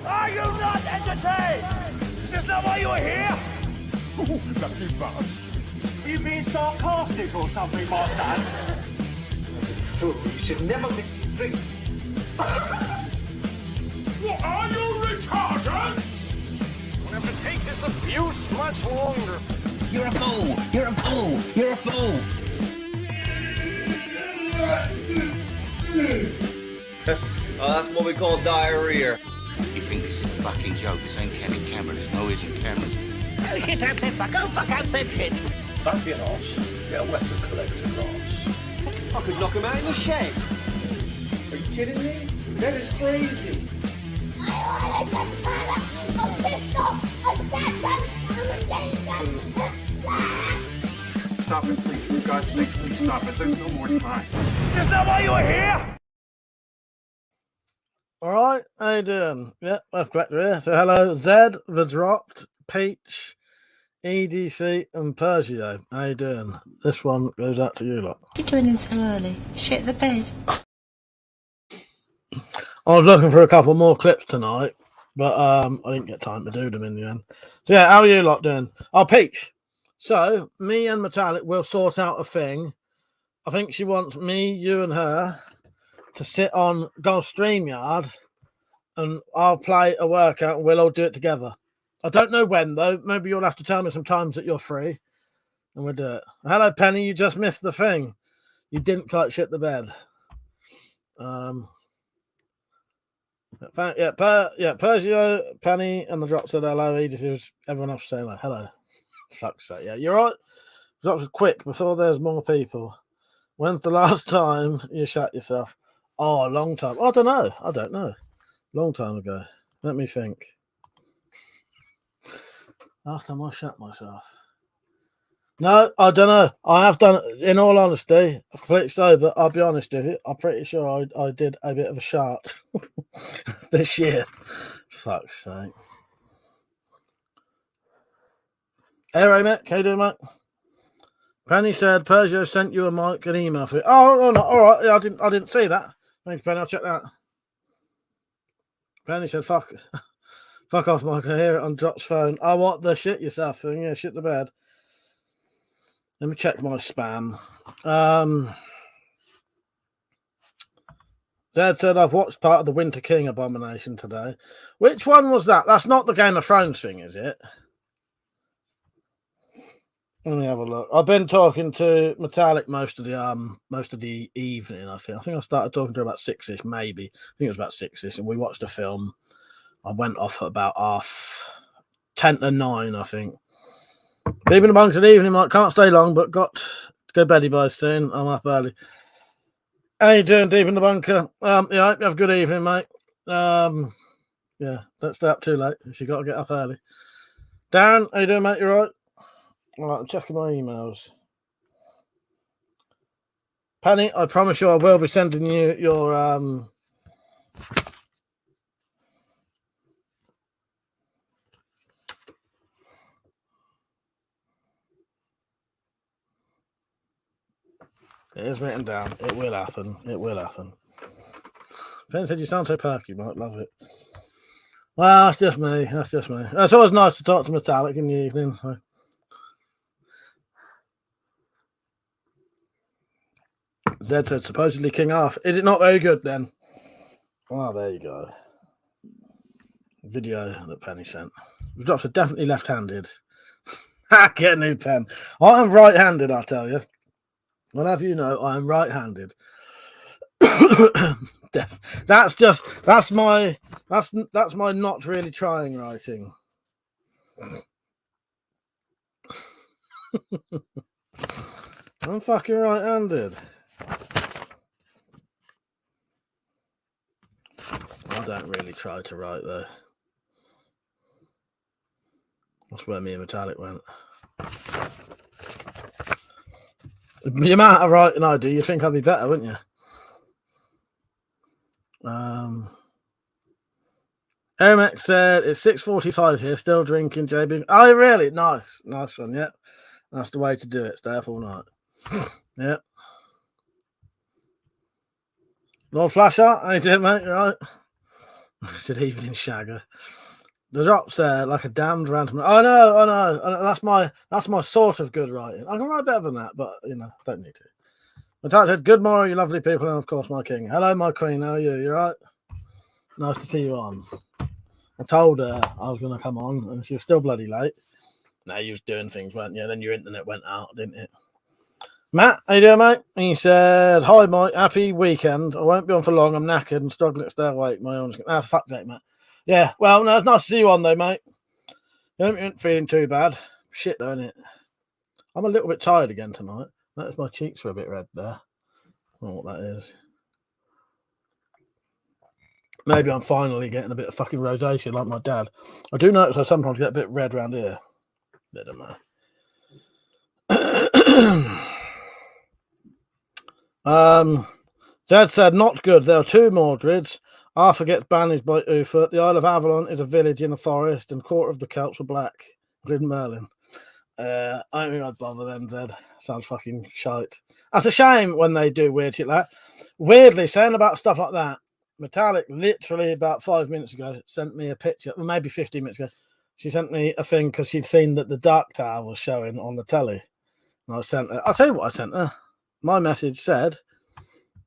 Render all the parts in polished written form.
Are you not entertained? Is this not why you are here? Lucky bastard. Are you being sarcastic or something like that? You should never mix your drinks. What, are you retarded? We'll have to take this abuse much longer. You're a fool! You're a fool! You're a fool! Oh, that's what we call diarrhea. You think this is a fucking joke? This ain't candid camera. There's no hidden cameras. Oh shit, I've said fuck. Oh fuck, I've said shit. That's your ass. Get a weapon collector class. I could knock him out in the shed. Are you kidding me? That is crazy. Stop it, please. For God's sake, please stop it. There's no more time. Is this not why you are here? All right, how you doing? Yeah, I've collector here. So hello, Zed, The Dropped, Peach, EDC, and Pergio. How you doing? This one goes out to you lot. What are you doing in so early? Shit the bed. I was looking for a couple more clips tonight, but I didn't get time to do them in the end. So yeah, how are you lot doing? Oh, Peach. So me and Metallic will sort out a thing. I think she wants me, you, and her to sit on Golf StreamYard, and I'll play a workout, and we'll all do it together. I don't know when though. Maybe you'll have to tell me some times that you're free, and we'll do it. Hello, Penny. You just missed the thing. You didn't quite shit the bed. Pergio, Penny, and the Drop said hello. Edith, everyone else saying like, hello. Fuck's sake, yeah, you're right. Drops was quick before there's more people. When's the last time you shot yourself? Oh, a long time. I don't know. Long time ago. Let me think. Last time I shot myself. No, I don't know. I have done it, in all honesty. I'm completely sober. I'll be honest with you. I'm pretty sure I did a bit of a shot this year. Fuck's sake. Hey, Ray, mate. How you doing, mate? Penny said Pergio sent you a mic and email for it. Oh, no, all right. Yeah, I didn't see that. Thanks, Penny. I'll check that. Penny said, fuck off, Mike. I hear it on Drop's phone. Oh, what the shit yourself thing? Yeah, shit the bed. Let me check my spam. Zed said, I've watched part of the Winter King Abomination today. Which one was that? That's not the Game of Thrones thing, is it? Let me have a look. I've been talking to Metallic most of the evening. I think I started talking to her about 6ish, maybe. I think it was about 6ish, and we watched a film. I went off at about 8:50, I think. Leaving the bunker in the evening, Mike. Can't stay long, but got to go beddy by soon. I'm up early. How you doing, deep in the bunker? Yeah, have a good evening, mate. Yeah, don't stay up too late if you got to get up early. Darren, how you doing, mate? You all right? All right, I'm checking my emails. Penny, I promise you I will be sending you your It is written down. It will happen. It will happen. Penny said you sound so perky, you might love it. Well, that's just me. It's always nice to talk to Metallic in the evening. So. Zed said supposedly King Arthur. Is it not very good then? Oh, there you go. Video that Penny sent. The Drops are definitely left-handed. Get a new pen. I am right-handed, I tell you. Well, have you know, I am right-handed. That's my not really trying writing. I'm fucking right-handed. I don't really try to write though. That's where me and Metallic went. The amount of writing I do, you'd think I'd be better, wouldn't you? Eric said it's 6:45 here, still drinking, JB. Oh, really? Nice one. Yeah, that's the way to do it. Stay up all night. Yeah. Lord Flasher, how you doing, mate? You right? Said evening shagger. The drop's there like a damned random. I know. That's my sort of good writing. I can write better than that, but don't need to. My dad said, "Good morning, you lovely people, and of course, my king. Hello, my queen. How are you? You right? Nice to see you on." I told her I was going to come on, and she was still bloody late. No, you was doing things, weren't you? Then your internet went out, didn't it? Matt, how you doing, mate? And he said, "Hi, Mike. Happy weekend. I won't be on for long. I'm knackered and struggling to stay awake. My own. Fuck that, Matt. Yeah, well, no, it's nice to see you on, though, mate. You ain't feeling too bad. Shit, though, isn't it? I'm a little bit tired again tonight. Notice my cheeks are a bit red there. I don't know what that is. Maybe I'm finally getting a bit of fucking rosacea like my dad. I do notice I sometimes get a bit red around here. I don't know. Zed said, not good. There are two Mordreds. Arthur gets banished by Uther. The Isle of Avalon is a village in a forest, and quarter of the Celts were black, including Merlin. I don't think I'd bother them, Zed. Sounds fucking shite. That's a shame when they do weird shit like that. Weirdly, saying about stuff like that, Metallic literally about 5 minutes ago sent me a picture, well, maybe 15 minutes ago. She sent me a thing because she'd seen that the Dark Tower was showing on the telly. And I sent her, I'll tell you what I sent her. My message said,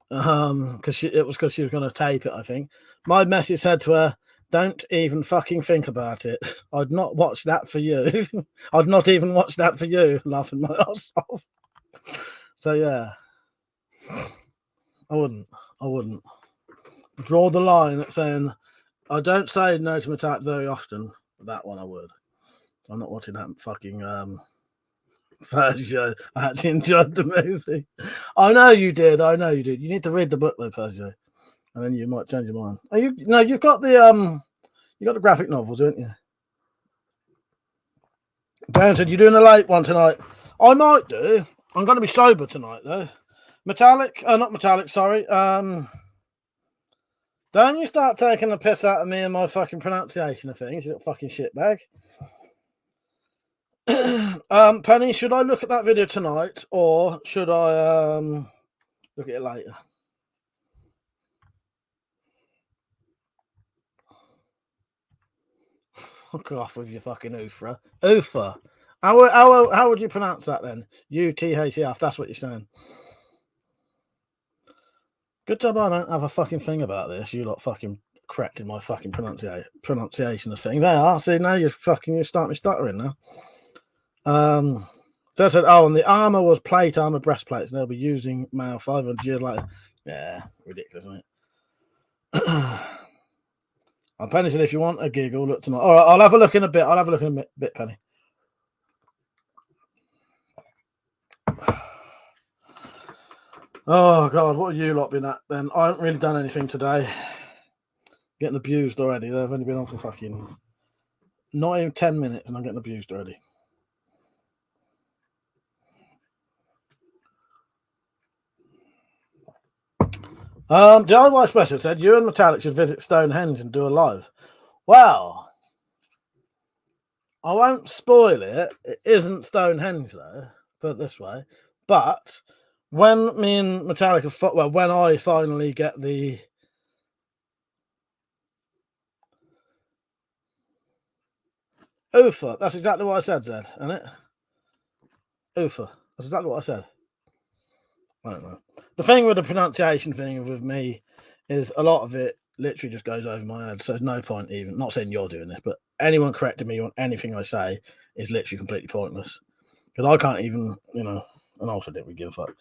because it was because she was going to tape it, I think. My message said to her, "Don't even fucking think about it. I'd not watch that for you. I'd not even watch that for you," laughing my ass off. So yeah, I wouldn't. Draw the line at saying I don't say no to Metallic very often. That one I would. I'm not watching that fucking Persia. I actually enjoyed the movie. I know you did. You need to read the book though, Persia, and then you might change your mind. Are you? No, you've got the graphic novels, haven't you? Darrington, you're doing a late one tonight. I might do. I'm going to be sober tonight though. Not metallic. Sorry. Don't you start taking the piss out of me and my fucking pronunciation of things, you little fucking shitbag. Penny, should I look at that video tonight or should I look at it later? Fuck off with your fucking Ufra. Ufa. How would you pronounce that then? UTHF, that's what you're saying. Good job I don't have a fucking thing about this. You lot fucking correcting my fucking pronunciation of things. They are. See, now you're starting stuttering now. So I said, and the armor was plate armor breastplates, and they'll be using mail 500 years later. Yeah, ridiculous, isn't it? I'm Penny said, if you want a giggle, look tonight. All right, I'll have a look in a bit. Penny. Oh God, what have you lot been at then? I haven't really done anything today. Getting abused already. They've only been on for fucking not even 10 minutes, and I'm getting abused already. The otherwise special said you and Metallic should visit Stonehenge and do a live. Well, I won't spoil it. It isn't Stonehenge though, put it this way. But when me and Metallic when I finally get the Ufa, that's exactly what I said, Zed, isn't it? Ufa, that's exactly what I said. I don't know. The thing with the pronunciation thing with me is a lot of it literally just goes over my head. So there's no point even, not saying you're doing this, but anyone correcting me on anything I say is literally completely pointless. Because I can't even, and also didn't give a fuck.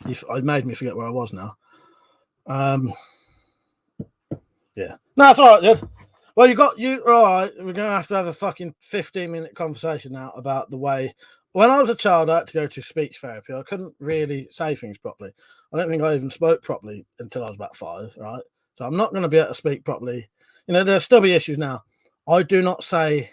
It made me forget where I was now. Yeah. No, that's all right, dude. Well, all right. We're going to have a fucking 15-minute conversation now about the way. When I was a child, I had to go to speech therapy. I couldn't really say things properly. I don't think I even spoke properly until I was about 5, right? So I'm not going to be able to speak properly. There'll still be issues now. I do not say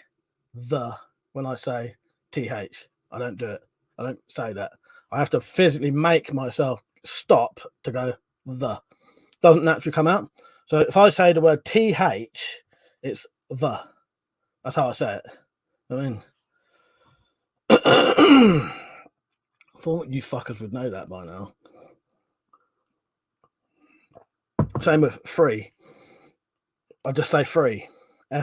the when I say TH. I don't do it. I don't say that. I have to physically make myself stop to go the. Doesn't naturally come out. So if I say the word TH, it's the. That's how I say it. I thought you fuckers would know that by now. Same with free. I just say free.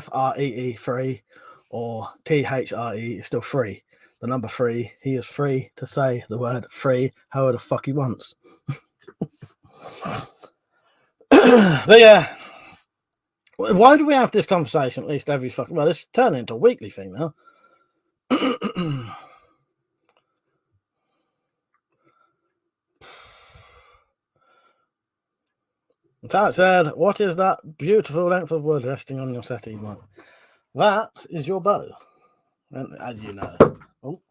Free, free, or THRE is still free. The number 3, he is free to say the word free however the fuck he wants. But yeah, why do we have this conversation at least every fucking... Well, it's turning into a weekly thing now. That said, what is that beautiful length of wood resting on your settee, Mike? That is your bow. And as you know. Oh.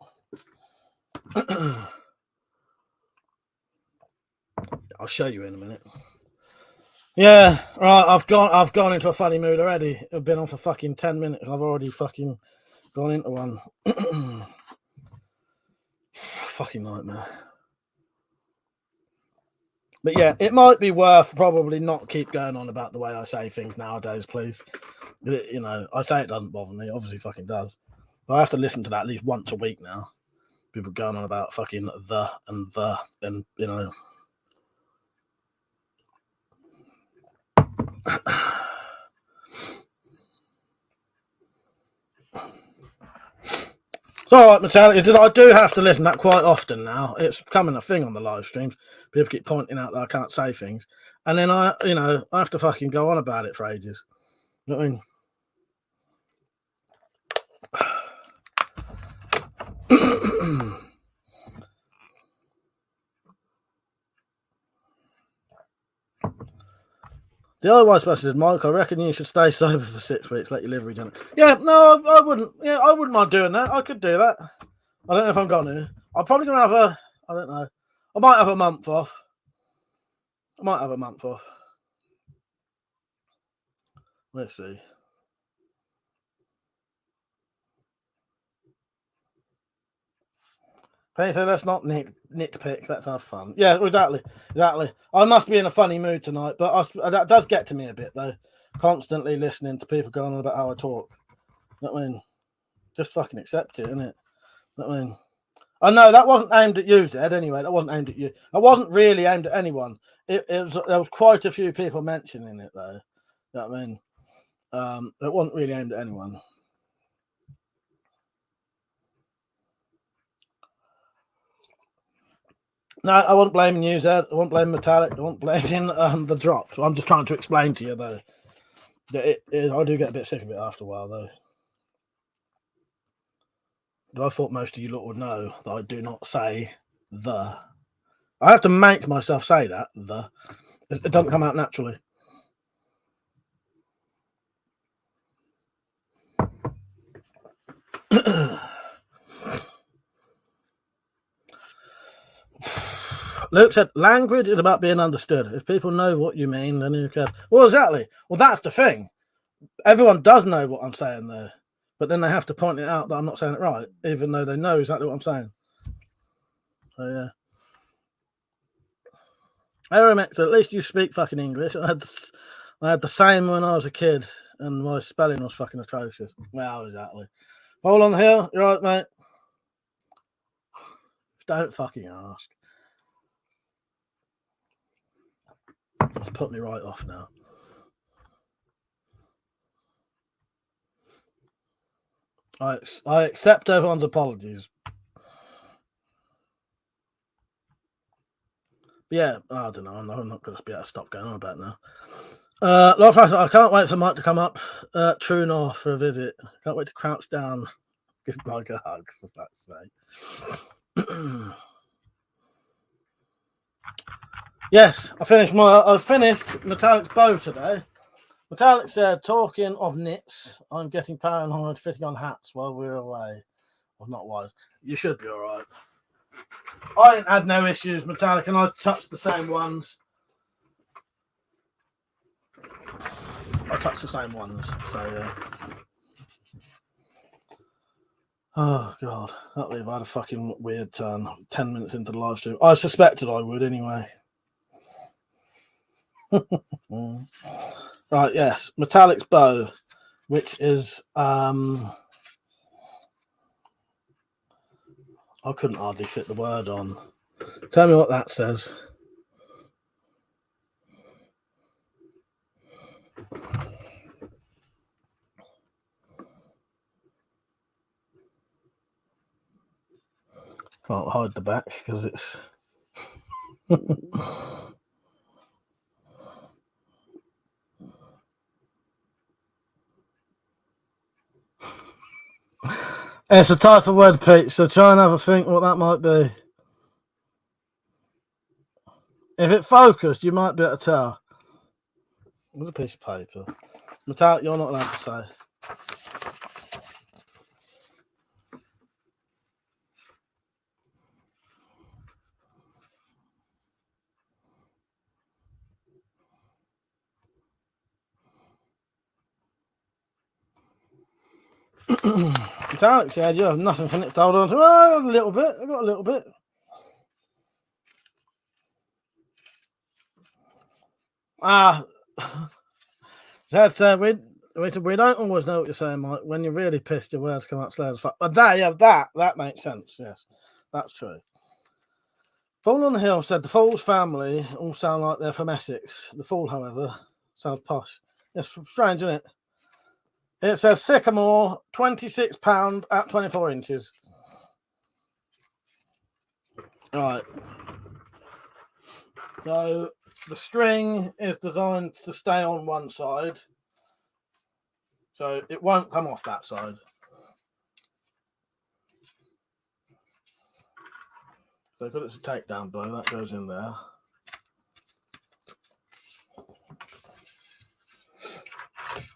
I'll show you in a minute. Yeah, right, I've gone into a funny mood already. I've been on for fucking 10 minutes. I've already fucking gone into one. Fucking nightmare. But yeah, it might be worth probably not keep going on about the way I say things nowadays, please. You know, I say it doesn't bother me. It obviously fucking does. But I have to listen to that at least once a week now. People going on about fucking and you know. It's all right, Metallic, is that I do have to listen to that quite often now. It's becoming a thing on the live streams. People keep pointing out that I can't say things. And then I have to fucking go on about it for ages. You know what I mean? The other wise person said, Mike, I reckon you should stay sober for 6 weeks, let your liver regenerate. Yeah, no, I wouldn't. Yeah, I wouldn't mind doing that. I could do that. I don't know if I'm going to. I'm probably going to have I don't know. I might have a month off. Let's see. Penny said, let's not nitpick. Let's have fun. Yeah, exactly. I must be in a funny mood tonight, but that does get to me a bit, though. Constantly listening to people going on about how I talk. You know what I mean? Just fucking accept it, innit? You know what I mean? I know that wasn't aimed at you, Zed, anyway. That wasn't aimed at you. That wasn't really aimed at anyone. There was quite a few people mentioning it, though. You know what I mean? It wasn't really aimed at anyone. No, I wasn't blaming you, Zed. I wasn't blaming Metallic. I wasn't blaming the drop. So I'm just trying to explain to you, though, that I do get a bit sick of it after a while, though. But I thought most of you lot would know that I do not say the. I have to make myself say that, the. It doesn't come out naturally. Luke said, language is about being understood. If people know what you mean, then who cares? Well, exactly. Well, that's the thing. Everyone does know what I'm saying there, but then they have to point it out that I'm not saying it right, even though they know exactly what I'm saying. So, yeah. Aramex, at least you speak fucking English. I had the same when I was a kid, and my spelling was fucking atrocious. Well, exactly. Hold on here. You're right, mate. Don't fucking ask. It's put me right off now. I accept everyone's apologies. Yeah, I don't know. I'm not going to be able to stop going on about it now. Lord Francis, I can't wait for Mike to come up. True North for a visit. Can't wait to crouch down. Give Mike a hug, for fuck's sake. Yes, I finished Metallic's bow today. Metallic said, talking of knits, I'm getting paranoid fitting on hats while we're away. Well, not wise. You should be all right. I ain't had no issues, Metallic, and I touched the same ones. So yeah. Oh, God. That would have had a fucking weird turn 10 minutes into the live stream. I suspected I would anyway. Right, yes. Metallic's bow, which is... I couldn't hardly fit the word on. Tell me what that says. Can't hide the back because it's. It's a type of word, Pete, so try and have a think what that might be. If it focused, you might be able to tell. There's a piece of paper. Metallic, you're not allowed to say. Metallic said you have nothing for it to hold on to. Oh, a little bit. I got a little bit. Zed said we don't always know what you're saying, Mike. When you're really pissed, your words come out slow as fuck. But that makes sense. Yes, that's true. Fool on the Hill said the Fool's family all sound like they're from Essex. The Fool, however, sounds posh. It's strange, isn't it? It says Sycamore, £26 at 24 inches. Right. So the string is designed to stay on one side. So it won't come off that side. So because it's a takedown bow, that goes in there.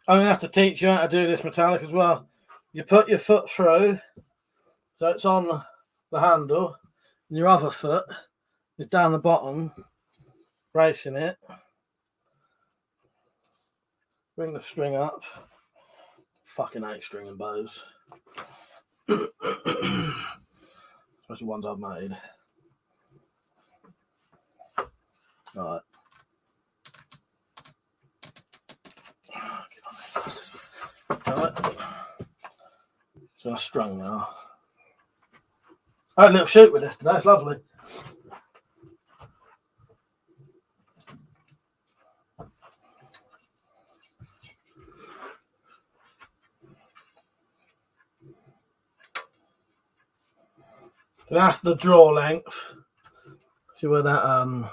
I'm going to have to teach you how to do this, Metallic, as well. You put your foot through, so it's on the handle, and your other foot is down the bottom, bracing it. Bring the string up. Fucking hate stringing bows. Especially ones I've made. Right. Right. So I'm strung now. I had a little shoot with this today. It's lovely. So that's the draw length. See where that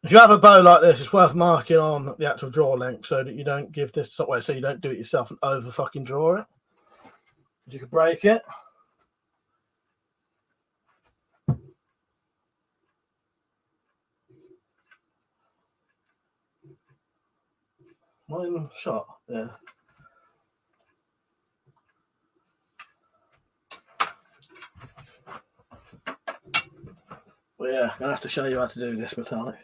if you have a bow like this, it's worth marking on the actual draw length so that you don't give this way, so you don't do it yourself and over fucking draw it. You could break it. One shot, yeah. Well, yeah, I'm gonna have to show you how to do this, Metallic.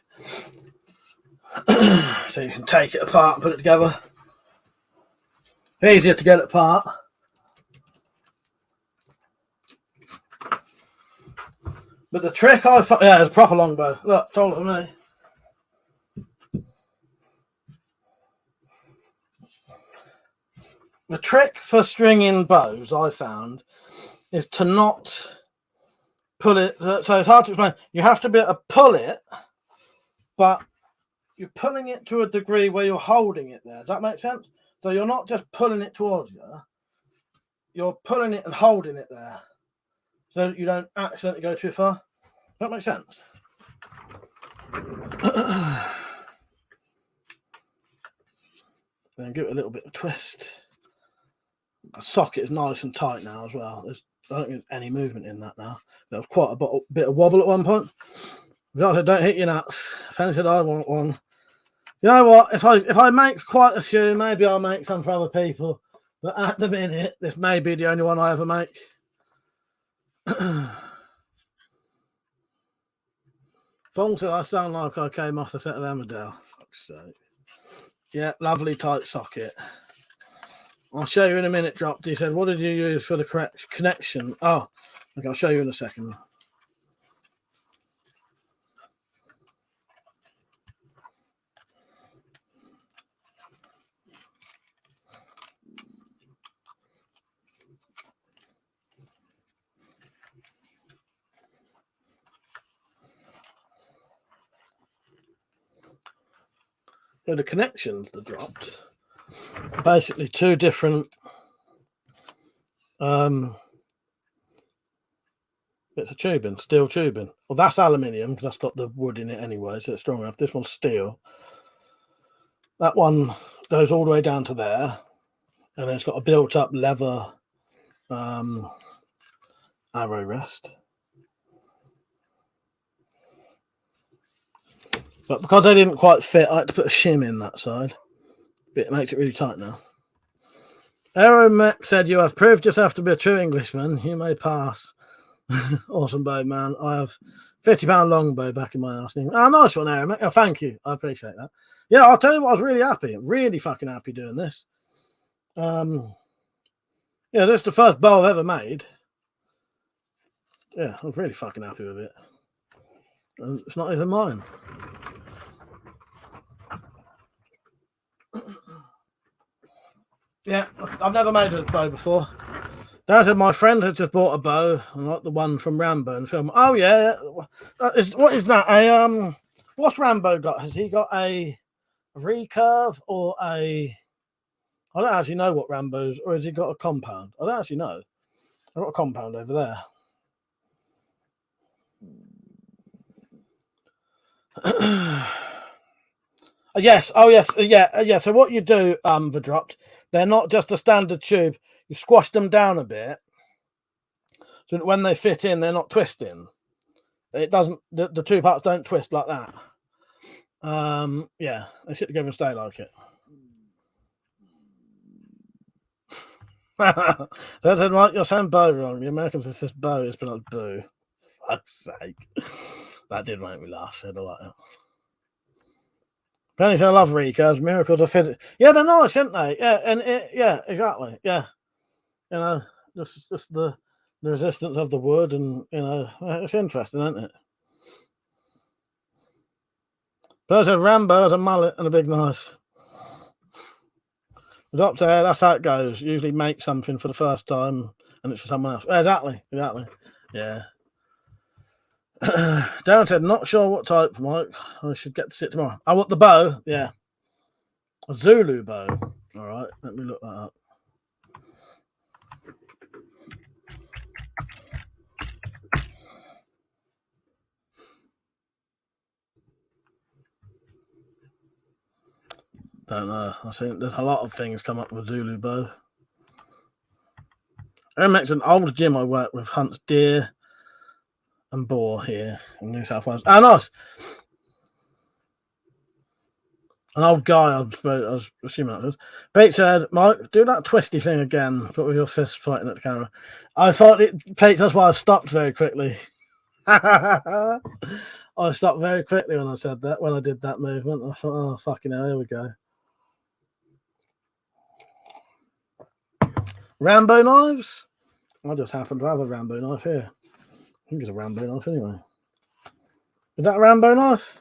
So you can take it apart and put it together. Easier to get it apart. But the trick I found, yeah, it's a proper longbow. Look, taller than me. The trick for stringing bows I found is to not pull it. So it's hard to explain. You have to be able to pull it, but you're pulling it to a degree where you're holding it there. Does that make sense? So you're not just pulling it towards you. You're pulling it and holding it there. So that you don't accidentally go too far. Does that make sense? Then give it a little bit of twist. The socket is nice and tight now as well. I don't think there's any movement in that now. There was quite a bit of wobble at one point. I said, don't hit your nuts. Fanny said, I want one. You know what? If I make quite a few, maybe I'll make some for other people. But at the minute, this may be the only one I ever make. Fong said, I sound like I came off the set of Emmerdale. Fuck's sake. Yeah, lovely tight socket. I'll show you in a minute, Dropped. He said, what did you use for the correct connection? Oh, okay, I'll show you in a second. So the connections that dropped, basically two different Bits of tubing, steel tubing. Well, that's aluminium because that's got the wood in it anyway, so it's strong enough. This one's steel. That one goes all the way down to there, and then it's got a built-up leather arrow rest. But because they didn't quite fit, I had to put a shim in that side. But it makes it really tight now. Aeromech said, "You have proved yourself to be a true Englishman. You may pass." Awesome bow, man. I have £50 longbow back in my arse. Oh, nice one, Aeromech. Oh, thank you. I appreciate that. Yeah, I'll tell you what, I was really happy. Really fucking happy doing this. Yeah, this is the first bow I've ever made. Yeah, I was really fucking happy with it. And it's not even mine. Yeah, I've never made a bow before. Dad said my friend has just bought a bow, like the one from Rambo in the film. Oh yeah, what is that? What's Rambo got? Has he got a recurve or a? I don't actually know what Rambo's, or has he got a compound? I don't actually know. I've got a compound over there. Yes. Oh yes. Yeah. So what you do, the dropped, they're not just a standard tube. You squash them down a bit, so that when they fit in, they're not twisting. It doesn't. The two parts don't twist like that. Yeah, they sit together and stay like it. So I said, Mike, you're saying bow wrong. The Americans insist bow is pronounced boo. Fuck's sake. That did make me laugh. I like that. Penny said, I love recurves. Miracles are fitted. Yeah, they're nice, aren't they? Yeah, and yeah, exactly. Yeah. You know, just the resistance of the wood, and you know, it's interesting, isn't it? But I said Rambo has a mullet and a big knife. The doctor, that's how it goes. You usually make something for the first time and it's for someone else. Exactly. Yeah. Darren said, not sure what type, Mike. I should get to see it tomorrow. I want the bow. Yeah. A Zulu bow. All right. Let me look that up. Don't know. I think there's a lot of things come up with Zulu bow. Ermek's an old gym I work with, hunts deer and boar here in New South Wales. Oh, nice. An old guy, I was assuming that was. Pete said, Mike, do that twisty thing again, but with your fist fighting at the camera. I thought it, Pete, that's why I stopped very quickly. I stopped very quickly when I said that, when I did that movement. I thought, oh, fucking hell, here we go. Rambo knives? I just happen to have a Rambo knife here. I think it's a Rambo knife anyway. Is that a Rambo knife?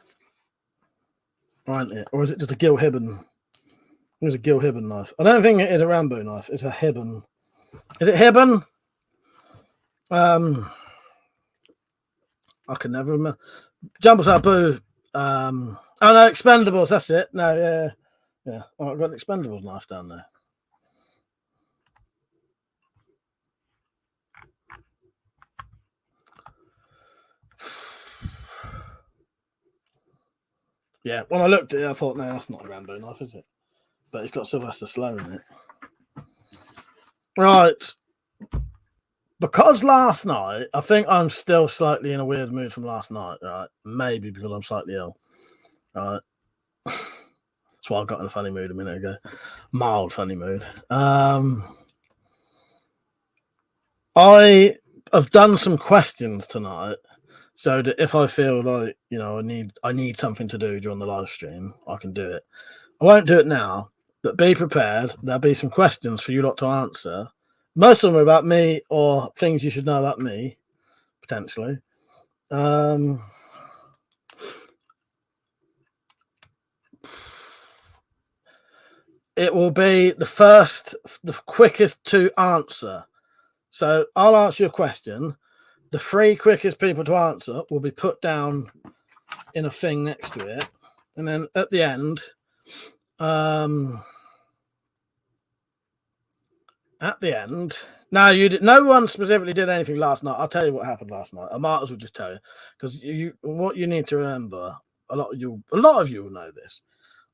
Aren't it? Or is it just a Gil Hibben? It's a Gil Hibben knife. I don't think it is a Rambo knife. It's a Hibben. Is it Hibben? I can never remember. Jumbo Sabu. Oh no, Expendables. That's it. No, yeah. Oh, I've got an Expendables knife down there. Yeah, when I looked at it, I thought, no, that's not a Rambo knife, is it? But it's got Sylvester Stallone in it. Right. Because last night, I think I'm still slightly in a weird mood from last night, right? Maybe because I'm slightly ill. Right. That's why I got in a funny mood a minute ago. Mild funny mood. I have done some questions tonight, so that if I feel like, you know, I need something to do during the live stream, I can do it. I won't do it now, but be prepared. There'll be some questions for you lot to answer. Most of them are about me or things you should know about me, potentially. It will be the quickest to answer. So I'll answer your question. The 3 quickest people to answer will be put down in a thing next to it. And then at the end, No, you did. No one specifically did anything last night. I'll tell you what happened last night. I might as well just tell you because what you need to remember. A lot of you will know this.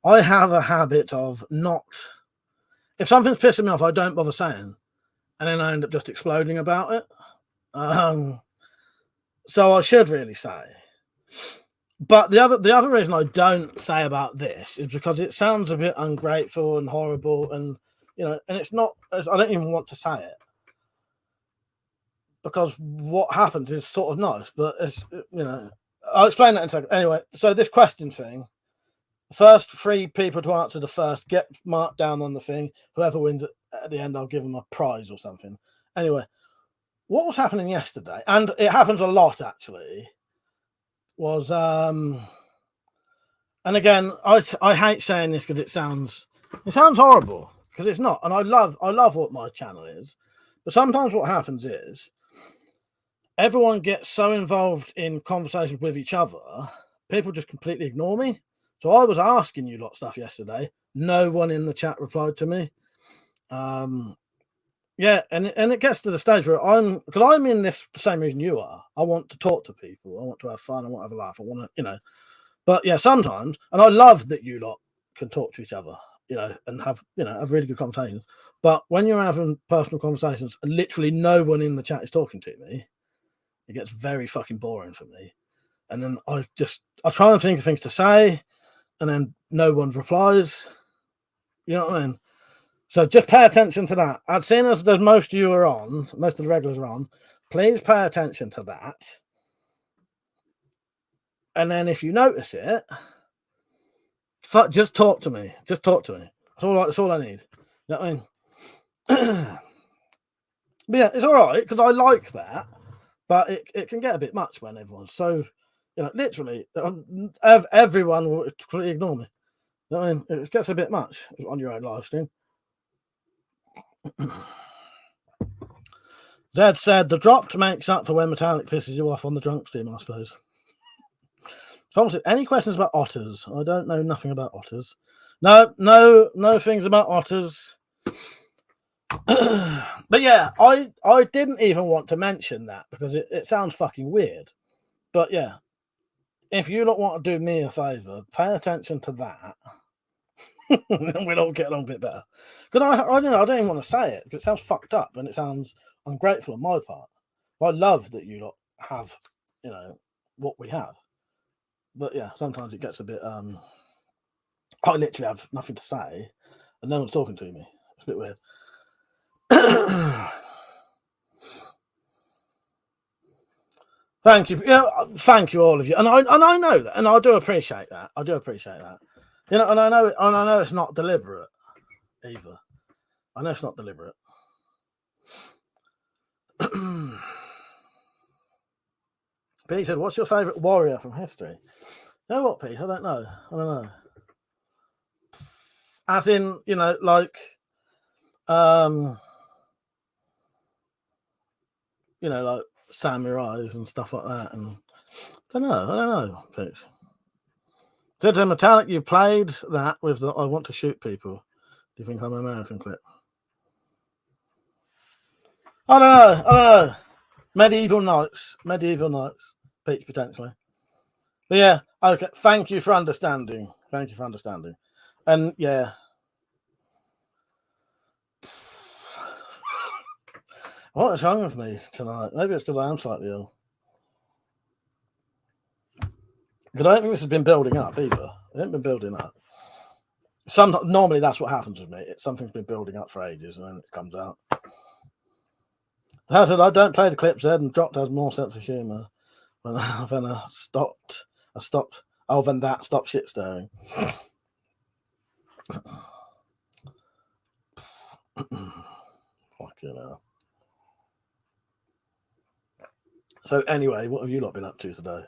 I have a habit of not. If something's pissing me off, I don't bother saying, and then I end up just exploding about it. So I should really say. But the other reason I don't say about this is because it sounds a bit ungrateful and horrible, and and it's not. I don't even want to say it because what happens is sort of nice, but it's I'll explain that in a second. Anyway, so this question thing, first 3 people to answer the first get marked down on the thing. Whoever wins at the end, I'll give them a prize or something. Anyway, what was happening yesterday, and it happens a lot actually, was and again, I hate saying this because it sounds horrible because it's not, and I love what my channel is, but sometimes what happens is everyone gets so involved in conversations with each other, people just completely ignore me. So I was asking you lot stuff yesterday. No one in the chat replied to me. Yeah, and it gets to the stage where I'm in this the same reason you are. I want to talk to people. I want to have fun. I want to have a laugh. I want to, But yeah, sometimes, and I love that you lot can talk to each other, and have really good conversations. But when you're having personal conversations and literally no one in the chat is talking to me, it gets very fucking boring for me. And then I try and think of things to say, and then no one replies. You know what I mean? So just pay attention to that. I've seen as most of you are on, most of the regulars are on. Please pay attention to that. And then if you notice it, just talk to me. Just talk to me. That's all I need. You know what I mean? But yeah, it's all right because I like that. But it can get a bit much when everyone's so, literally, everyone will completely ignore me. You know what I mean? It gets a bit much on your own live stream. Zed said the dropped makes up for when Metallic pisses you off on the drunk stream, I suppose. Any questions about otters? I don't know nothing about otters. No things about otters. But yeah, I didn't even want to mention that because it sounds fucking weird. But yeah, if you don't want to do me a favour, pay attention to that. And we'll all get along a bit better. Because I don't even want to say it because it sounds fucked up and it sounds ungrateful on my part. I love that you lot have, what we have. But yeah, sometimes it gets a bit. I literally have nothing to say, and no one's talking to me. It's a bit weird. Thank you. Thank you all of you, and I know that, and I do appreciate that. And I know it's not deliberate either. I know it's not deliberate. Pete said, "What's your favourite warrior from history?" You know what, Pete? I don't know. As in, like, like samurais and stuff like that. And I don't know, Pete. Said to Metallic, you played that with the "I want to shoot people." Do you think I'm an American clip? I don't know. Medieval Knights, Pete, potentially. But yeah, okay. Thank you for understanding. And yeah. What is wrong with me tonight? Maybe it's because I am slightly ill. Because I don't think this has been building up either. It hasn't been building up. Normally that's what happens with me. Something's been building up for ages and then it comes out. I said I don't play the clips, Ed, and Dropped has more sense of humour. When I stopped. Than that, stop shit stirring. Fucking hell. So anyway, what have you lot been up to today?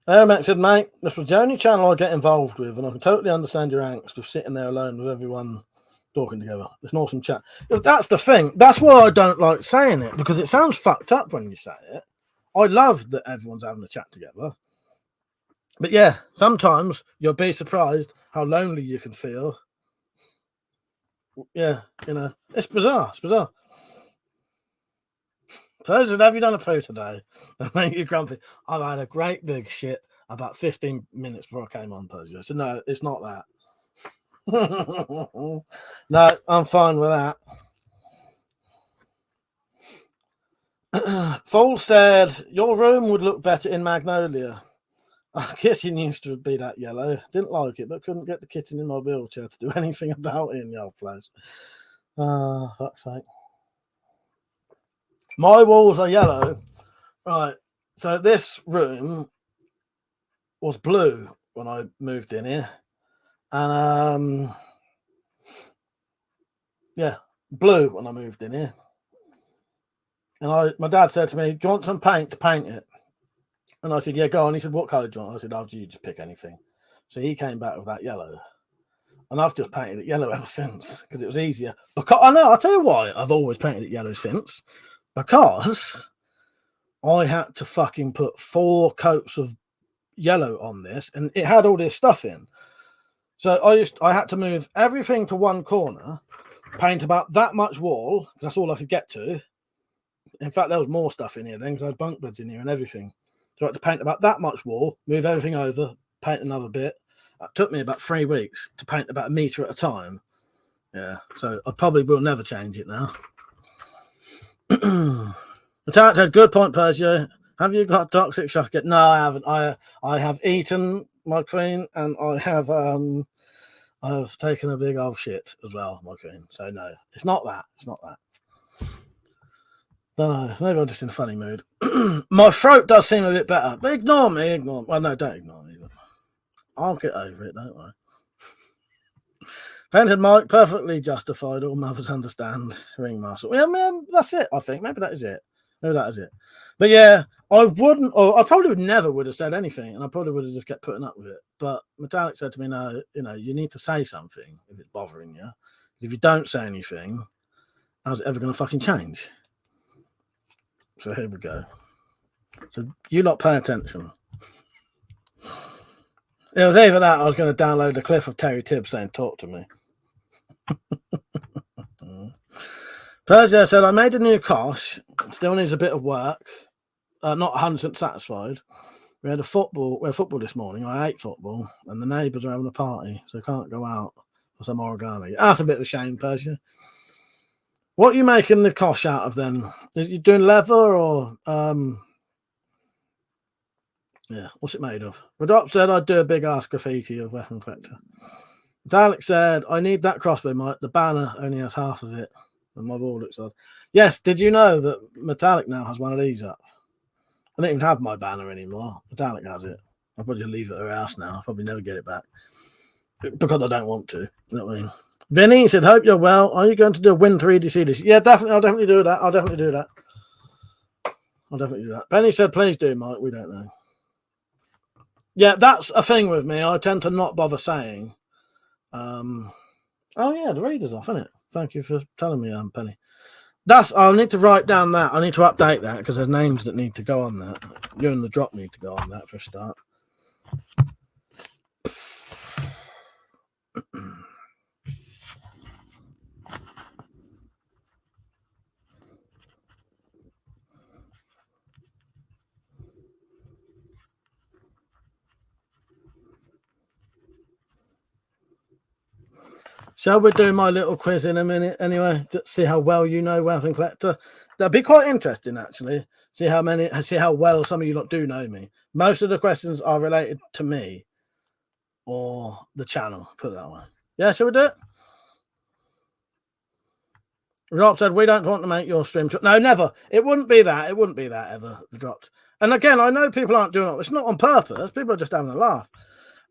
Airmax said, mate, this was the only channel I get involved with, and I can totally understand your angst of sitting there alone with everyone talking together. It's an awesome chat. That's the thing. That's why I don't like saying it, because it sounds fucked up when you say it. I love that everyone's having a chat together. But yeah, sometimes you'll be surprised how lonely you can feel Yeah, you know, it's bizarre. It's bizarre. Persian, have you done a poo today? I make you grumpy. I've had a great big shit about 15 minutes before I came on, Persian. So no, it's not that. No, I'm fine with that. Fool said your room would look better in Magnolia. Our kitten used to be that yellow. Didn't like it, but couldn't get the kitten in my wheelchair to do anything about it in the old place. Fuck's sake. My walls are yellow. Right. So this room was blue when I moved in here. And yeah, blue when I moved in here. And my dad said to me, do you want some paint to paint it? And I said, yeah, go on. He said, what colour do you want? I said, oh, you just pick anything. So he came back with that yellow. And I've just painted it yellow ever since because it was easier. Because I know, I'll tell you why I've always painted it yellow since. Because I had to fucking put 4 coats of yellow on this and it had all this stuff in. So I had to move everything to one corner, paint about that much wall, because that's all I could get to. In fact, there was more stuff in here then because I had bunk beds in here and everything. So I had to paint about that much wall, move everything over, paint another bit. It took me about 3 weeks to paint about 1 meter at a time. Yeah, so I probably will never change it now. The chat said, good point, Persia. Have you got toxic shock yet? No, I haven't. I have eaten my queen and I have taken a big old shit as well, my queen. So no, it's not that. It's not that. Don't know. Maybe I'm just in a funny mood. My throat does seem a bit better, but ignore me. Ignore me. Well, no, don't ignore me. But I'll get over it, don't worry. Painted Mike, perfectly justified. All mothers understand. Ringmaster. Yeah, man, that's it, I think. Maybe that is it. Maybe that is it. But yeah, I wouldn't, or I probably never would have said anything, and I probably would have just kept putting up with it. But Metallic said to me, no, you know, you need to say something if it's bothering you. If you don't say anything, how's it ever going to fucking change? So here we go. So you lot pay attention. It was either that I was going to download the clip of Terry Tibbs saying, talk to me. Persia said, I made a new kosh. It still needs a bit of work. Not 100% satisfied. We had football this morning. I ate football, and the neighbours are having a party, so I can't go out for some origami. That's a bit of a shame, Persia. What are you making the kosh out of then? Is you doing leather or yeah, what's it made of? Radop said I'd do a big ass graffiti of WeaponCollector. Dalek said, I need that crossbow, Mike. The banner only has half of it. And my wall looks odd. Yes, did you know that Metallic now has one of these up? I don't even have my banner anymore. Metallic has it. I'll probably leave it at her house now. I'll probably never get it back. Because I don't want to. You know what I mean? Vinny said, hope you're well. Are you going to do a winter EDC this year? Yeah, definitely. I'll definitely do that. I'll definitely do that. Benny said, please do, Mike. We don't know. Yeah, that's a thing with me. I tend to not bother saying. Oh, yeah, the reader's off, isn't it? Thank you for telling me, Penny. I'll need to write down that. I need to update that because there's names that need to go on that. You and the drop need to go on that for a start. Shall we do my little quiz in a minute anyway? To see how well you know WeaponCollector. That'd be quite interesting, actually. See how well some of you lot do know me. Most of the questions are related to me or the channel, put it that way. Yeah, shall we do it? Rob said, we don't want to make your stream. No, never. It wouldn't be that. It wouldn't be that ever. Dropped. And again, I know people aren't doing it. It's not on purpose. People are just having a laugh.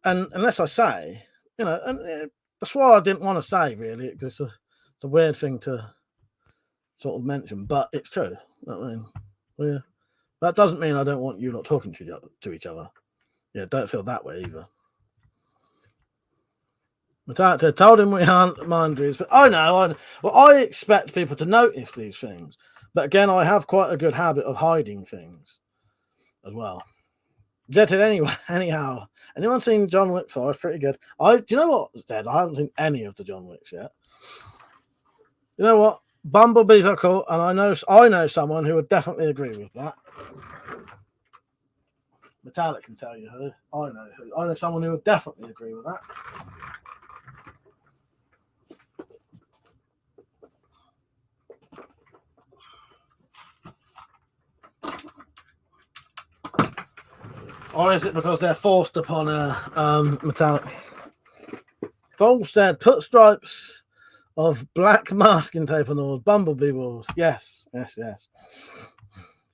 And unless I say, you know, and that's why I didn't want to say, really, because it's a weird thing to sort of mention, but it's true. I mean, well, yeah. That doesn't mean I don't want you not talking to each other. Yeah, don't feel that way either. Matata told him we aren't minders, but I know. I expect people to notice these things, but again, I have quite a good habit of hiding things as well. Did it anyway. Anyhow, anyone seen John Wick 4? It's pretty good. Do you know what, Dad? I haven't seen any of the John Wicks yet. You know what? Bumblebees are cool, and I know someone who would definitely agree with that. Metallic can tell you who. I know someone who would definitely agree with that. Or is it because they're forced upon a Metallic? Vol said, put stripes of black masking tape on those Bumblebee walls. Yes.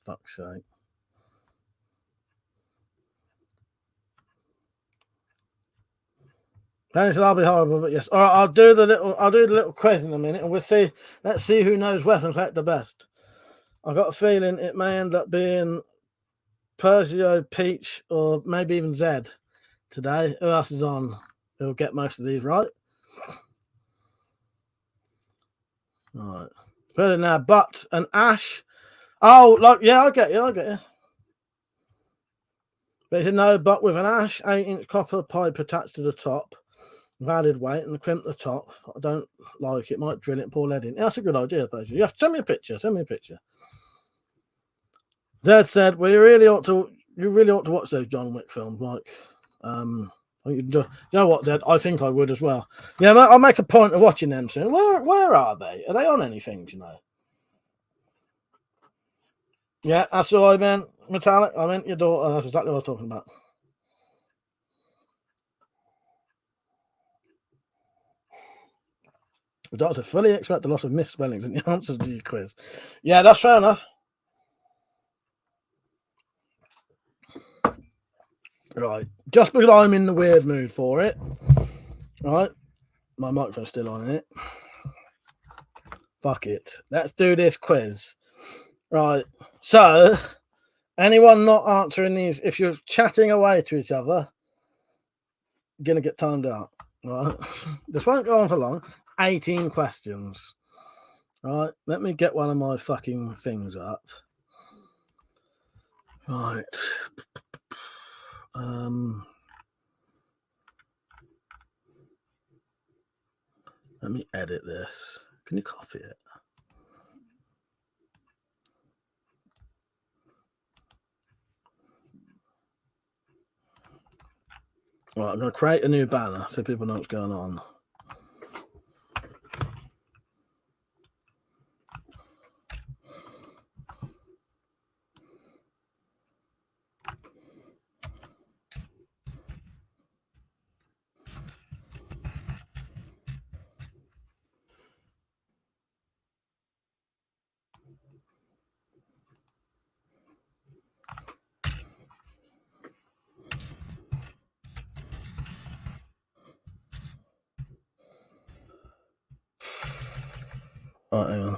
Fuck's sake. Penny said, I'll be horrible, but yes. All right, I'll do the little quiz in a minute, and we'll see. Let's see who knows Weapon Collector best. I've got a feeling it may end up being Persio, Peach, or maybe even Zed today. Who else is on? Who'll get most of these right? All right. Put it now. But an Ash. Oh, like, yeah, I get you. But it's a no, but with an Ash 8-inch copper pipe attached to the top, added weight and crimp the top. I don't like it. Might drill it and pour lead in. That's a good idea, Persio. You have to send me a picture. Zed said, well, you really ought to watch those John Wick films. Like, you know what, Zed? I think I would as well. Yeah, I'll make a point of watching them soon. Where are they? Are they on anything? Do you know? Yeah, that's what I meant. Metallic. I meant your daughter. That's exactly what I was talking about. The doctor fully expect a lot of misspellings in the answers to your quiz. Yeah, that's fair enough. Right. Just because I'm in the weird mood for it. Right. My microphone's still on it. Fuck it. Let's do this quiz. Right. So, anyone not answering these, if you're chatting away to each other, you're going to get timed out. Right. This won't go on for long. 18 questions. Right. Let me get one of my fucking things up. Right. Let me edit this. Can you copy it? Right, I'm going to create a new banner so people know what's going on. Right, hang on.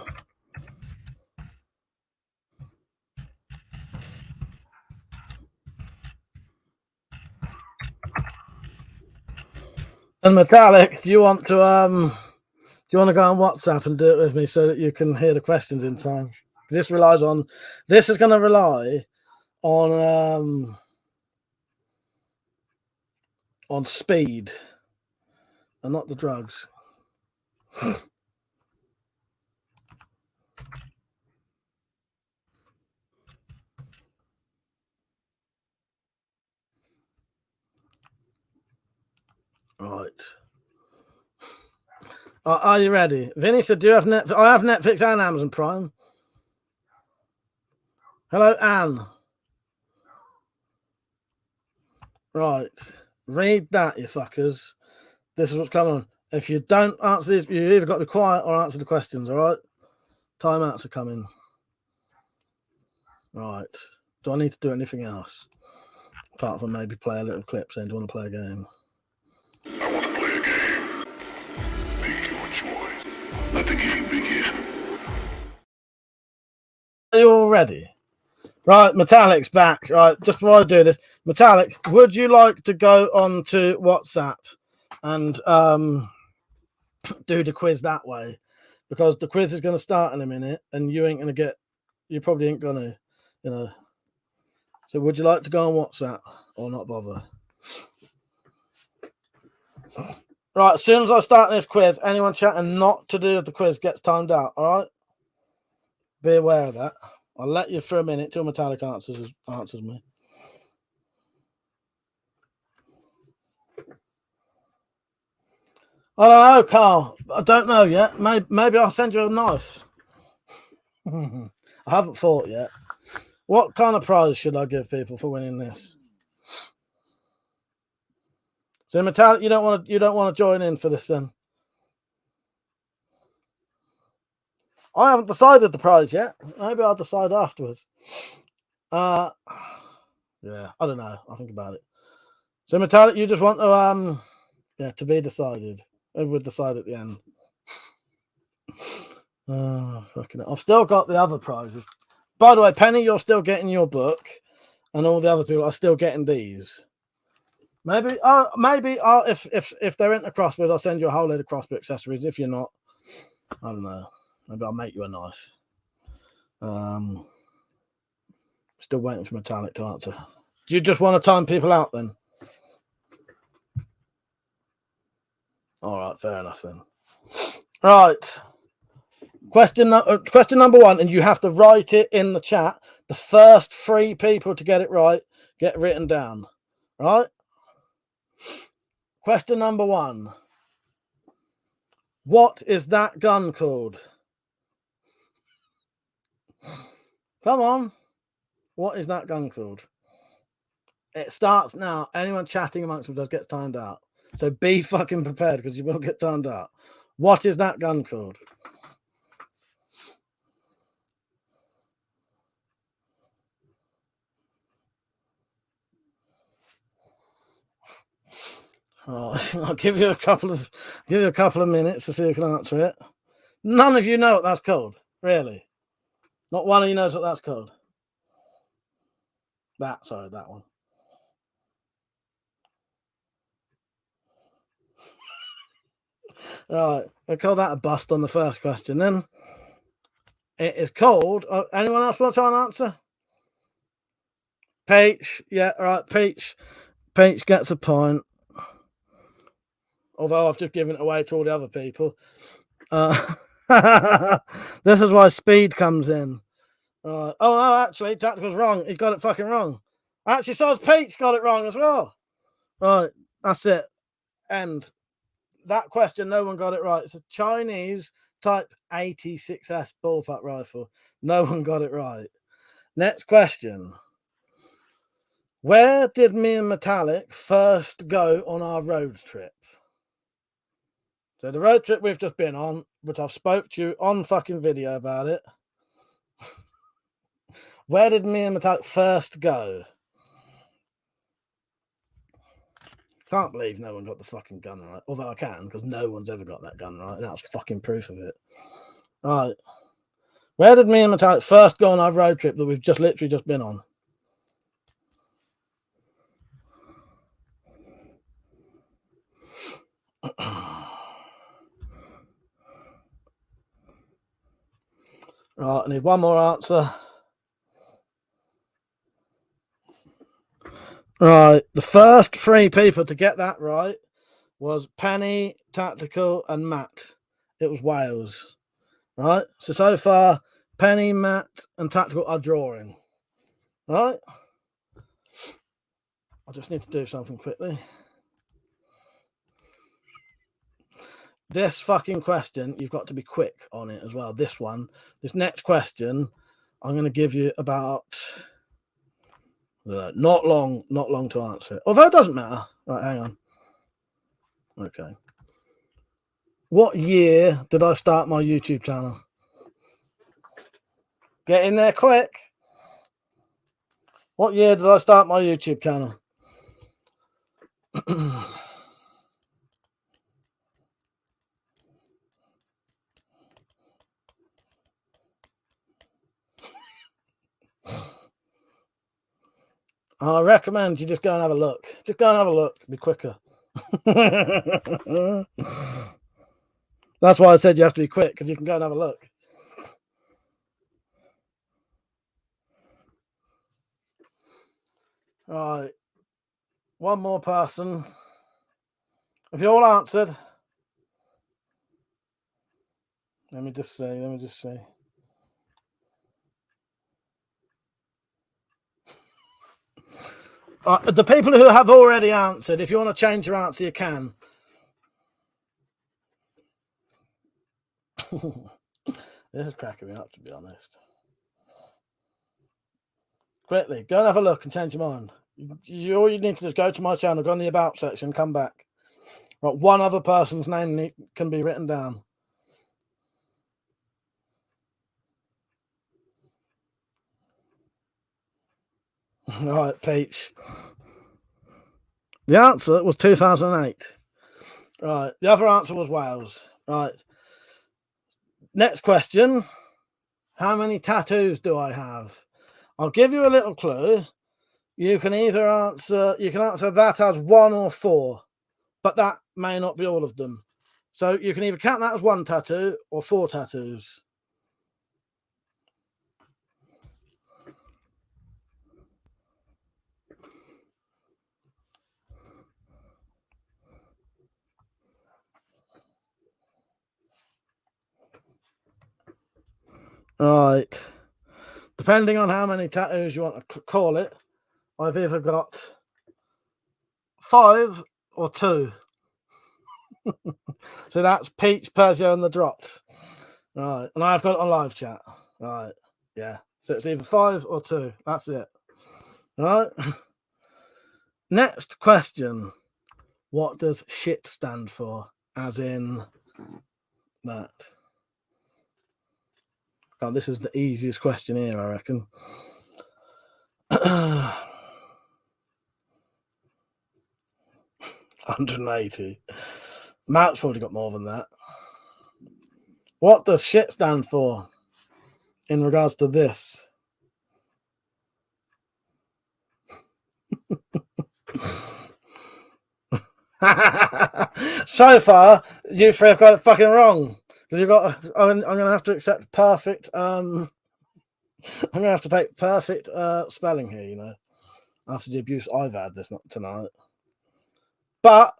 And Metallic, do you want to go on WhatsApp and do it with me so that you can hear the questions in time? This is going to rely on speed and not the drugs. Right. Are you ready? Vinny said, do you have Netflix? I have Netflix and Amazon Prime. Hello, Anne. Right. Read that, you fuckers. This is what's coming on. If you don't answer these, you either got to be quiet or answer the questions, all right? Timeouts are coming. Right. Do I need to do anything else? Apart from maybe play a little clip saying, do you want to play a game? I want to play a game. Make your choice. Let the game begin. Are you all ready? Right, Metallic's back. Right, just before I do this, Metallic, would you like to go on to WhatsApp and do the quiz that way? Because the quiz is going to start in a minute and you probably ain't going to, you know. So would you like to go on WhatsApp or not bother? Right, as soon as I start this quiz, anyone chatting not to do with the quiz gets timed out, all right? Be aware of that. I'll let you for a minute till Metallic answers me. I don't know, Carl. I don't know yet. Maybe I'll send you a knife. I haven't thought yet. What kind of prize should I give people for winning this? So Metallic, you don't want to join in for this then? I haven't decided the prize yet. Maybe I'll decide afterwards. Yeah, I don't know. I'll think about it. So Metallic, you just want to to be decided. We'll decide at the end. Fucking I've still got the other prizes. By the way, Penny, you're still getting your book, and all the other people are still getting these. Maybe if they're into crossbows, I'll send you a whole load of crossbow accessories. If you're not, I don't know. Maybe I'll make you a knife. Still waiting for Metallic to answer. Do you just want to time people out then? All right, fair enough then. Right. Question number 1, and you have to write it in the chat. The first 3 people to get it right get written down. Right? Question number 1. What is that gun called? Come on. What is that gun called? It starts now. Anyone chatting amongst them gets timed out. So be fucking prepared because you will get timed out. What is that gun called? Oh, I'll give you a couple of minutes to see who can answer it. None of you know what that's called, really. Not one of you knows what that's called. That one. Right, we'll call that a bust on the first question. Then it is called. Anyone else want to try and answer? Peach, yeah, right. Peach gets a point. Although I've just given it away to all the other people. This is why speed comes in. Oh no, actually, Tactical's wrong. He got it fucking wrong. Actually, so has Peach got it wrong as well. Right, that's it. And that question, no one got it right. It's a Chinese Type 86S bullpup rifle. No one got it right. Next question. Where did me and Metallic first go on our road trip? So the road trip we've just been on, which I've spoke to you on fucking video about it. Where did me and Metallic first go? Can't believe no one got the fucking gun right. Although I can, because no one's ever got that gun right. And that's fucking proof of it. Right. Where did me and Metallic first go on our road trip that we've just literally just been on? Right, I need one more answer. Right, the first 3 people to get that right was Penny, Tactical, and Matt. It was Wales. Right, so far, Penny, Matt, and Tactical are drawing. Right? I just need to do something quickly. This fucking question, you've got to be quick on it as well. This next question, I'm going to give you about not long to answer it. Although it doesn't matter. Right, hang on. Okay. What year did I start my YouTube channel? Get in there quick. What year did I start my YouTube channel? I recommend you just go and have a look. Just go and have a look. It'll be quicker. That's why I said you have to be quick, because you can go and have a look. Right. One more person. Have you all answered? Let me just see. The people who have already answered, if you want to change your answer, you can. This is cracking me up, to be honest. Quickly, go and have a look and change your mind. All you need to do is go to my channel, go in the About section, come back. Right, one other person's name can be written down. Right, Peach. The answer was 2008. Right, the other answer was Wales. Right. Next question. How many tattoos do I have? I'll give you a little clue. You can answer that as 1 or 4, but that may not be all of them. So you can either count that as 1 tattoo or 4 tattoos. Right. Depending on how many tattoos you want to call it, I've either got 5 or 2. So that's Peach, Persia, and the Dropped. Right. And I've got it on live chat. Right. Yeah. So it's either 5 or 2. That's it. Right. Next question. What does shit stand for? As in that. Oh, this is the easiest question here, I reckon. 180. Matt's probably got more than that. What does shit stand for in regards to this? So far, you three have got it fucking wrong. Because you've got. I'm going to have to accept perfect. I'm going to have to take perfect spelling here, you know, after the abuse I've had this tonight. But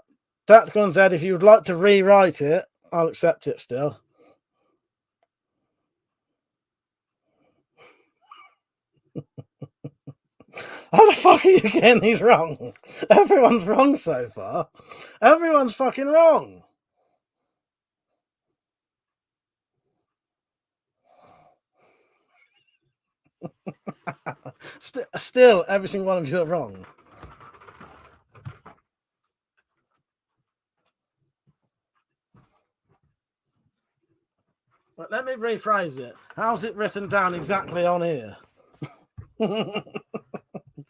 Tactical and Zed, if you would like to rewrite it, I'll accept it still. How the fuck are you getting these wrong? Everyone's wrong so far. Everyone's fucking wrong. Still, every single one of you are wrong. But let me rephrase it. How's it written down exactly on here?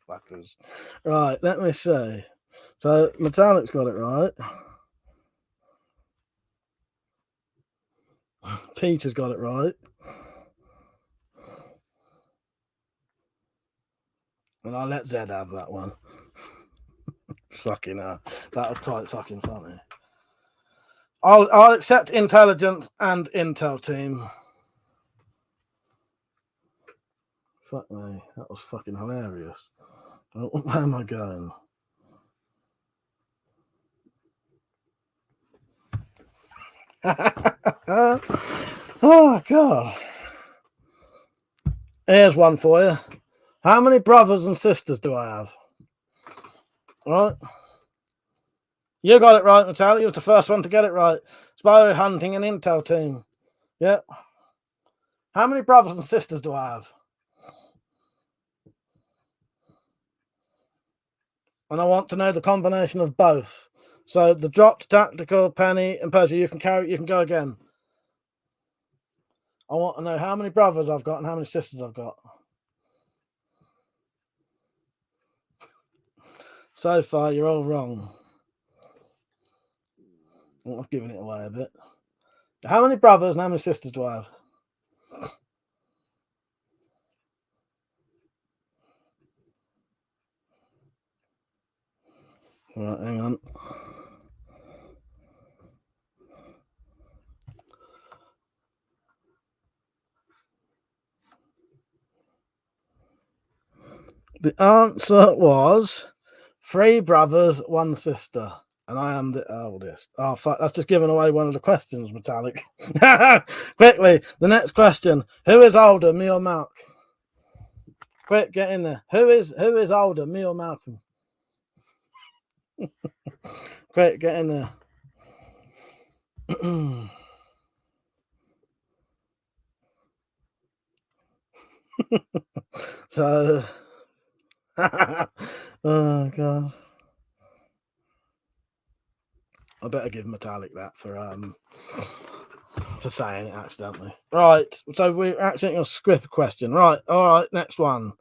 Fuckers. Right, let me see. So, Metallic's got it right. Peter's got it right. And I'll let Zed have that one. Fucking hell. That was quite fucking funny. I'll accept intelligence and intel team. Fuck me. That was fucking hilarious. Where am I going? Oh, God. Here's one for you. How many brothers and sisters do I have? All right. You got it right, Natalia. You was the first one to get it right. Spy hunting and intel team. Yeah. How many brothers and sisters do I have? And I want to know the combination of both. So the Dropped, Tactical, Penny, and Persia, you can go again. I want to know how many brothers I've got and how many sisters I've got. So far, you're all wrong. I've given it away a bit. How many brothers and how many sisters do I have? Right, hang on. The answer was 3 brothers, 1 sister. And I am the oldest. Oh, fuck. That's just giving away one of the questions, Metallic. Quickly, the next question. Who is older, me or Mark? Quick, get in there. Who is older, me or Malcolm? Quick, get in there. So, oh god, I better give Metallic that for saying it accidentally. Right, so we're accidentally on script question. Right, all right, next one.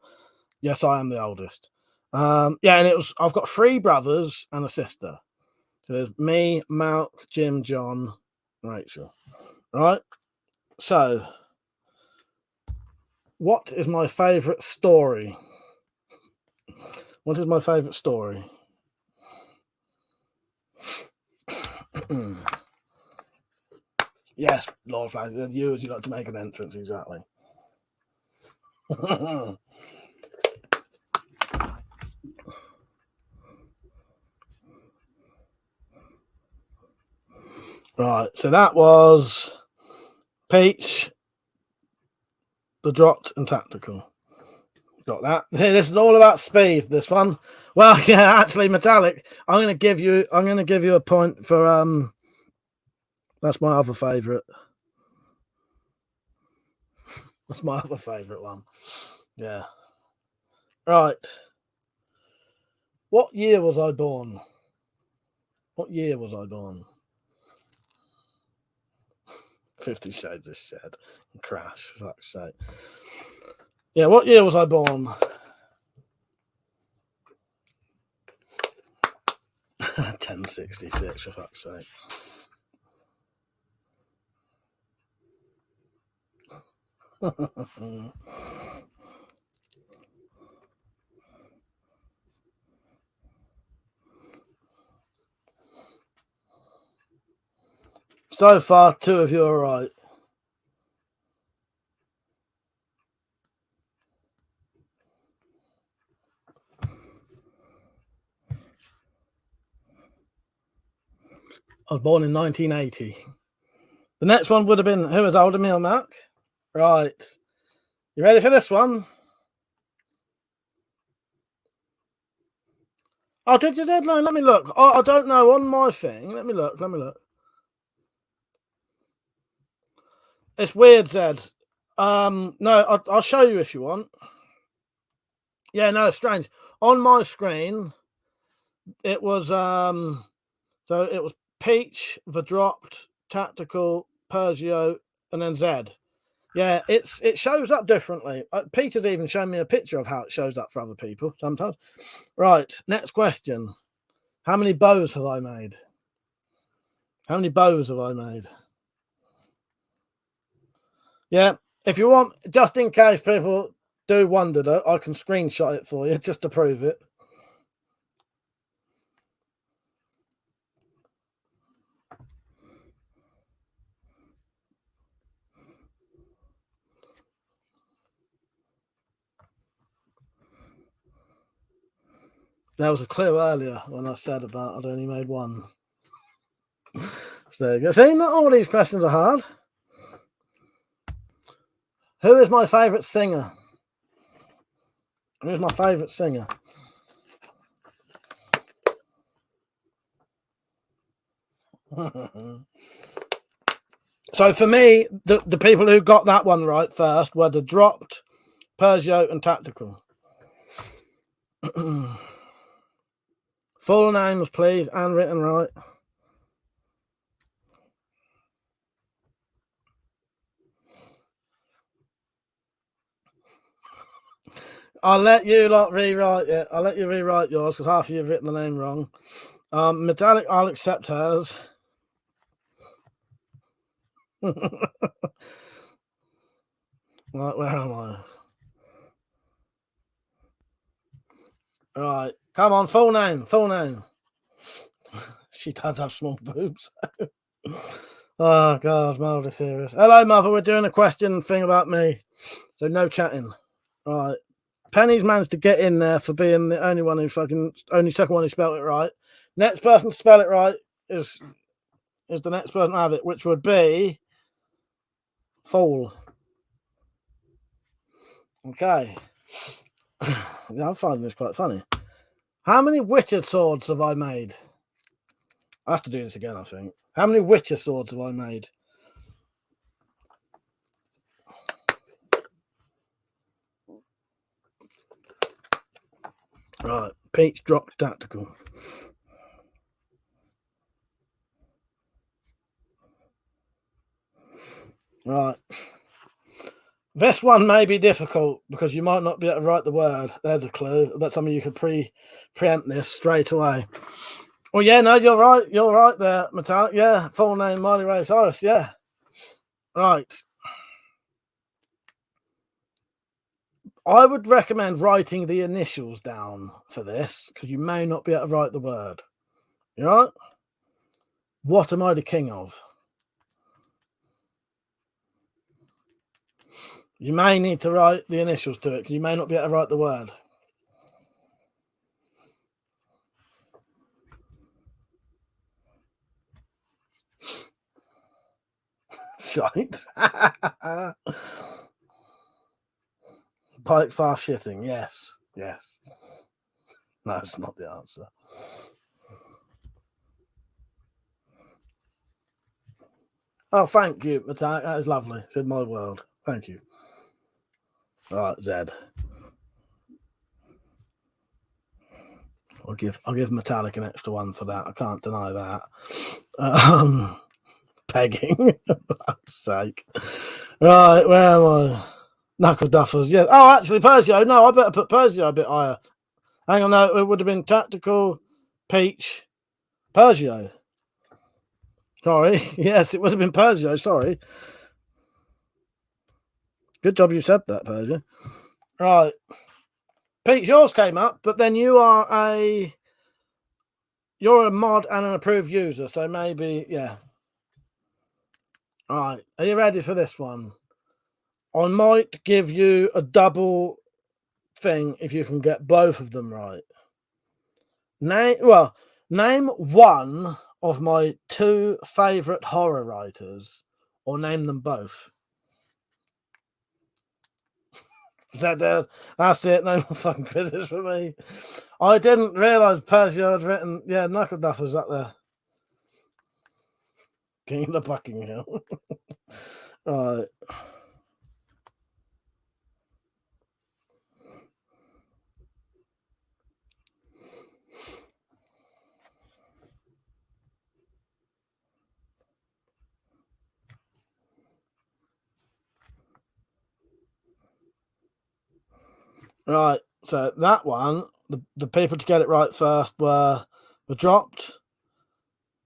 Yes, I am the oldest. Yeah, and I've got 3 brothers and a sister. So there's me, Malk, Jim, John, Rachel. Right. So, what is my favourite story? What is my favourite story? Yes, Lord Flash, you as you like to make an entrance, exactly. Right, so that was Peach, the dropped and tactical. Got that. This is all about speed, this one. Well, yeah, actually, Metallic, I'm gonna give you a point for that's my other favourite. That's my other favourite one. Yeah. Right. What year was I born? What year was I born? 50 Shades of Shed and Crash, for fuck's sake. Yeah, what year was I born? 1066, for fuck's sake. So far, 2 of you are right. I was born in 1980. The next one would have been who was older, me or Mark? Right. You ready for this one? Oh, did you deadline? Let me look. Oh, I don't know on my thing. Let me look. It's weird, Zed. No, I'll show you if you want. Yeah, no, it's strange. On my screen, it was so it was Peach, the dropped, tactical, Pergio, and then Zed. Yeah, it shows up differently. Peter's even shown me a picture of how it shows up for other people sometimes. Right, next question. How many bows have I made? How many bows have I made? Yeah, if you want, just in case people do wonder, though, I can screenshot it for you just to prove it. There was a clue earlier when I said about I'd only made 1. So there you go. See, not all these questions are hard. Who is my favourite singer? Who's my favourite singer? So for me, the people who got that one right first were the dropped, Pergio, and tactical. Full names, please, and written right. I'll let you lot rewrite it. I'll let you rewrite yours because half of you have written the name wrong. Metallic, I'll accept hers. Right, where am I? Right, come on, full name. She does have small boobs. Oh God, Mother serious. Hello, Mother. We're doing a question thing about me, so no chatting. All right. Penny's managed to get in there for being the only second one who spelled it right. Next person to spell it right is the next person to have it, which would be Fool. Okay. Yeah, I'm finding this quite funny. How many Witcher swords have I made? I have to do this again, I think. How many Witcher swords have I made? Right, Peach dropped tactical. Right. This one may be difficult because you might not be able to write the word. There's a clue. That's something you could preempt this straight away. Well, yeah, no, you're right. You're right there, Metallic. Yeah, full name Miley Ray Cyrus. Yeah. Right. I would recommend writing the initials down for this because you may not be able to write the word. You all right? What am I the king of? You may need to write the initials to it because you may not be able to write the word. Shite. Pike fast shitting. Yes. Yes. No, it's not the answer. Oh, thank you, Metallic. That is lovely. It's in my world. Thank you. All right, Zed. I'll give Metallic an extra one for that. I can't deny that. Pegging. For fuck's sake. Right, where am I? Knuckle duffers. Yeah. Oh, actually, Persio. No, I better put Persio a bit higher. Hang on, no, it would have been Tactical, Peach, Persio. Sorry. Yes, it would have been Persio. Sorry. Good job you said that, Persio. Right. Peach, yours came up, but then you're a mod and an approved user, so maybe, yeah. All right. Are you ready for this one? I might give you a double thing if you can get both of them right. Name one of my two favorite horror writers, or name them both. That's it. No more fucking quizzes for me. I didn't realise Persio had written, Knuckle Duffers up there. King of the Buckingham. Right. Right. So that one, the people to get it right first were dropped.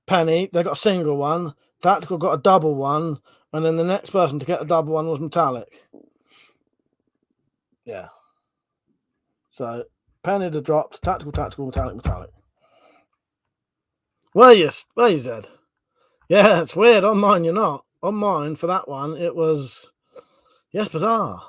Penny, they got a single one. Tactical got a double one. And then the next person to get a double one was Metallic. Yeah. So Penny the dropped, tactical, metallic. Where you Zed? Yeah, it's weird. On mine, you're not. On mine, for that one, it was Yes Bizarre.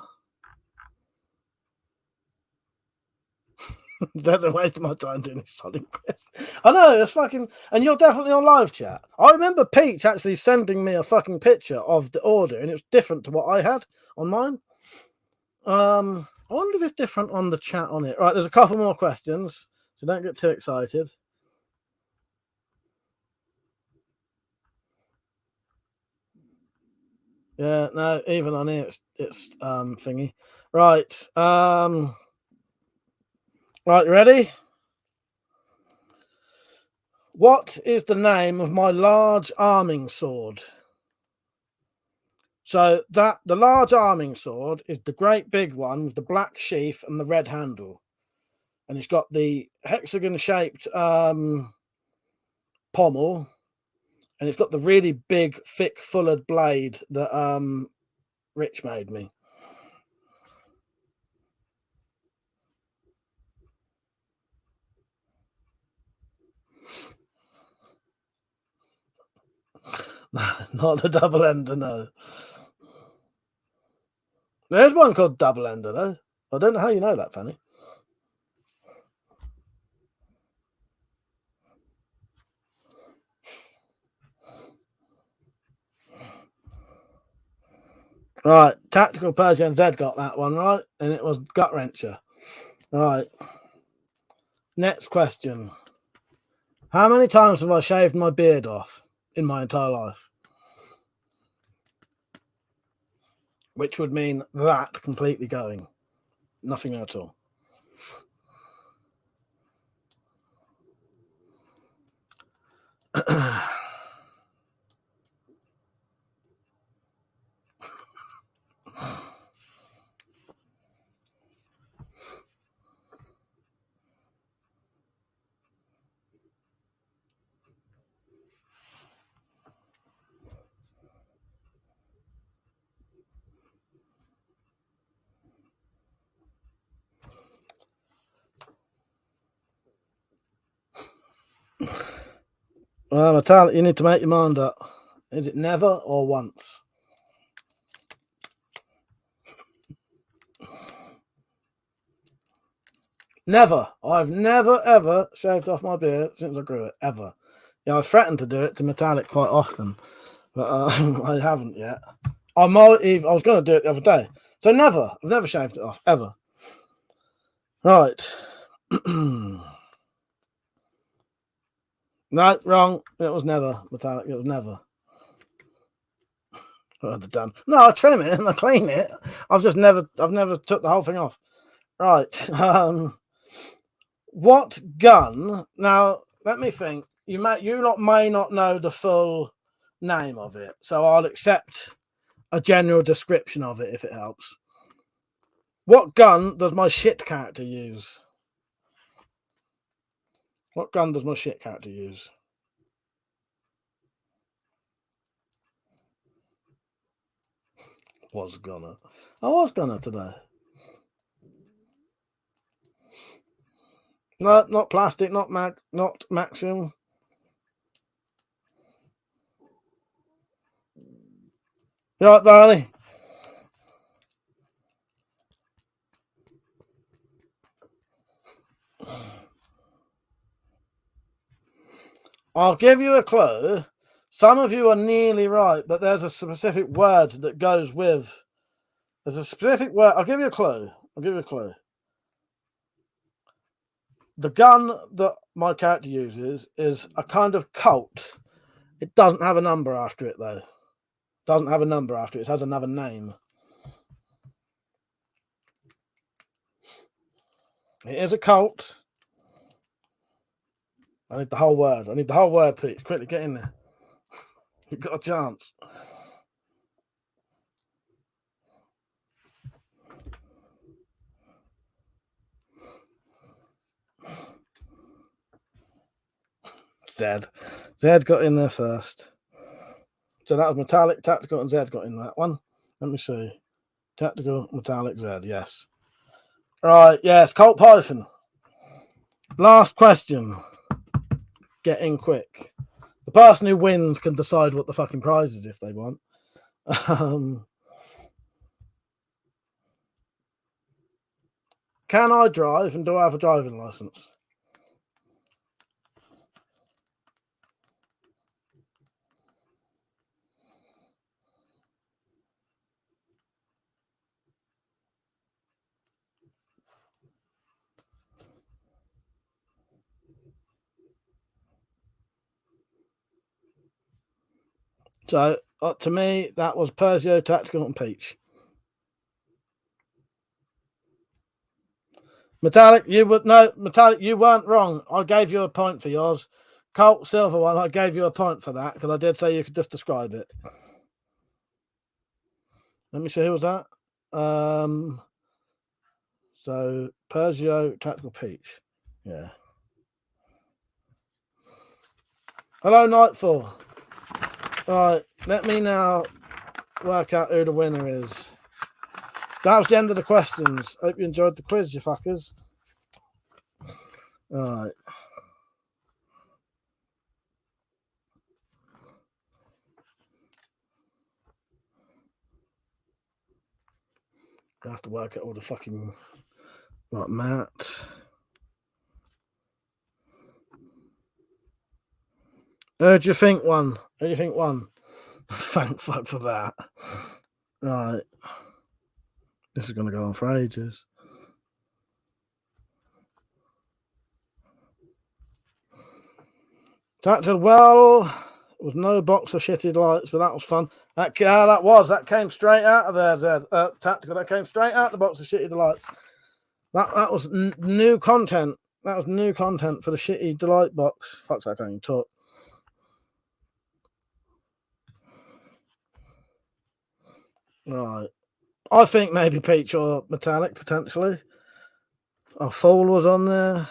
That's a waste of my time doing this solid quiz. I know, it's fucking... And you're definitely on live chat. I remember Peach actually sending me a fucking picture of the order, and it was different to what I had on mine. I wonder if it's different on the chat on it. Right, there's a couple more questions, so don't get too excited. Yeah, no, even on here it's thingy. Right. Right, you ready? What is the name of my large arming sword? So the large arming sword is the great big one with the black sheath and the red handle. And it's got the hexagon shaped pommel, and it's got the really big, thick, fulled blade that Rich made me. Not the double ender, no. There's one called double ender, though. I don't know how you know that, Fanny. Right, Tactical Persian Z got that one right, and it was Gut Wrencher. Right. Next question. How many times have I shaved my beard off in my entire life? Which would mean that completely going. Nothing at all. Well, Metallic, you need to make your mind up. Is it never or once? Never. I've never, ever shaved off my beard since I grew it. Ever. Yeah, I threatened to do it to Metallic quite often, but I haven't yet. I was going to do it the other day. So never. I've never shaved it off, ever. Right. No, wrong. It was never, Metallic. It was never. Done. No, I trim it and I clean it. I've never took the whole thing off. Right. What gun? Now, let me think. You lot may not know the full name of it, so I'll accept a general description of it if it helps. What gun does my shit character use? What gun does my shit character use? I was gonna today. No, not plastic, not Maxim. You all right, Barney? I'll give you a clue. Some of you are nearly right, but there's a specific word that goes with. There's a specific word. I'll give you a clue. The gun that my character uses is a kind of Colt. It doesn't have a number after it, though. Doesn't have a number after it. It has another name. It is a Colt. I need the whole word. Pete. Quickly, get in there. You've got a chance. Zed got in there first. So that was Metallic, Tactical, and Zed got in that one. Let me see. Tactical, Metallic, Zed, yes. Right, yes, Colt Python. Last question. Get in quick. The person who wins can decide what the fucking prize is if they want. Can I drive and do I have a driving license? So, to me, that was Persio, Tactical, and Peach. Metallic, you weren't wrong. I gave you a point for yours. Colt Silver one, I gave you a point for that because I did say you could just describe it. Let me see, who was that? So Persio, Tactical, Peach. Yeah. Hello, Nightfall. Right, let me now work out who the winner is. That was the end of the questions. Hope you enjoyed the quiz, you fuckers. All right. I have to work out all the fucking right, Matt. Who do you think won? Thank fuck for that. Right. This is going to go on for ages. Tactical, well, there was no box of shitty lights, but that was fun. That came straight out of there, Zed. Tactical, that came straight out the box of shitty delights. That was new content. That was new content for the shitty delight box. Fuck, I can't even talk. Right. I think maybe Peach or Metallic, potentially. Oh, Fool was on there.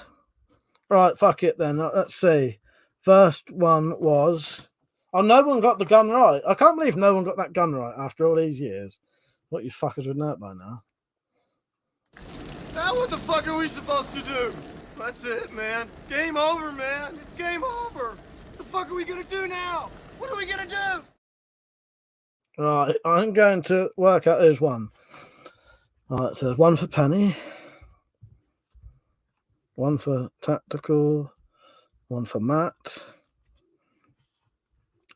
Right, fuck it then. Let's see. First one was... Oh, no one got the gun right. I can't believe no one got that gun right after all these years. What you fuckers would know it by now. Now what the fuck are we supposed to do? That's it, man. Game over, man. It's game over. What the fuck are we gonna do now? What are we gonna do? Right, I'm going to work out who's won. Right, so there's one for Penny. One for Tactical. One for Matt.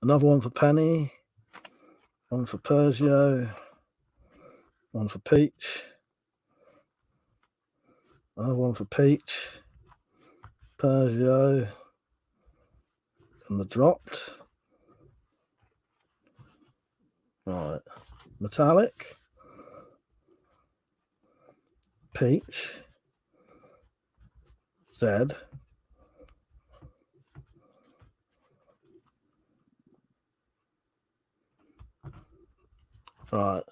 Another one for Penny. One for Persia. One for Peach. Another one for Peach. Persia. And the dropped. Right. Metallic. Peach. Zed. Right.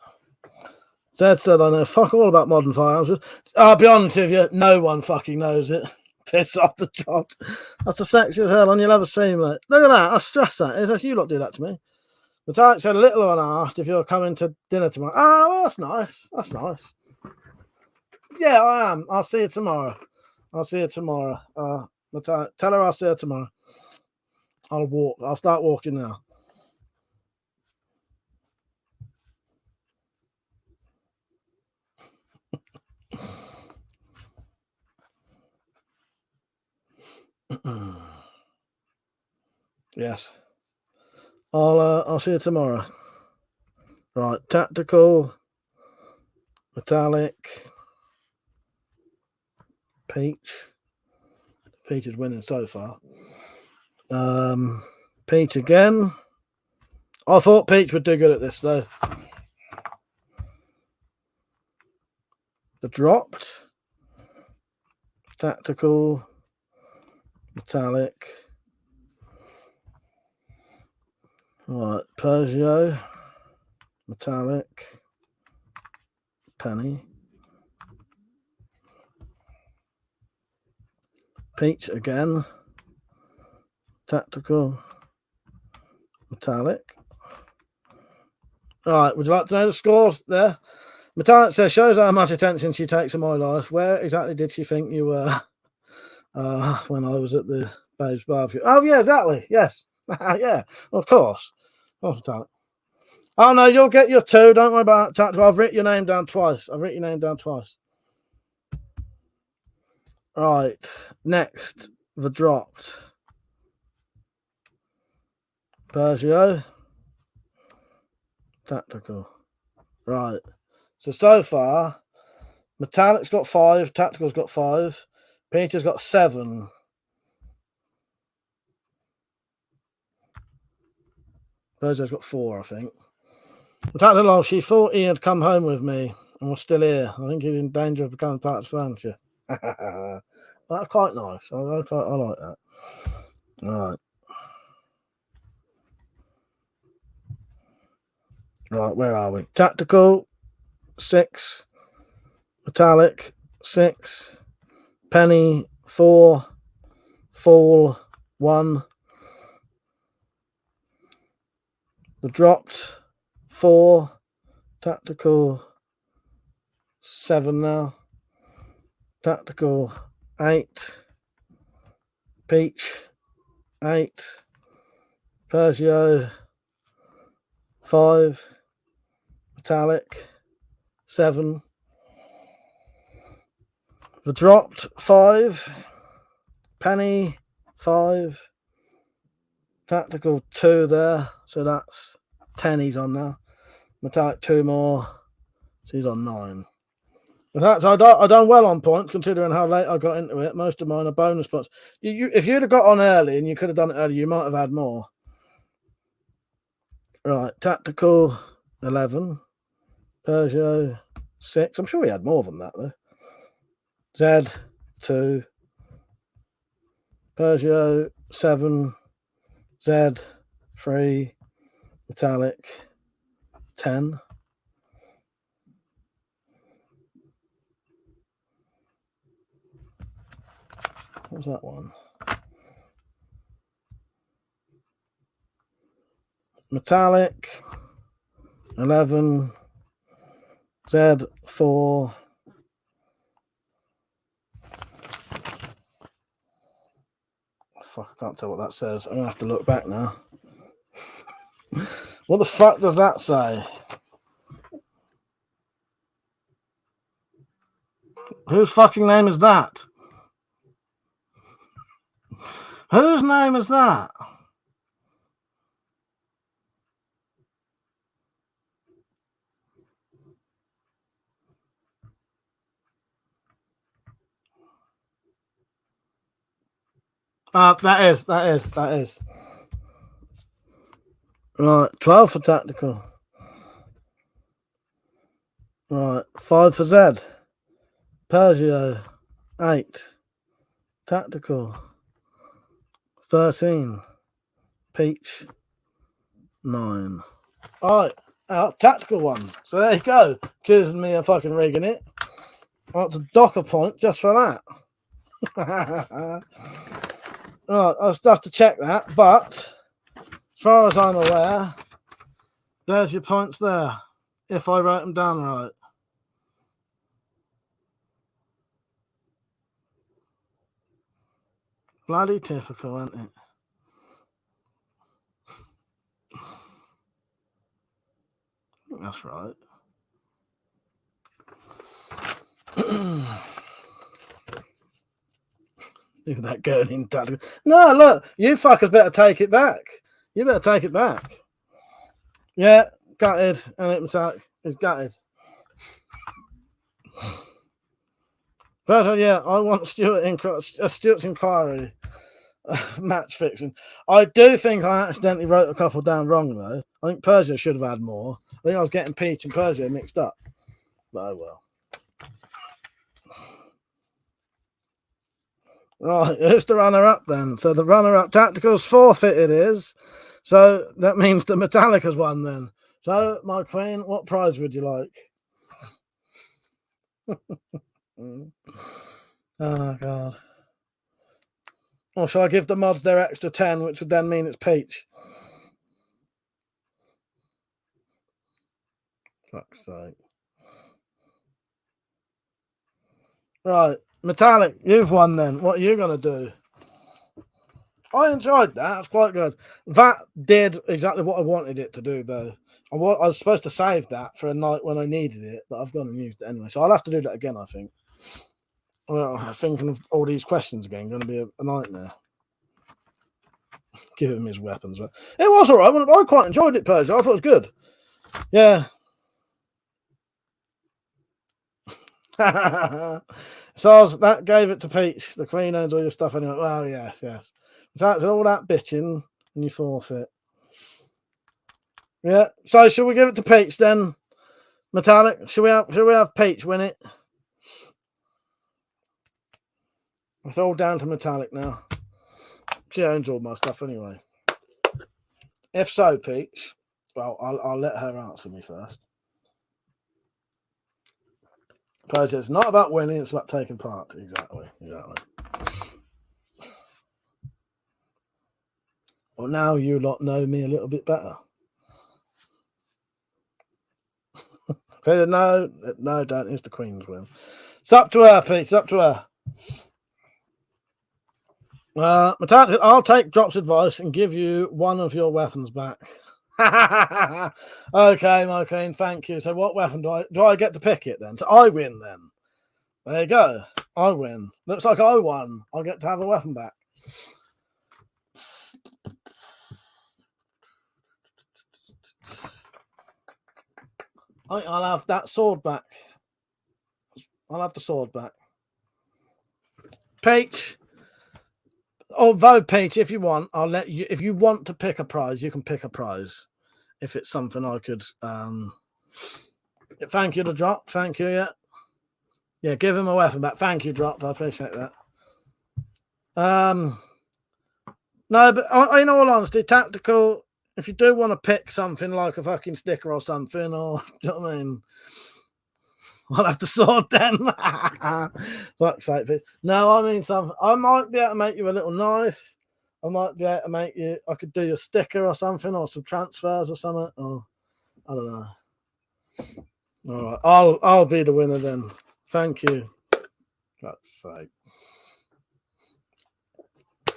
Zed said, I know fuck all about modern firearms. I'll be honest with you, no one fucking knows it. Piss off the job. That's the sexiest hairline you'll ever see, mate. Look at that. I stress that. It's like you lot do that to me. Metallic said, a little one asked if you're coming to dinner tomorrow. Oh, well, that's nice. That's nice. Yeah, I am. I'll see you tomorrow. Metallic, tell her I'll see her tomorrow. I'll walk. I'll start walking now. Yes. I'll see you tomorrow. Right, Tactical, Metallic, Peach. Peach is winning so far. Peach again. I thought Peach would do good at this though. The dropped. Tactical, Metallic. Right, Persia, Metallic, Penny, Peach again, Tactical, Metallic. All right, would you like to know the scores there? Metallic says, shows how much attention she takes in my life. Where exactly did she think you were when I was at the Babes Barbecue? Oh, yeah, exactly. Yes. Yeah, of course. Oh, no, you'll get your 2. Don't worry about that. I've written your name down twice. Right. Next, the dropped. Persia. Tactical. Right. So far, Metallic's got 5. Tactical's got 5. Peter's got 7. Persia's got 4, I think. Tactical, she thought he had come home with me and was still here. I think he's in danger of becoming part of the furniture. That's quite nice. I like that. Right. Right, where are we? Tactical, 6. Metallic, 6. Penny, 4. Fall, 1. The dropped, 4. Tactical, 7 now. Tactical, 8. Peach, 8. Persia, 5. Metallic, 7. The dropped, 5. Penny, 5. Tactical, 2 there. So that's 10 he's on now. Metallic, 2 more. So he's on 9. In fact, I done well on points considering how late I got into it. Most of mine are bonus points. If you'd have got on early and you could have done it early, you might have had more. Right, tactical 11, Peugeot 6. I'm sure we had more than that though. Z 2, Peugeot 7, Z 3, metallic 10. What's that one? Metallic 11, Z 4. Fuck, I can't tell what that says. I'm gonna have to look back now. What the fuck does that say? Whose fucking name is that? Whose name is that? That is. Right, 12 for tactical. Right, 5 for Z. Peugeot 8. Tactical 13. Peach 9. Alright, tactical one. So there you go. Accusing me of fucking rigging it. I want to dock a point just for that. Right, I'll still have to check that, but as far as I'm aware, there's your points there. If I write them down right. Bloody typical, isn't it? I think that's right. Look at that going in tactical. No, look, you fuckers better take it back. You better take it back. Yeah, gutted, and it metallic is gutted. But yeah, I want Stuart's inquiry. Match fixing. I do think I accidentally wrote a couple down wrong though. I think Peugeot should have had more. I think I was getting Peach and Peugeot mixed up. But oh well. Right, who's the runner-up then? So the runner-up tactical's forfeited is. So that means the metallic has won then. So, my queen, what prize would you like? Oh God. Or shall I give the mods their extra 10, which would then mean it's Peach? Fuck's sake. Right, metallic, you've won then. What are you going to do? I enjoyed that. That's quite good. That did exactly what I wanted it to do, though. I was supposed to save that for a night when I needed it, but I've gone and used it anyway. So I'll have to do that again, I think. Well, thinking of all these questions again, going to be a nightmare. Give him his weapons. It was all right. I quite enjoyed it, Peugeot. I thought it was good. Yeah. So that gave it to Peach. The Queen owns all your stuff anyway. Well, yes. That's all that bitching and you forfeit. Yeah. So should we give it to Peach then? Metallic. Should we have Peach win it? It's all down to Metallic now. She owns all my stuff anyway. If so, Peach, well, I'll let her answer me first. Because it's not about winning, it's about taking part. Exactly. Well, now you lot know me a little bit better. No, don't. It's the Queen's win. It's up to her, Peach. It's up to her. Metallic, I'll take Drop's advice and give you one of your weapons back. Okay, my Queen, thank you. So what weapon do I get to pick it then? So I win then. There you go. I win. Looks like I won. I get to have a weapon back. I'll have that sword back. I'll have the sword back. Peach. Although, Peach, if you want, I'll let you. If you want to pick a prize, you can pick a prize. If it's something I could. Thank you to Drop. Thank you. Yeah. Yeah. Give him a weapon back. Thank you, Drop. I appreciate that. No, but in all honesty, tactical. If you do want to pick something like a fucking sticker or something, or do you know what I mean? I'll have to sword then. Fuck's sake, bitch. No, I mean something. I might be able to make you a little knife. I might be able to make you. I could do your sticker or something, or some transfers or something. Or I don't know. All right, I'll be the winner then. Thank you. Fuck's sake.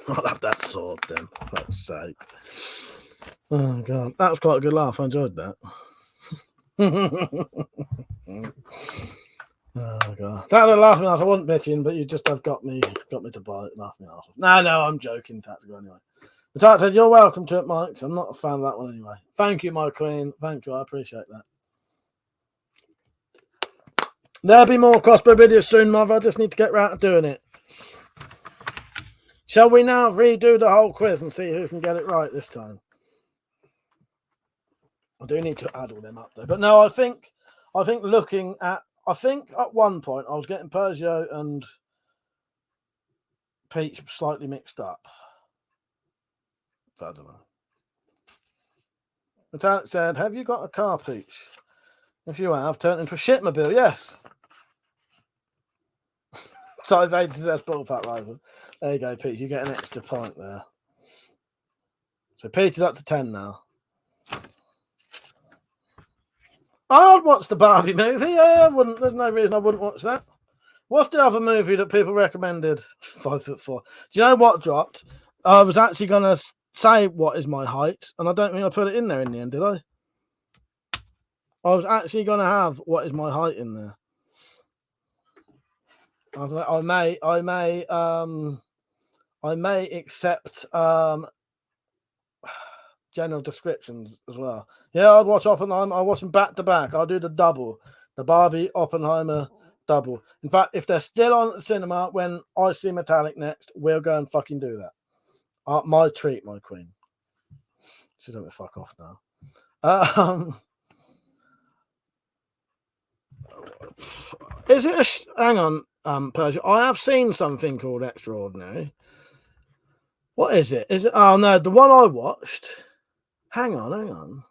I'll have that sword then. Fuck's sake. Oh god, that was quite a good laugh. I enjoyed that. Oh god, that would laugh me off. I wasn't bitching, but you just have got me to buy it. Laugh me off. No, I'm joking. Tactical anyway. The Tat said, "You're welcome to it, Mike." I'm not a fan of that one anyway. Thank you, my queen. Thank you. I appreciate that. There'll be more crossbow videos soon, mother. I just need to get round to doing it. Shall we now redo the whole quiz and see who can get it right this time? I do need to add all them up though. But no, I think looking at, I think at one point I was getting Peugeot and Peach slightly mixed up. But I don't know. Metallic said, "Have you got a car, Peach? If you have, turn it into a shitmobile." Yes. Size 8 says ballpark rival. There you go, Peach. You get an extra point there. So Peach is up to 10 now. I'd watch the Barbie movie. Yeah, I wouldn't. There's no reason I wouldn't watch that. What's the other movie that people recommended? 5'4". Do you know what dropped? I was actually going to say what is my height, and I don't think I put it in there in the end, did I? I was actually going to have what is my height in there. I may accept general descriptions as well. Yeah, I'd watch Oppenheimer. I'll watch them back to back. I'll do the double, the Barbie Oppenheimer double. In fact, if they're still on at the cinema when I see Metallic next, we'll go and fucking do that. My treat, my queen. She don't fuck off now. Is it hang on, Persia? I have seen something called Extraordinary. What is it? Is it? Oh no, the one I watched. Hang on.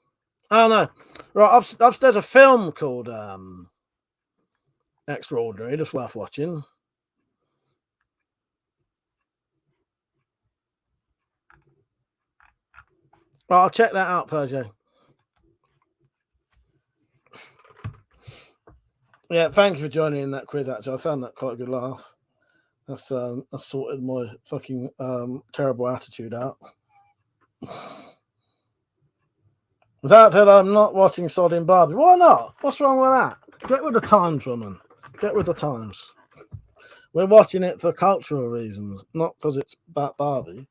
Oh no, right. There's a film called Extraordinary. That's worth watching. Right, I'll check that out, Persia. Yeah, thank you for joining in that quiz. Actually, I found that quite a good laugh. That's sorted my fucking terrible attitude out. Without that, I'm not watching Sodding Barbie. Why not? What's wrong with that? Get with the times, woman. Get with the times. We're watching it for cultural reasons, not because it's about Barbie.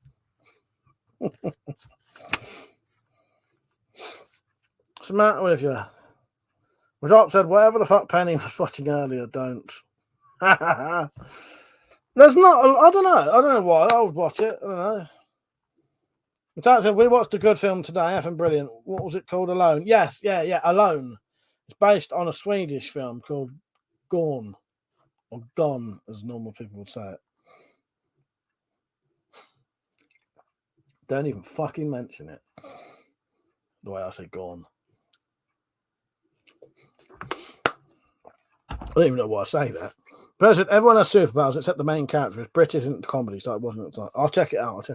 What's the matter with you? Drop said, whatever the fuck Penny was watching earlier, don't. There's not, I don't know why. I would watch it. I don't know. Metallic said, we watched a good film today, effing brilliant. What was it called? Alone. Yes, yeah, Alone. It's based on a Swedish film called Gorn. Or Gone, as normal people would say it. Don't even fucking mention it. The way I say Gorn. I don't even know why I say that. President, everyone has superpowers except the main character. It's British and comedy, so it wasn't. I'll check it out.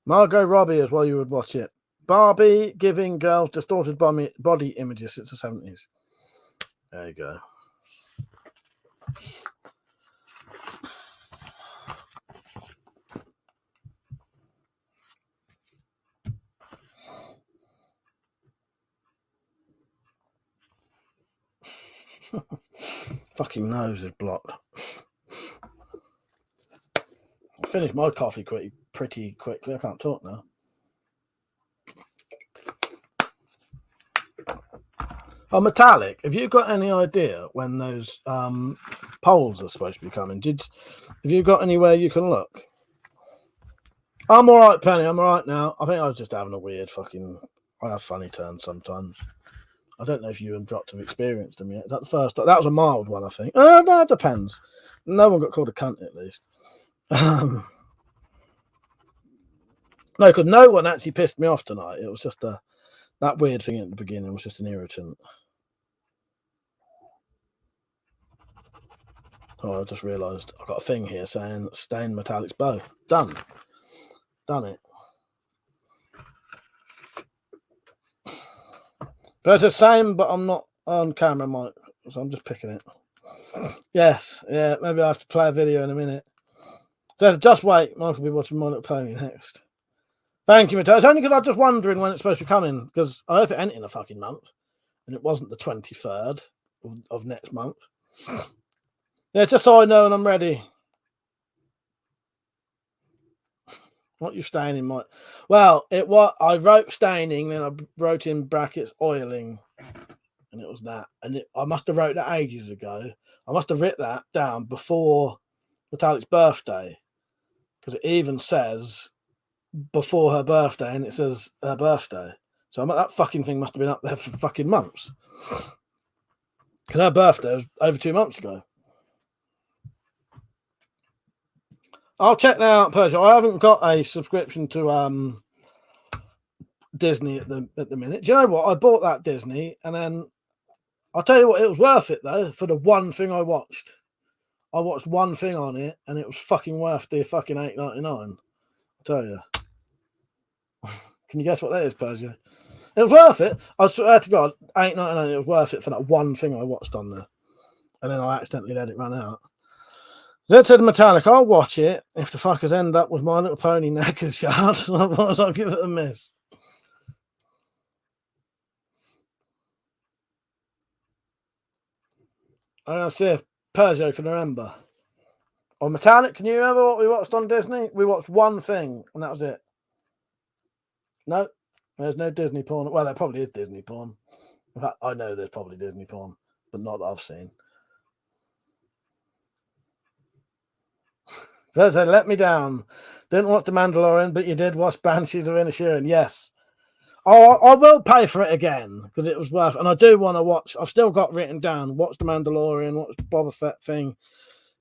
Margot Robbie as well, you would watch it. Barbie giving girls distorted body images since the 70s. There you go. Fucking nose is blocked. I finished my coffee pretty quickly. I can't talk now. Oh, Metallic, have you got any idea when those polls are supposed to be coming? Have you got anywhere you can look? I'm all right, Penny. I'm all right now. I think I was just having a weird fucking... I have funny turns sometimes. I don't know if you and Dropped have experienced them yet. Is that the first? That was a mild one, I think. No, it depends. No one got called a cunt, at least. No, because no one actually pissed me off tonight. It was just that weird thing at the beginning was just an irritant. Oh, I just realised I've got a thing here saying stain Metallic's bow. Done it. But it's the same, but I'm not on camera, Mike, so I'm just picking it. Yes, yeah, maybe I have to play a video in a minute. So just wait, Mike will be watching My Little Pony next. Thank you, Matteo. It's only because I'm just wondering when it's supposed to be coming, because I hope it ain't in a fucking month, and it wasn't the 23rd of next month. Yeah, just so I know and I'm ready. What you staining, Mike? Well, I wrote staining, then I wrote in brackets oiling, and it was that. And I must have wrote that ages ago. I must have written that down before Metallic's birthday, because it even says before her birthday, and it says her birthday. So that fucking thing must have been up there for fucking months. Because her birthday was over 2 months ago. I'll check that out, Persia. I haven't got a subscription to Disney at the minute. Do you know what? I bought that Disney, and then I'll tell you what, it was worth it though for the one thing I watched. I watched one thing on it, and it was fucking worth the fucking $8.99. I'll tell you. Can you guess what that is, Persia? It was worth it. I swear to God, $8.99. It was worth it for that one thing I watched on there, and then I accidentally let it run out. That said, Metallic, I'll watch it if the fuckers end up with My Little Pony Knackers Yard. Otherwise, I'll give it a miss. I'm going to see if Peugeot can remember. Or Metallic, can you remember what we watched on Disney? We watched one thing, and that was it. No, there's no Disney porn. Well, there probably is Disney porn. In fact, I know there's probably Disney porn, but not that I've seen. First, let me down. Didn't watch The Mandalorian, but you did watch Banshees of Inisherin. Yes. Oh, I will pay for it again because it was worth. And I do want to watch. I've still got written down. Watch The Mandalorian. Watch the Boba Fett thing.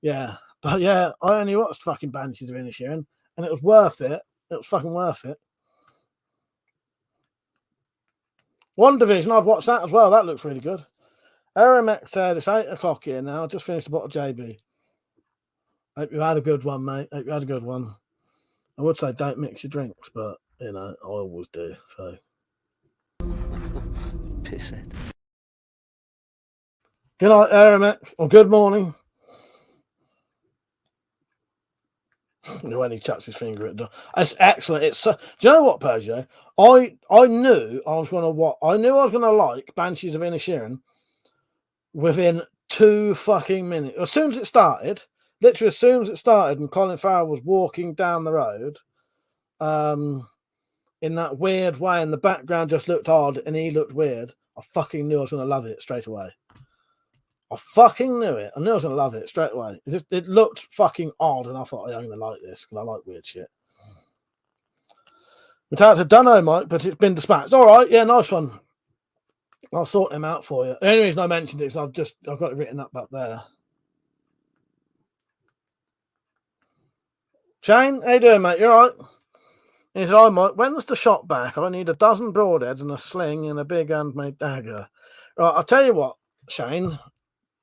Yeah, but yeah, I only watched fucking Banshees of Inisherin, and it was worth it. It was fucking worth it. One Division, I've watched that as well. That looks really good. Aramex said it's 8 o'clock here now. I just finished a bottle of JB. Hope you had a good one, mate. Hope you had a good one. I would say don't mix your drinks, but you know, I always do. So Pisshead. good night, Aramex, or good morning. When he chucks his finger at the door. It's excellent. It's do you know what, Peugeot? I knew I was gonna like Banshees of Inisherin within 2 fucking minutes. As soon as it started, literally as soon as it started, and Colin Farrell was walking down the road, in that weird way, and the background just looked odd, and he looked weird. I fucking knew I was gonna love it straight away. I fucking knew it. I knew I was going to love it straight away. It looked fucking odd, and I thought, I'm going to like this because I like weird shit. Metallic said, don't know, Mike, but it's been dispatched. All right, yeah, nice one. I'll sort them out for you. The only reason I mentioned it is I've got it written up there. Shane, how you doing, mate? You all right? He said, "Hi, Mike. When's the shot back? I need a dozen broadheads and a sling and a big handmade dagger." Right, I'll tell you what, Shane.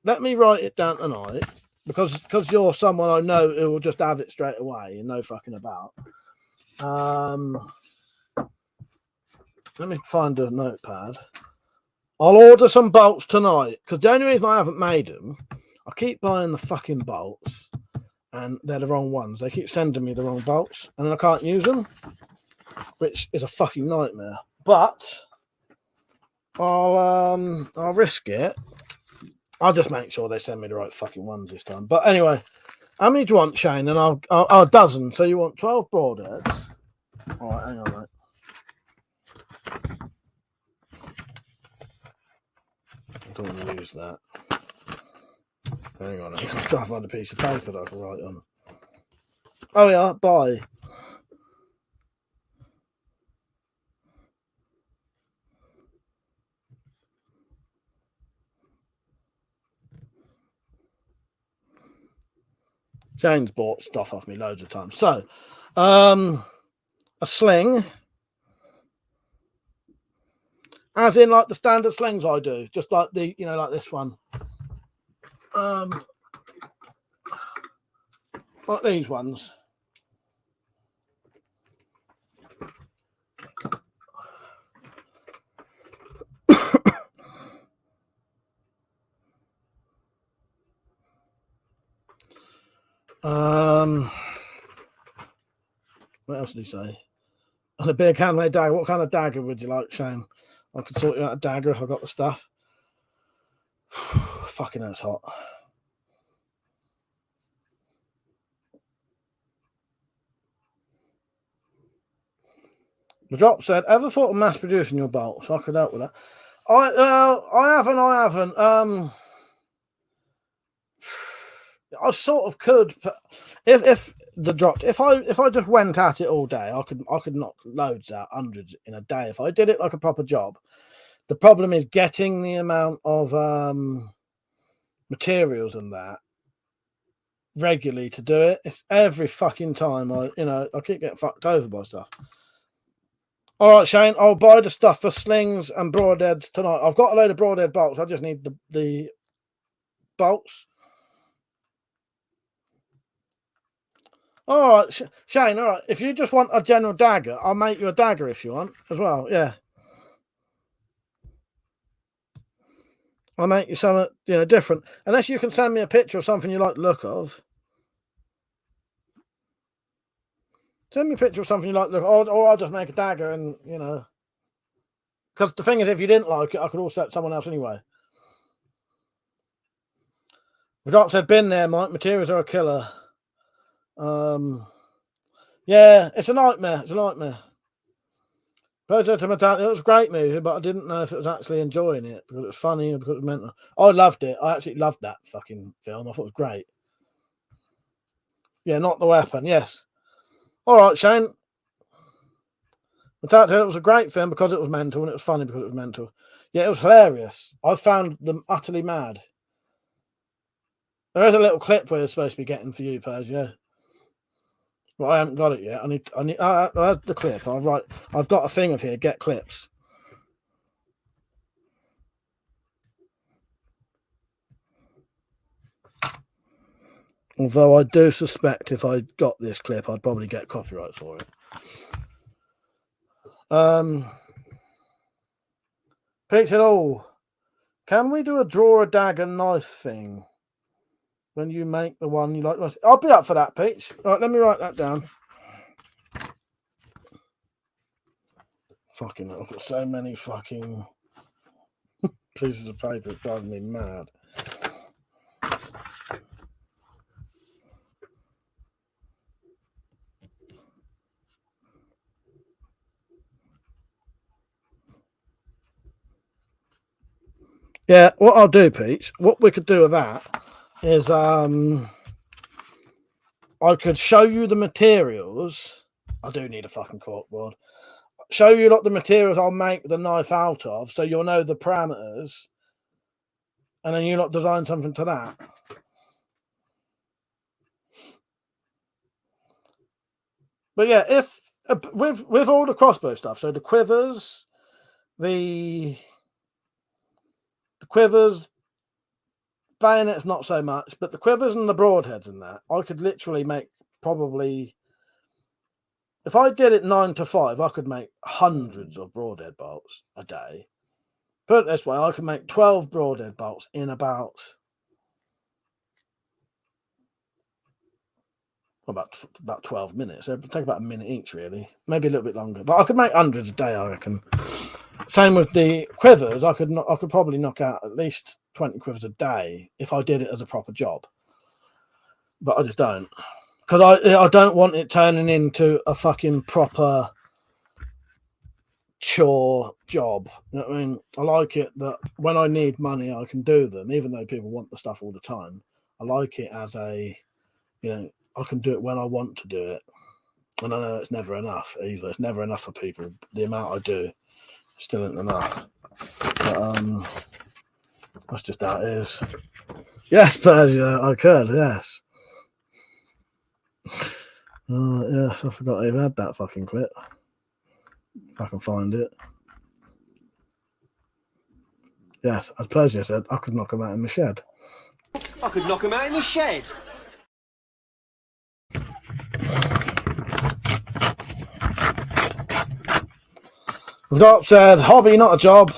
Let me write it down tonight because you're someone I know who will just have it straight away and no fucking about. Let me find a notepad. I'll order some bolts tonight because the only reason I haven't made them, I keep buying the fucking bolts and they're the wrong ones. They keep sending me the wrong bolts and then I can't use them, which is a fucking nightmare. But I'll risk it. I'll just make sure they send me the right fucking ones this time. But anyway, how many do you want, Shane? And I'll a dozen. So you want 12 broadheads? All right, hang on, mate. don't want to use that. Hang on, I'm trying to find a piece of paper that I can write on. Oh yeah, bye. Jane's bought stuff off me loads of times. So, a sling, as in like the standard slings I do, just like the, you know, like this one. Like these ones. What else did he say? And a big handmade dagger. What kind of dagger would you like, Shane? I could sort you out a dagger if I got the stuff. Fucking hell, it's hot. The drop said, "Ever thought of mass producing your bolts? I could help with that." I haven't. I sort of could. If the drop, if I just went at it all day, I could knock loads out, hundreds in a day. If I did it like a proper job. The problem is getting the amount of materials and that regularly to do it. It's every fucking time I keep getting fucked over by stuff. All right, Shane, I'll buy the stuff for slings and broadheads tonight. I've got a load of broadhead bolts. I just need the bolts. All right, Shane, all right. If you just want a general dagger, I'll make you a dagger if you want as well. Yeah. I'll make you something, different. Unless you can send me a picture of something you like the look of. Send me a picture of something you like the look of, or I'll just make a dagger and, Because the thing is, if you didn't like it, I could also set someone else anyway. The doc said, "Been there, Mike. Materials are a killer." Yeah, it's a nightmare. It's a nightmare. Pleasure to Metallica. It was a great movie, but I didn't know if it was actually enjoying it because it was funny or because it was mental. I loved it. I actually loved that fucking film. I thought it was great. Yeah, not the weapon. Yes. All right, Shane. Metallica, it was a great film because it was mental, and it was funny because it was mental. Yeah, it was hilarious. I found them utterly mad. There is a little clip where it's supposed to be getting for you, Paz. Yeah. Well, I haven't got it yet. I need the clip. I've got a thing of here. Get clips. Although I do suspect if I got this clip, I'd probably get copyright for it. Peach said, "Oh, can we do a draw a dagger knife thing when you make the one you like?" I'll be up for that, Peach. All right, let me write that down. Fucking hell, I've got so many fucking pieces of paper, it's driving me mad. Yeah, what I'll do, Peach, what we could do with that is I could show you the materials. I do need a fucking corkboard. Show you the materials I'll make the knife out of, so you'll know the parameters, and then you design something to that. But yeah, if with all the crossbow stuff, so the quivers, bayonets not so much, but the quivers and the broadheads and that, I could literally make probably, if I did it 9 to 5, I could make hundreds of broadhead bolts a day. Put it this way, I could make 12 broadhead bolts in about 12 minutes. It would take about a minute each, really. Maybe a little bit longer. But I could make hundreds a day, I reckon. Same with the quivers. I could probably knock out at least 20 quivers a day if I did it as a proper job. But I just don't. Because I don't want it turning into a fucking proper chore job. You know what I mean? I like it that when I need money, I can do them, even though people want the stuff all the time. I like it as a, you know, I can do it when I want to do it. And I know it's never enough either. It's never enough for people. The amount I do still isn't enough. But that's just how it is. Yes, Persia, I could, yes. Yes, I forgot I even had that fucking clip. If I can find it. Yes, as Persia said, I could knock him out in the shed. I could knock him out in the shed. Doc said, hobby, not a job.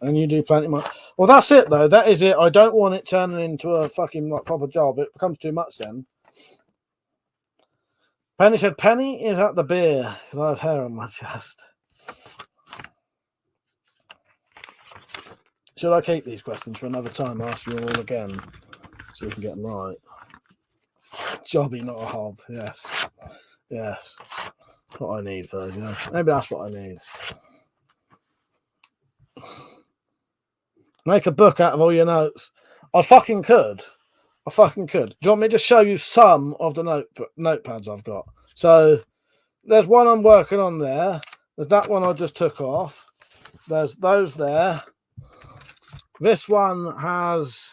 And you do plenty more. Well, that's it, though. That is it. I don't want it turning into a fucking like, proper job. It becomes too much then. Penny said, Penny is at the beer. I have hair on my chest. Should I keep these questions for another time? Ask you all again so we can get them right. Jobby, not a hob. Yes. Yes. That's what I need, though. You know? Maybe that's what I need. Make a book out of all your notes. I fucking could. I fucking could. Do you want me to show you some of the notepads I've got? So there's one I'm working on there. There's that one I just took off. There's those there. This one has,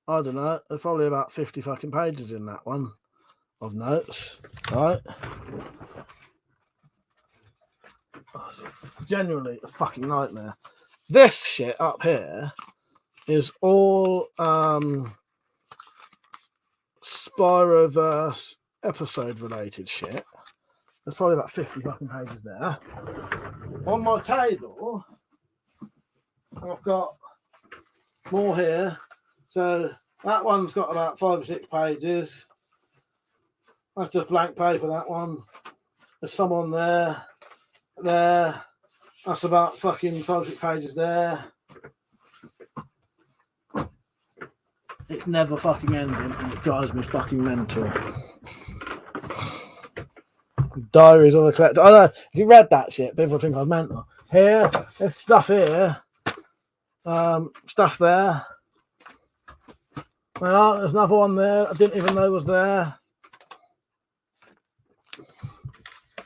I don't know, there's probably about 50 fucking pages in that one of notes. Right? Genuinely a fucking nightmare. This shit up here is all Spyroverse episode related shit. There's probably about 50 fucking pages there. On my table, I've got more here. So that one's got about 5 or 6 pages. That's just blank paper, that one. There's some on there. There. That's about fucking 5 or 6 pages there. It's never fucking ending and it drives me fucking mental. Diaries of a Collector. I know, if you read that shit, people think I'm mental. Here, there's stuff here. Stuff there. Well, there's another one there I didn't even know was there.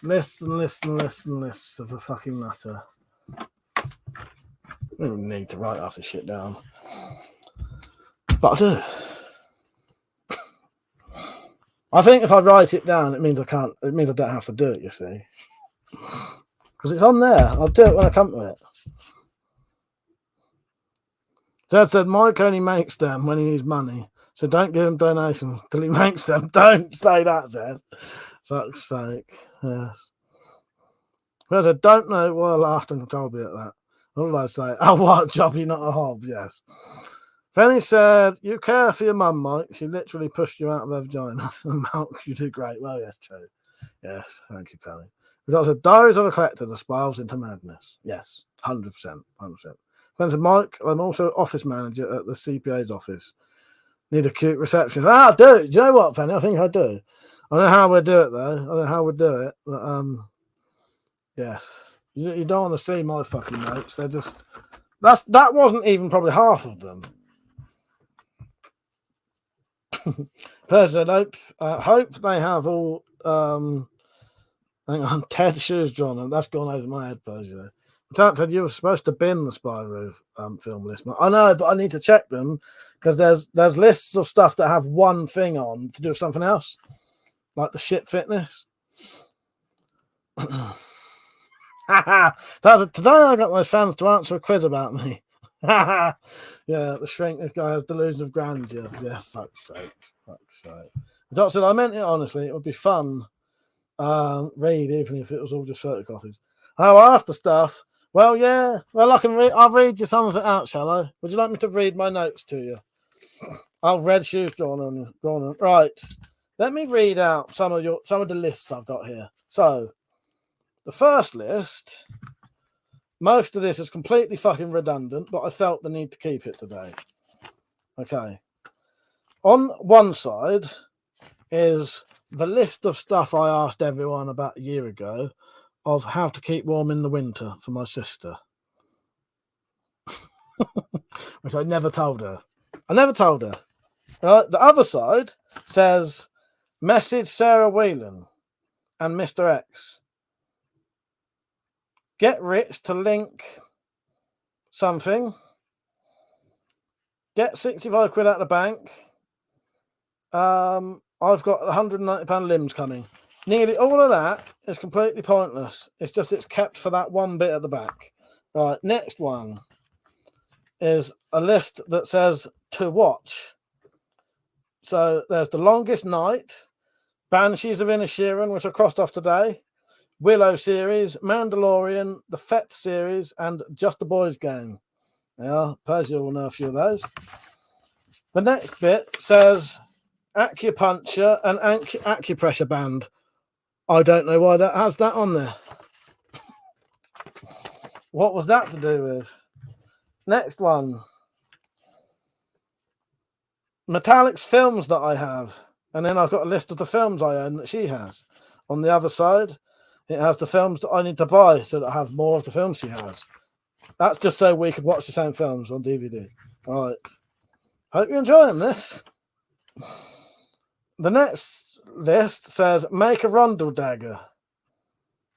Lists and lists and lists and lists of a fucking matter. I don't need to write half this shit down. But I do. I think if I write it down, it means I can't. It means I don't have to do it. You see, because it's on there. I'll do it when I come to it. Dad said Mike only makes them when he needs money, so don't give him donations till he makes them. Don't say that, Dad. Fuck's sake. Yes. But I don't know why I laughed and told me at that. What did I say? Oh, what jobby, not a hob. Yes. Penny said, you care for your mum, Mike. She literally pushed you out of her vagina. Malk, you do great. Well, yes, true. Yes, thank you, Penny. But I said, Diaries of a Collector, the spirals into madness. Yes, 100%. 100%. Penny said, Mike, I'm also office manager at the CPA's office. Need a cute reception. I do. Do you know what, Penny? I think I do. I don't know how we'll do it, though. I don't know how we'll do it. But, yes. You don't want to see my fucking notes. They're just... That wasn't even probably half of them. President, hope they have all hang on, Ted shoes drawn and that's gone over my head, President. Ted, you were supposed to bin the Spyro film list. I know, but I need to check them because there's lists of stuff that have one thing on to do with something else, like the shit fitness. Today I got my fans to answer a quiz about me. Yeah, the shrink. This guy has delusion of grandeur. Yeah, fuck's sake. Fuck's sake. The doctor said, I meant it honestly. It would be fun. Read, even if it was all just photocopies. Oh, after stuff. Well, yeah. Well, I can read. I'll read you some of it out, shall I? Would you like me to read my notes to you? Oh, red shoes drawn on you. Drawn on. Right. Let me read out some of the lists I've got here. So, the first list. Most of this is completely fucking redundant, but I felt the need to keep it today. Okay. On one side is the list of stuff I asked everyone about a year ago of How to Keep Warm in the Winter for my sister. Which I never told her. I never told her. The other side says, message Sarah Whelan and Mr. X. Get rich to link something. Get 65 quid out of the bank. I've got £190 limbs coming. Nearly all of that is completely pointless. It's kept for that one bit at the back. Right, next one is a list that says to watch. So there's The Longest Night, Banshees of Inisherin, which I crossed off today, Willow series, Mandalorian, the Fett series, and Just a Boys Game. Yeah, Persia will know a few of those. The next bit says acupuncture and acupressure band. I don't know why that has that on there. What was that to do with? Next one. Metallic's films that I have. And then I've got a list of the films I own that she has. On the other side, it has the films that I need to buy so that I have more of the films she has. That's just so we could watch the same films on DVD. All right. Hope you're enjoying this. The next list says make a Rundle dagger.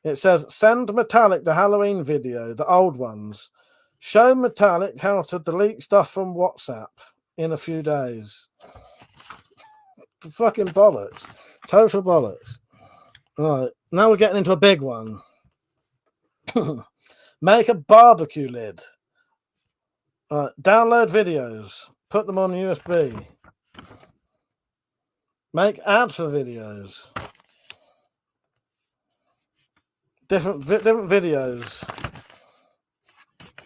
It says send Metallic the Halloween video, the old ones. Show Metallic how to delete stuff from WhatsApp in a few days. Fucking bollocks. Total bollocks. All right. Now we're getting into a big one. Make a barbecue lid. All right. Download videos. Put them on USB. Make ads for videos. Different videos.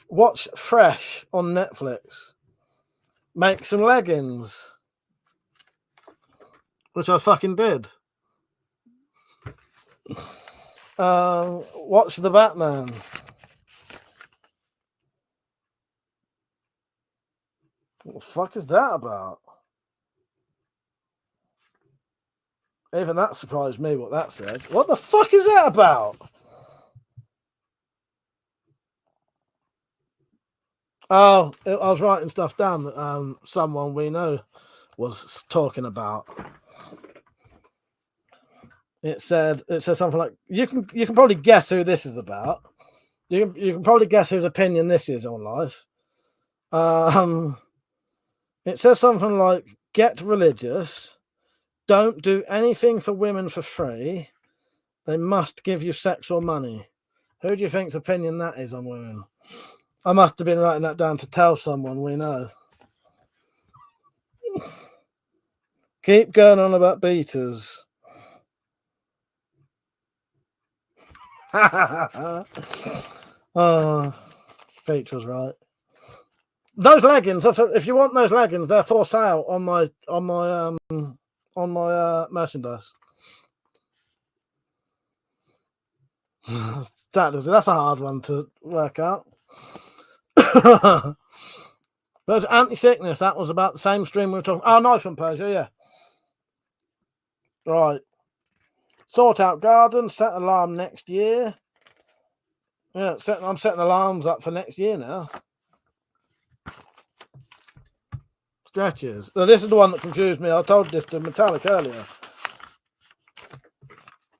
Watch Fresh on Netflix. Make some leggings. Which I fucking did. Watch The Batman. What the fuck is that about? Even that surprised me what that says. What the fuck is that about? Oh, I was writing stuff down that someone we know was talking about. It said something like, you can probably guess who this is about. You can probably guess whose opinion this is on life. It says something like, get religious, don't do anything for women for free, they must give you sex or money. Who do you think's opinion that is on women? I must have been writing that down to tell someone we know. Keep going on about beaters. Oh, Peach was right. Those leggings, if you want those leggings, they're for sale on my merchandise. That's a hard one to work out. But anti-sickness, that was about the same stream we were talking. Oh, nice one, Persia, yeah. Right. Sort out garden, set alarm next year. Yeah, I'm setting alarms up for next year now. Stretches. Now, this is the one that confused me. I told this to Metallic earlier.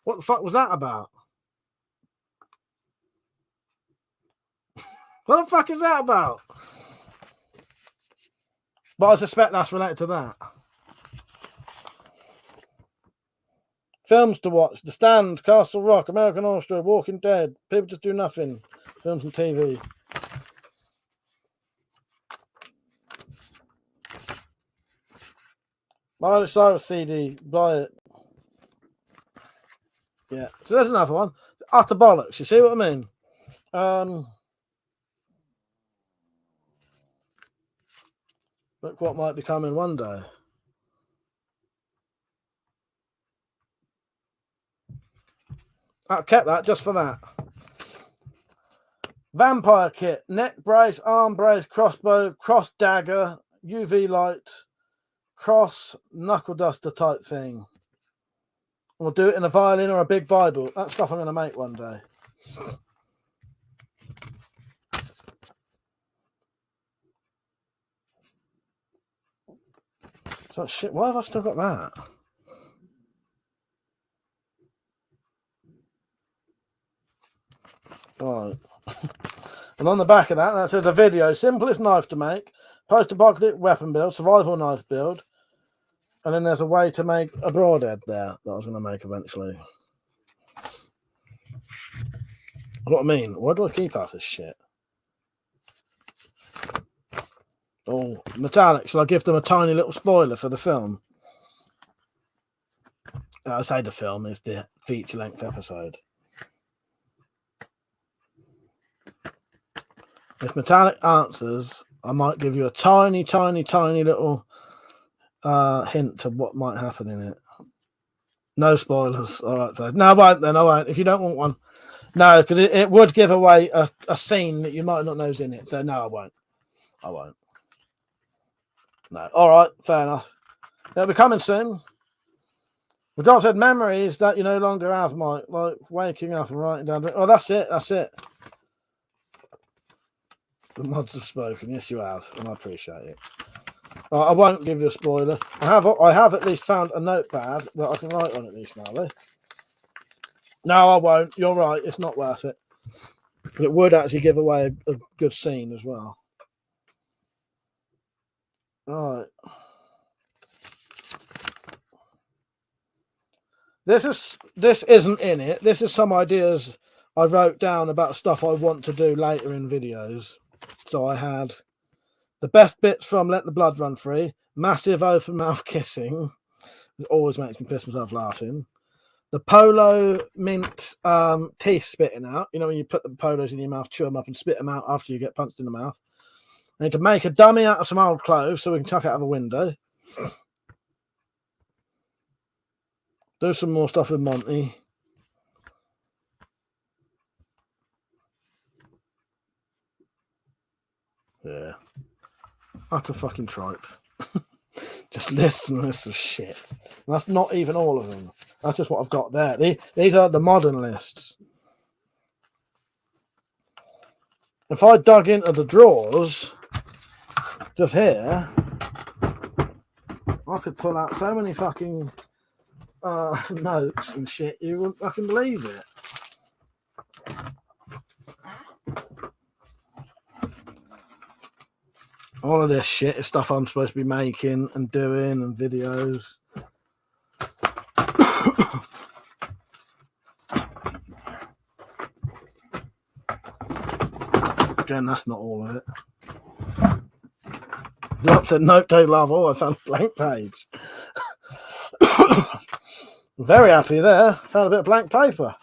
What the fuck was that about? What the fuck is that about? But I suspect that's related to that. Films to watch: The Stand, Castle Rock, American Horror Story, Walking Dead. People just do nothing. Films and TV. Miley Cyrus CD. Buy it. Yeah. So there's another one. Utter bollocks. You see what I mean? Look what might be coming one day. I kept that just for that. Vampire kit, neck brace, arm brace, crossbow, cross dagger, UV light, cross knuckle duster type thing. We'll do it in a violin or a big Bible. That's stuff I'm going to make one day. So shit, why have I still got that? Right. And on the back of that says a video, simplest knife to make, post-apocalyptic weapon build, survival knife build, and then there's a way to make a broadhead there that I was going to make eventually. What I mean, why do I keep half this shit? Oh, Metallic, shall I give them a tiny little spoiler for the film? I say the film is the feature-length episode. If Metallic answers, I might give you a tiny, tiny, tiny little hint of what might happen in it. No spoilers. All right, guys. No, I won't then. I won't. If you don't want one. No, because it would give away a scene that you might not know is in it. So, no, I won't. I won't. No. All right, fair enough. It'll be coming soon. The doctor said memories that you no longer have, Mike. Like waking up and writing down. Oh, that's it. That's it. The mods have spoken. Yes, you have, and I appreciate it. I won't give you a spoiler. I have at least found a notepad that I can write on at least now. Eh? No, I won't. You're right. It's not worth it. But it would actually give away a good scene as well. All right. This isn't in it. This is some ideas I wrote down about stuff I want to do later in videos. So I had the best bits from Let the Blood Run Free, massive open mouth kissing. It always makes me piss myself laughing. The polo mint teeth spitting out. You know when you put the polos in your mouth, chew them up and spit them out after you get punched in the mouth. I need to make a dummy out of some old clothes so we can chuck it out of a window. Do some more stuff with Monty. Yeah. Utter fucking tripe. Just lists and lists of shit. And that's not even all of them. That's just what I've got there. These are the modern lists. If I dug into the drawers, just here, I could pull out so many fucking notes and shit, you wouldn't fucking believe it. All of this shit is stuff I'm supposed to be making and doing and videos. Again, that's not all of it. The upset note table level, I found a blank page. Very happy there. Found a bit of blank paper.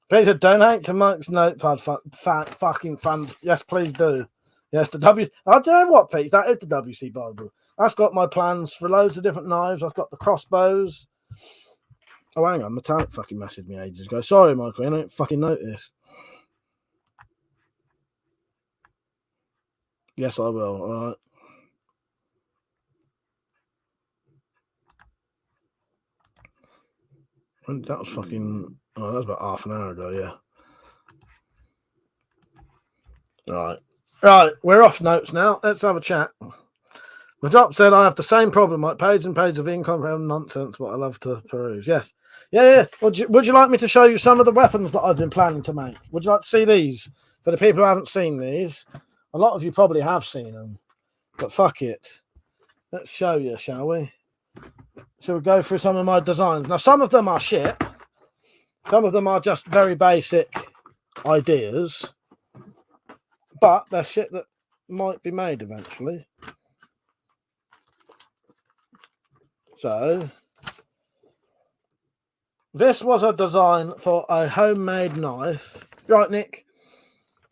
Please donate to Mike's notepad fucking fund. Yes, please do. Yes, the W. Oh, do you know what, Pete? That is the WC Bible. That's got my plans for loads of different knives. I've got the crossbows. Oh, hang on. Metallic fucking messaged me ages ago. Sorry, Michael. I don't fucking notice. Yes, I will. All right. That was fucking. Oh, that was about half an hour ago, yeah. Right, we're off notes now. Let's have a chat. The drop said I have the same problem, like pages and pages of incomprehensible nonsense, but I love to peruse. Yes. Yeah. Would you like me to show you some of the weapons that I've been planning to make? Would you like to see these? For the people who haven't seen these, a lot of you probably have seen them, but fuck it. Let's show you, shall we? Shall we go through some of my designs? Now, some of them are shit. Some of them are just very basic ideas. But they're shit that might be made eventually. So, this was a design for a homemade knife. Right, Nick?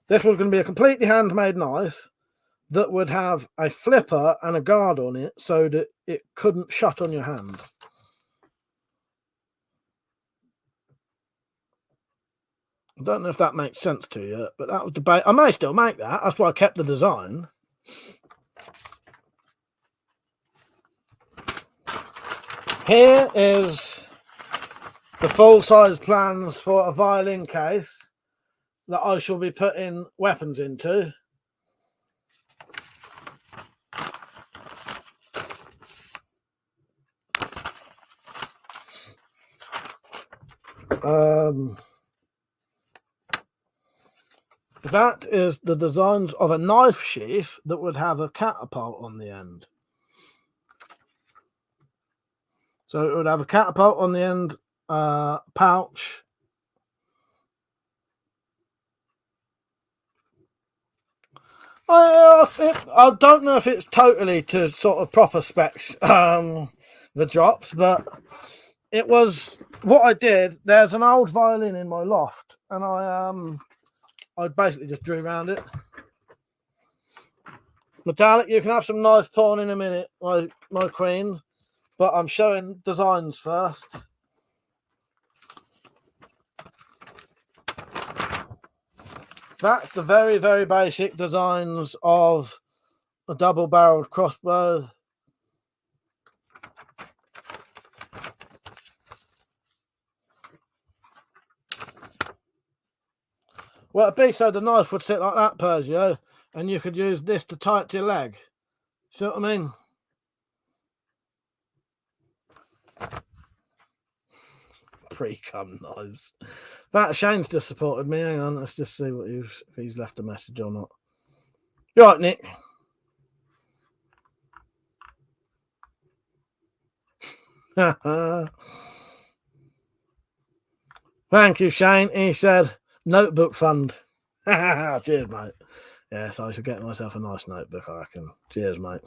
This was going to be a completely handmade knife that would have a flipper and a guard on it so that it couldn't shut on your hand. I don't know if that makes sense to you, but that was debate. I may still make that. That's why I kept the design. Here is the full-size plans for a violin case that I shall be putting weapons into. That is the designs of a knife sheath that would have a catapult on the end. So it would have a catapult on the end, pouch. I don't know if it's totally to sort of proper specs, the drops, but it was what I did. There's an old violin in my loft, and I basically just drew around it. Metallic, you can have some nice porn in a minute, my queen, but I'm showing designs first. That's the very, very basic designs of a double-barreled crossbow. Well, it'd be so the knife would sit like that, Persia, and you could use this to tie it to your leg. See what I mean? Pre-cum knives. That Shane's just supported me. Hang on, let's just see what if he's left a message or not. You right, Nick? Thank you, Shane. He said notebook fund. Cheers, mate. Yes, I should get myself a nice notebook, I reckon. Cheers, mate.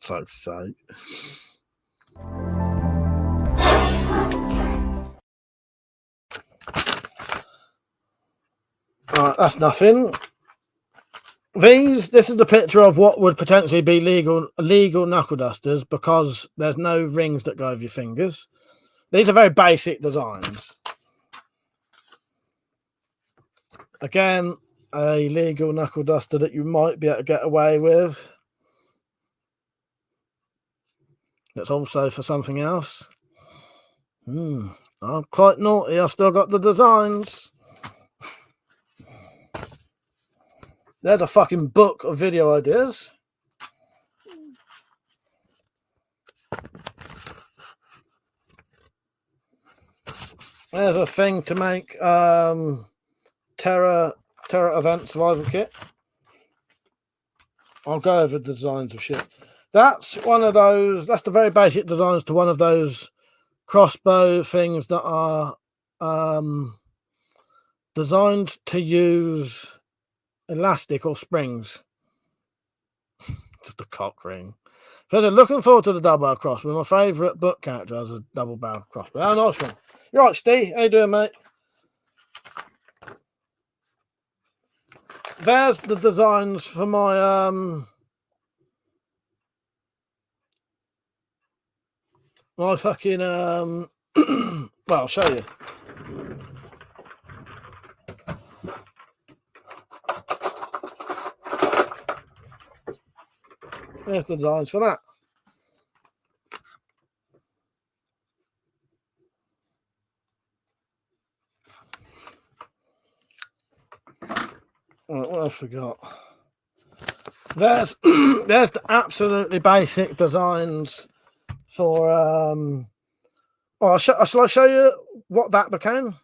Fuck's sake. Alright, that's nothing. This is the picture of what would potentially be legal knuckle dusters because there's no rings that go over your fingers. These are very basic designs. Again, a legal knuckle duster that you might be able to get away with. That's also for something else. I'm quite naughty. I've still got the designs. There's a fucking book of video ideas. There's a thing to make terror event survival kit. I'll go over the designs of shit. That's one of those. That's the very basic designs to one of those crossbow things that are designed to use elastic or springs. Just a cock ring. So they're looking forward to the double barrel crossbow. My favourite book character has a double barrel crossbow. Oh, nice one. You're right, Steve. How you doing, mate? There's the designs for my my fucking well, I'll show you. There's the designs for that. Right, what else we got? There's there's the absolutely basic designs for shall I show you what that became?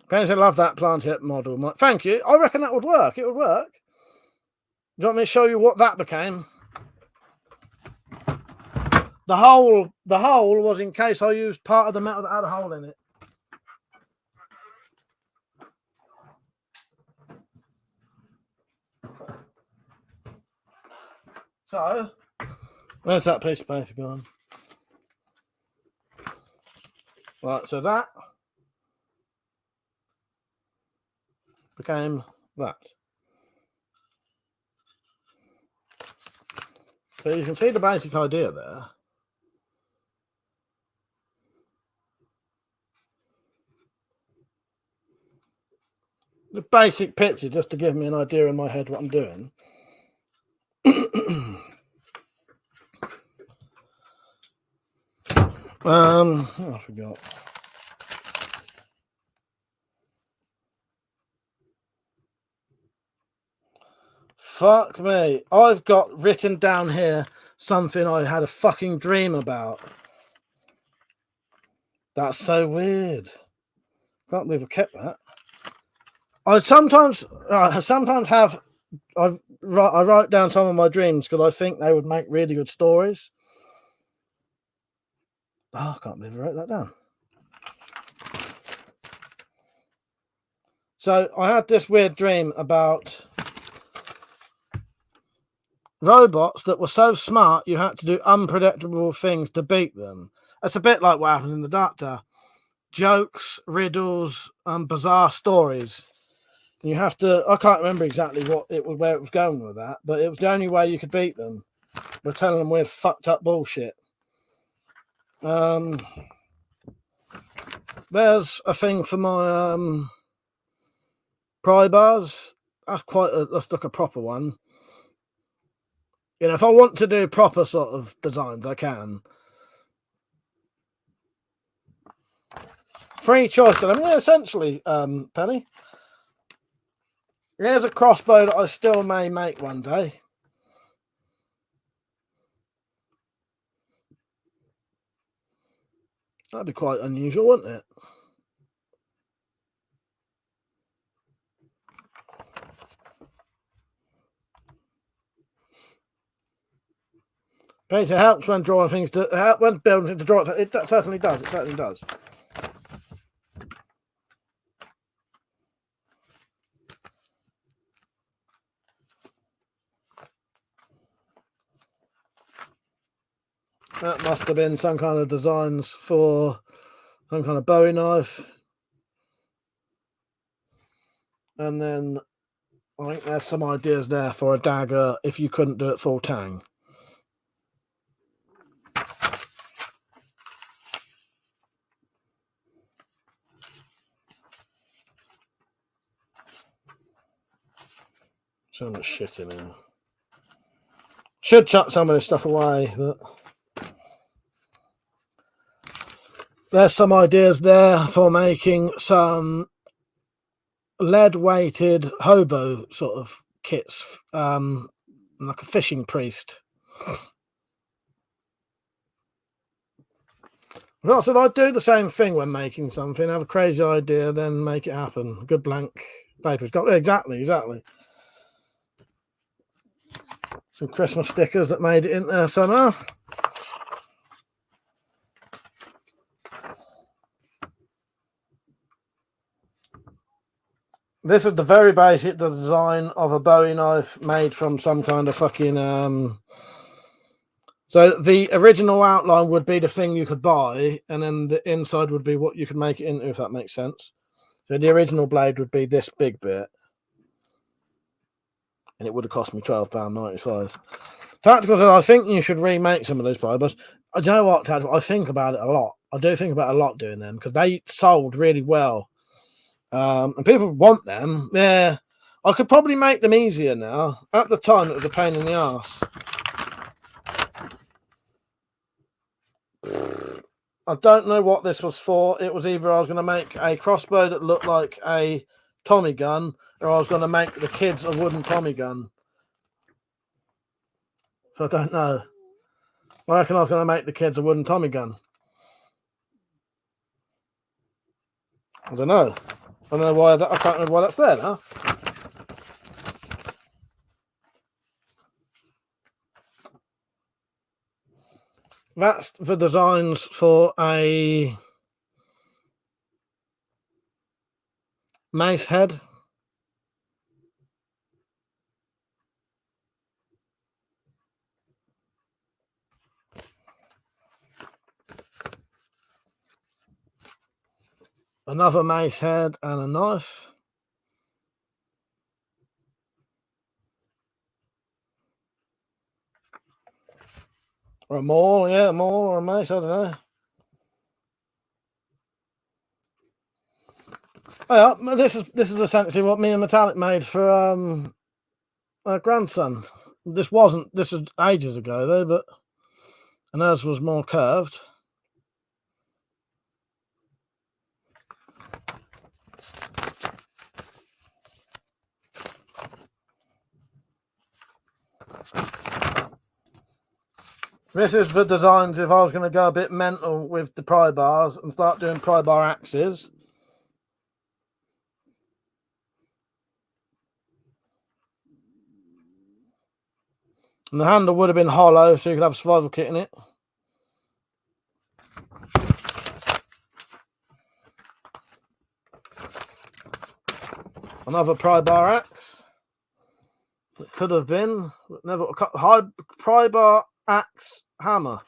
Parents love that Plantet model. Thank you. I reckon that would work. It would work. Do you want me to show you what that became? The hole was in case I used part of the metal that had a hole in it. So, where's that piece of paper gone? Right, so that became that. So you can see the basic idea there. The basic picture, just to give me an idea in my head what I'm doing. I forgot. Fuck me. I've got written down here something I had a fucking dream about. That's so weird. Can't believe I kept that. I sometimes have. I write down some of my dreams because I think they would make really good stories. Oh, I can't believe I wrote that down. So I had this weird dream about robots that were so smart you had to do unpredictable things to beat them. It's a bit like what happened in the Doctor. Jokes, riddles, bizarre stories. You have to. I can't remember exactly where it was going with that, but it was the only way you could beat them. We're telling them weird, fucked up bullshit. There's a thing for my pry bars. That's like a proper one. You know, if I want to do proper sort of designs, I can. Free choice. I mean, yeah, essentially, Penny. Here's a crossbow that I still may make one day. That'd be quite unusual, wouldn't it? But it helps when drawing things when building things to draw it. It certainly does. It certainly does. That must have been some kind of designs for some kind of Bowie knife. And then I think there's some ideas there for a dagger if you couldn't do it full tang. So much shit in here. Should chuck some of this stuff away, but there's some ideas there for making some lead-weighted hobo sort of kits, like a fishing priest. Well, so I'd do the same thing when making something. Have a crazy idea, then make it happen. Good blank paper. Exactly. Some Christmas stickers that made it in there somehow. This is the very basic design of a Bowie knife made from some kind of fucking. So the original outline would be the thing you could buy, and then the inside would be what you could make it into, if that makes sense. So the original blade would be this big bit, and it would have cost me £12.95. Tactical said, I think you should remake some of those fibers. Do you know what, Tactical? I think about it a lot. I do think about it a lot doing them because they sold really well. And people want them. Yeah, I could probably make them easier now. At the time, it was a pain in the ass. I don't know what this was for. It was either I was going to make a crossbow that looked like a Tommy gun, or I was going to make the kids a wooden Tommy gun. So I don't know. I reckon I was going to make the kids a wooden Tommy gun. I don't know. I don't know why I can't remember why that's there now. That's the designs for a mace head. Another mace head and a knife. Or a maul, yeah, a maul or a mace, I don't know. Oh, yeah, this is essentially what me and Metallic made for our grandson. This is ages ago though, but and ours was more curved. This is for designs if I was going to go a bit mental with the pry bars and start doing pry bar axes. And the handle would have been hollow, so you could have a survival kit in it. Another pry bar axe. It could have been, but never. High pry bar axe hammer.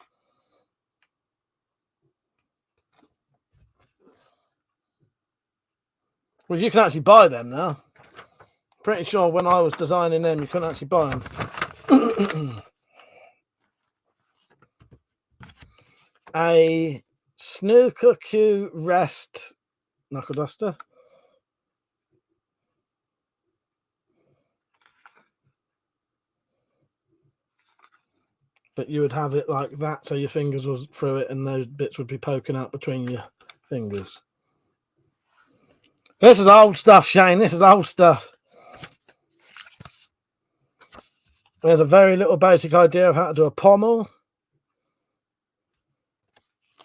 Well, you can actually buy them now. Pretty sure when I was designing them, you couldn't actually buy them. A snooker cue rest knuckle duster. But you would have it like that, so your fingers was through it, and those bits would be poking out between your fingers. This is old stuff, Shane. This is old stuff. There's a very little basic idea of how to do a pommel.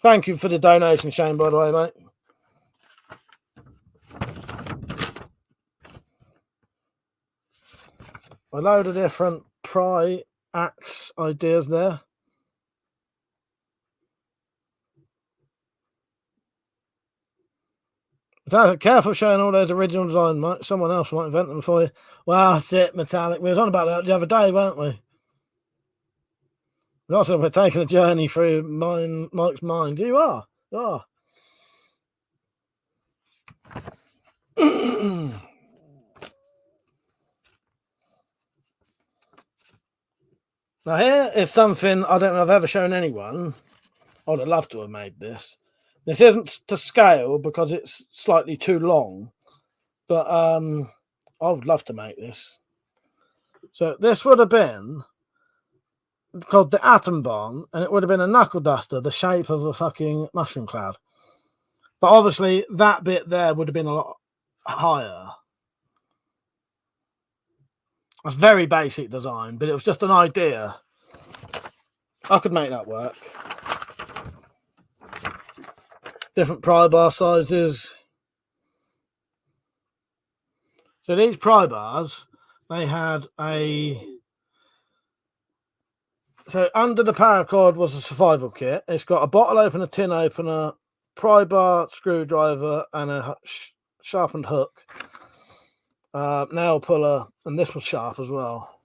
Thank you for the donation, Shane, by the way, mate. A load of different pry axe ideas there. But careful showing all those original designs, mate. Someone else might invent them for you. Well, that's it, Metallic. We was on about that the other day, weren't we? We also were taking a journey through Mike's mind. You are. You are. Now here is something I don't know if I've ever shown anyone. I would have loved to have made this. This isn't to scale because it's slightly too long, but I would love to make this. So this would have been called the atom bomb, and it would have been a knuckle duster the shape of a fucking mushroom cloud. But obviously that bit there would have been a lot higher. That's very basic design, but it was just an idea. I could make that work. Different pry bar sizes. So these pry bars, they had a... So under the paracord was a survival kit. It's got a bottle opener, tin opener, pry bar, screwdriver, and a sharpened hook. Nail puller, and this was sharp as well.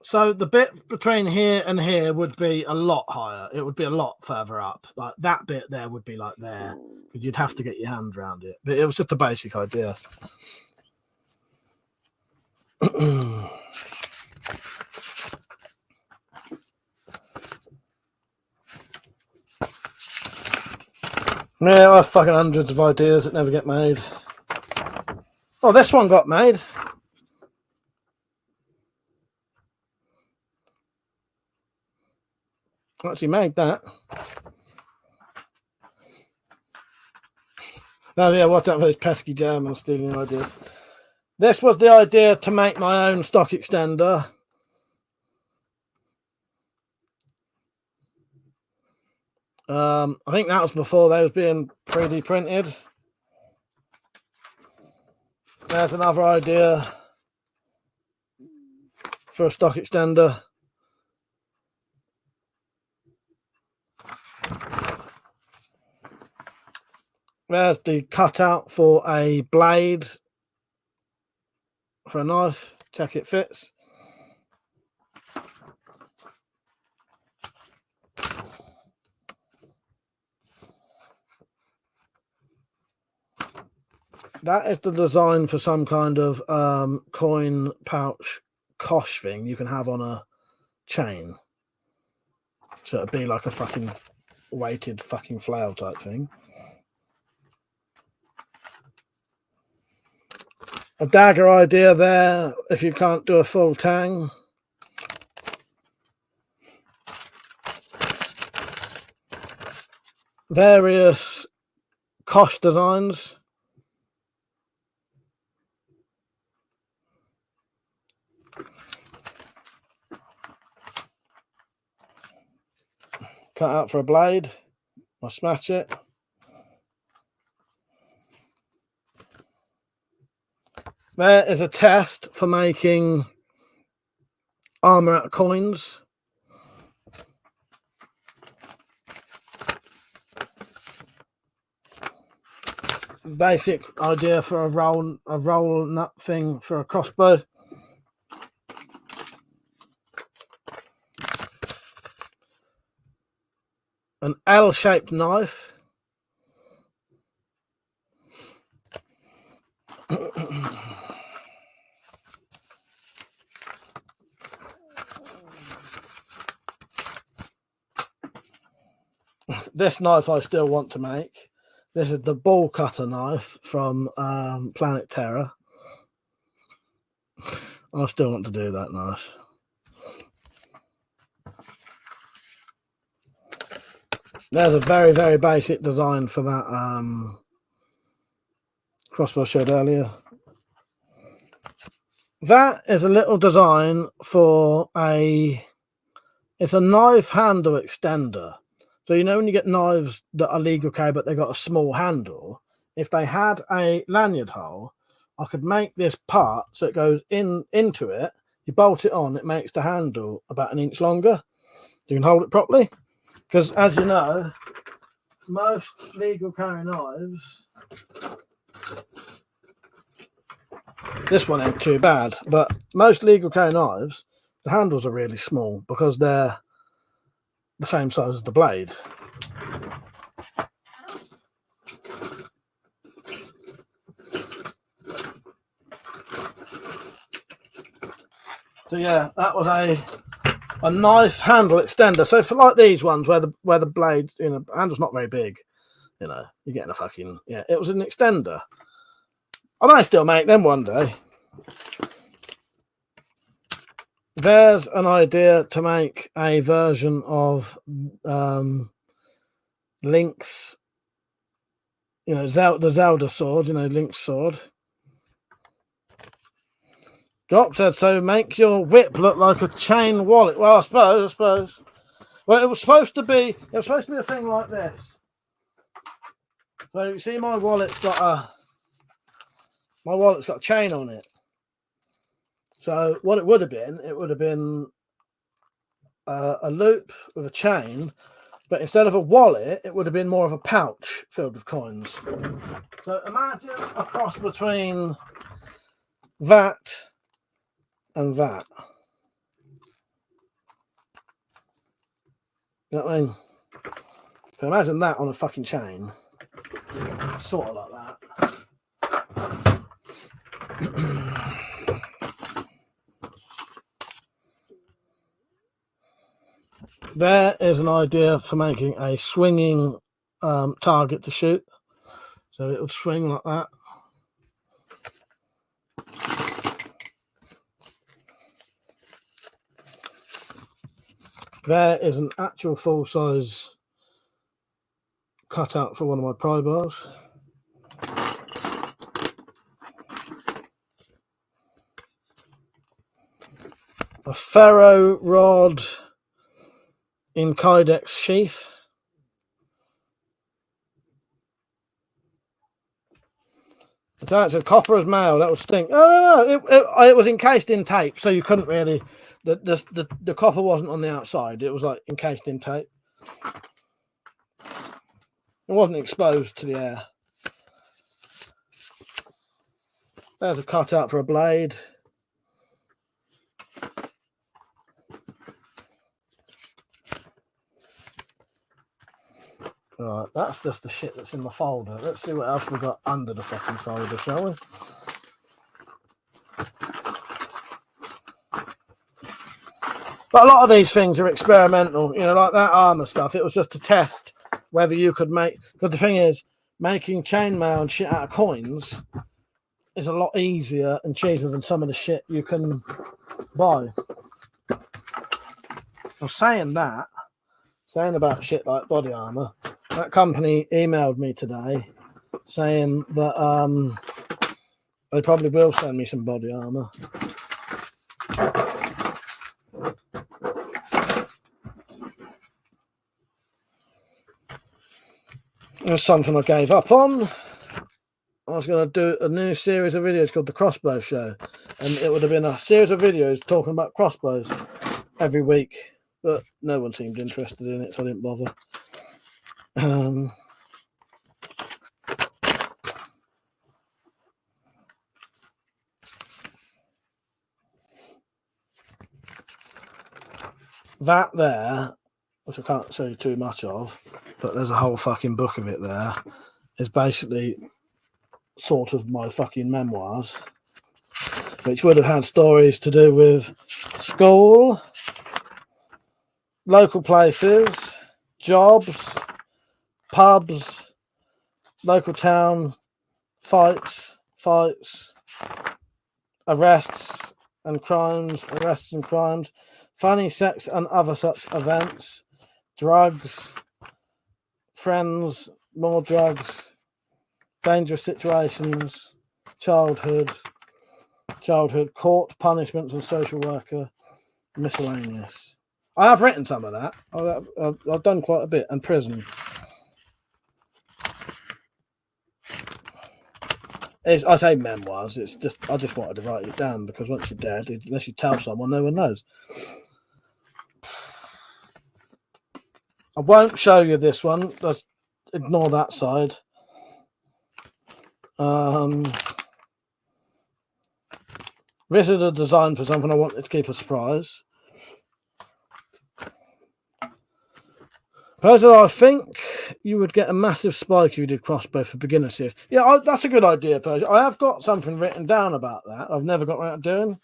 So the bit between here and here would be a lot higher. It would be a lot further up. Like that bit there would be like there. But you'd have to get your hand around it. But it was just a basic idea. Yeah, I have fucking hundreds of ideas that never get made. Oh, this one got made. Actually made that. Oh yeah, what's up for this pesky German stealing ideas? This was the idea to make my own stock extender. I think that was before they was being 3D printed. There's another idea for a stock extender. There's the cutout for a blade for a knife. Check it fits. That is the design for some kind of coin pouch kosh thing you can have on a chain. So it'd be like a fucking weighted fucking flail type thing. A dagger idea there if you can't do a full tang. various Kosh designs. Cut out for a blade. I'll smash it. There is a test for making armor out of coins. Basic idea for a roll nut thing for a crossbow. An L-shaped knife. This knife I still want to make. This is the ball cutter knife from Planet Terror. I still want to do that knife. There's a very, very basic design for that crossbow I showed earlier. That is a little design for it's a knife handle extender. So you know when you get knives that are legal carry but they got a small handle, if they had a lanyard hole, I could make this part so it goes into it, you bolt it on, it makes the handle about 1 inch longer. You can hold it properly. Because as you know, most legal carry knives, this one ain't too bad, but most legal carry knives, the handles are really small because they're the same size as the blade. So yeah, that was a knife handle extender. So for like these ones where the blade, you know, handle's not very big, you know, you're getting a fucking, yeah, it was an extender. I may still make them one day. There's an idea to make a version of Link's, you know, the Zelda sword, you know, Link's sword. Drop said, so make your whip look like a chain wallet. Well, I suppose. Well, it was supposed to be a thing like this. So you see my wallet's got a chain on it. So what it would have been a loop with a chain, but instead of a wallet, it would have been more of a pouch filled with coins. So imagine a cross between that and that. You know what I mean? So imagine that on a fucking chain. Sort of like that. There is an idea for making a swinging target to shoot. So it would swing like that. There is an actual full-size cutout for one of my pry bars. A ferro rod in Kydex sheath. It's actually copper as mail. That would stink. No. It was encased in tape, so you couldn't really. The copper wasn't on the outside. It was like encased in tape. It wasn't exposed to the air. There's a cutout for a blade. Right, that's just the shit that's in the folder. Let's see what else we got under the fucking folder, shall we? But a lot of these things are experimental, you know, like that armor stuff. It was just to test whether you could make. Because the thing is, making chainmail and shit out of coins is a lot easier and cheaper than some of the shit you can buy. I'm saying about shit like body armor. that company emailed me today saying that they probably will send me some body armor. It's something I gave up on. I was going to do a new series of videos called The Crossbow Show, and it would have been a series of videos talking about crossbows every week, but no one seemed interested in it, so I didn't bother. That there, which I can't show you too much of, but there's a whole fucking book of it there, is basically sort of my fucking memoirs, which would have had stories to do with school, local places, jobs, pubs, local town, fights, arrests and crimes, funny sex and other such events, drugs, friends, more drugs, dangerous situations, childhood, court, punishments and social worker, miscellaneous. I have written some of that. I've done quite a bit, and prison. I say memoirs. It's just I just wanted to write it down because once you're dead, unless you tell someone, no one knows. I won't show you this one. Just ignore that side. This is a design for something I wanted to keep a surprise. Personally, I think you would get a massive spike if you did crossbow for beginner series. Yeah, that's a good idea, Persia. I have got something written down about that. I've never got around to doing.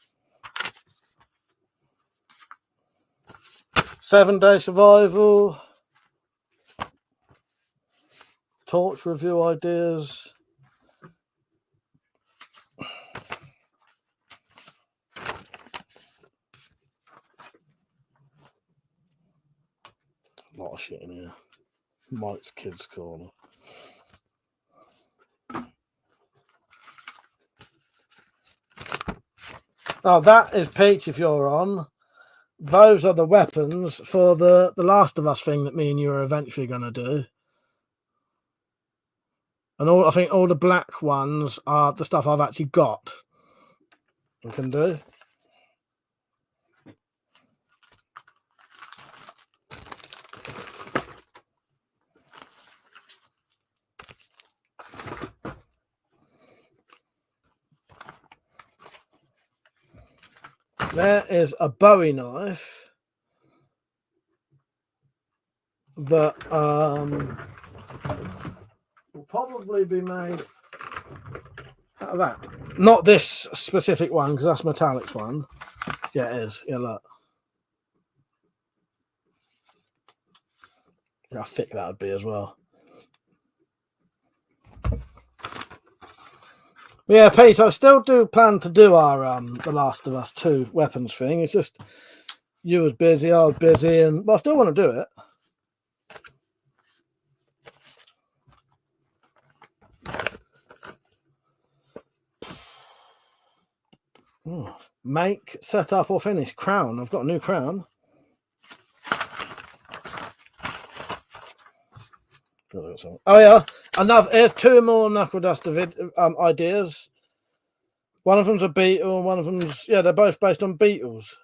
7-day survival. Torch review ideas. A lot of shit in here. Mike's Kids Corner. Now that is Peach if you're on. Those are the weapons for the Last of Us thing that me and you are eventually going to do. And I think all the black ones are the stuff I've actually got and can do. There is a Bowie knife that will probably be made out of that. Not this specific one, because that's Metallic's one. Yeah, it is. Yeah, look. How thick that would be as well. Yeah, Pete, I still do plan to do our The Last of Us 2 weapons thing. It's just you was busy, I was busy, but I still want to do it. Make, set up or finish. Crown. I've got a new crown. Oh yeah, here's 2 more knuckle duster ideas. One of them's a beetle, and one of them's they're both based on beetles.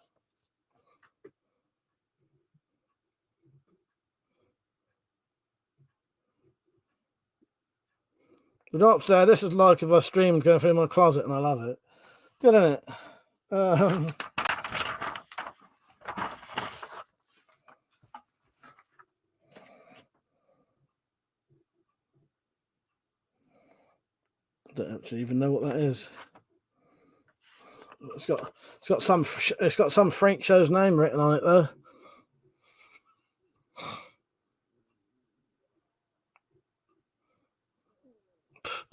The drop said, "This is like if I streamed going through my closet, and I love it." Good, isn't it? I don't actually even know what that is. It's got some freak show's name written on it though.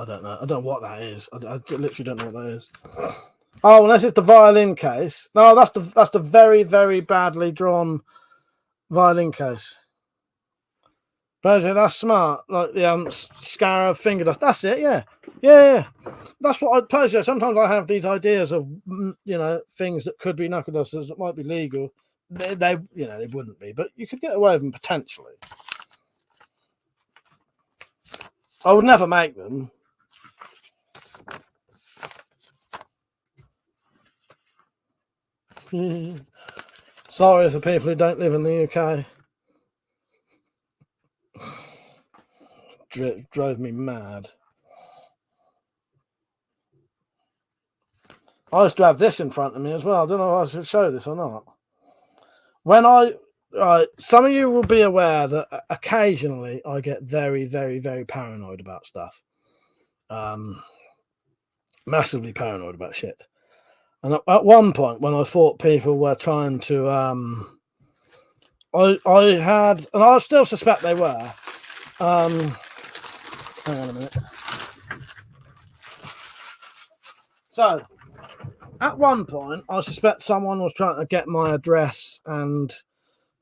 I don't know. I don't know what that is. I literally don't know what that is. Oh, unless it's the violin case. No, that's the very, very badly drawn violin case. Persia, that's smart. Like the scarab finger dust. That's it. Yeah. Yeah. That's what I Persia. Sometimes I have these ideas of things that could be knuckle dusters that might be legal. They they wouldn't be, but you could get away with them potentially. I would never make them. Sorry for people who don't live in the UK. Drove me mad. I used to have this in front of me as well. I don't know if I should show this or not. Some of you will be aware that occasionally I get very, very, very paranoid about stuff. Massively paranoid about shit. And at one point, when I thought people were trying to, I had, and I still suspect they were. Hang on a minute. So, at one point, I suspect someone was trying to get my address and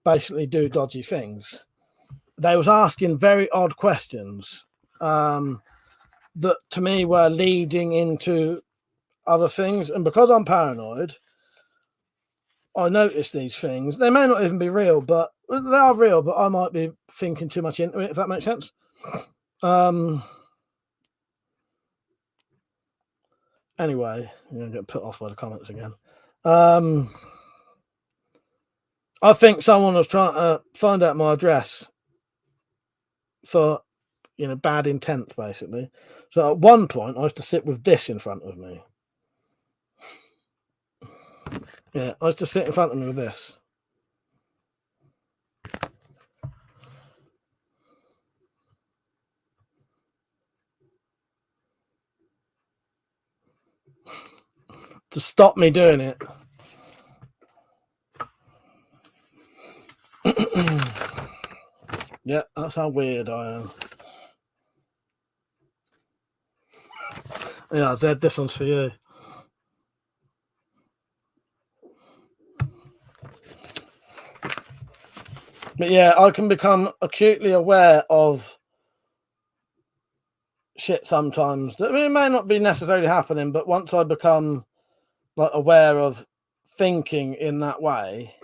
basically do dodgy things. They was asking very odd questions that to me were leading into other things. And because I'm paranoid, I notice these things. They may not even be real, but they are real, but I might be thinking too much into it, if that makes sense. Anyway, I'm going to get put off by the comments again. I think someone was trying to find out my address for, bad intent, basically. So at one point, I used to sit with this in front of me. Yeah, I used to sit in front of me with this. To stop me doing it. Yeah, that's how weird I am. Yeah, Zed, this one's for you. But yeah, I can become acutely aware of shit sometimes. I mean, it may not be necessarily happening, but once I become like aware of thinking in that way,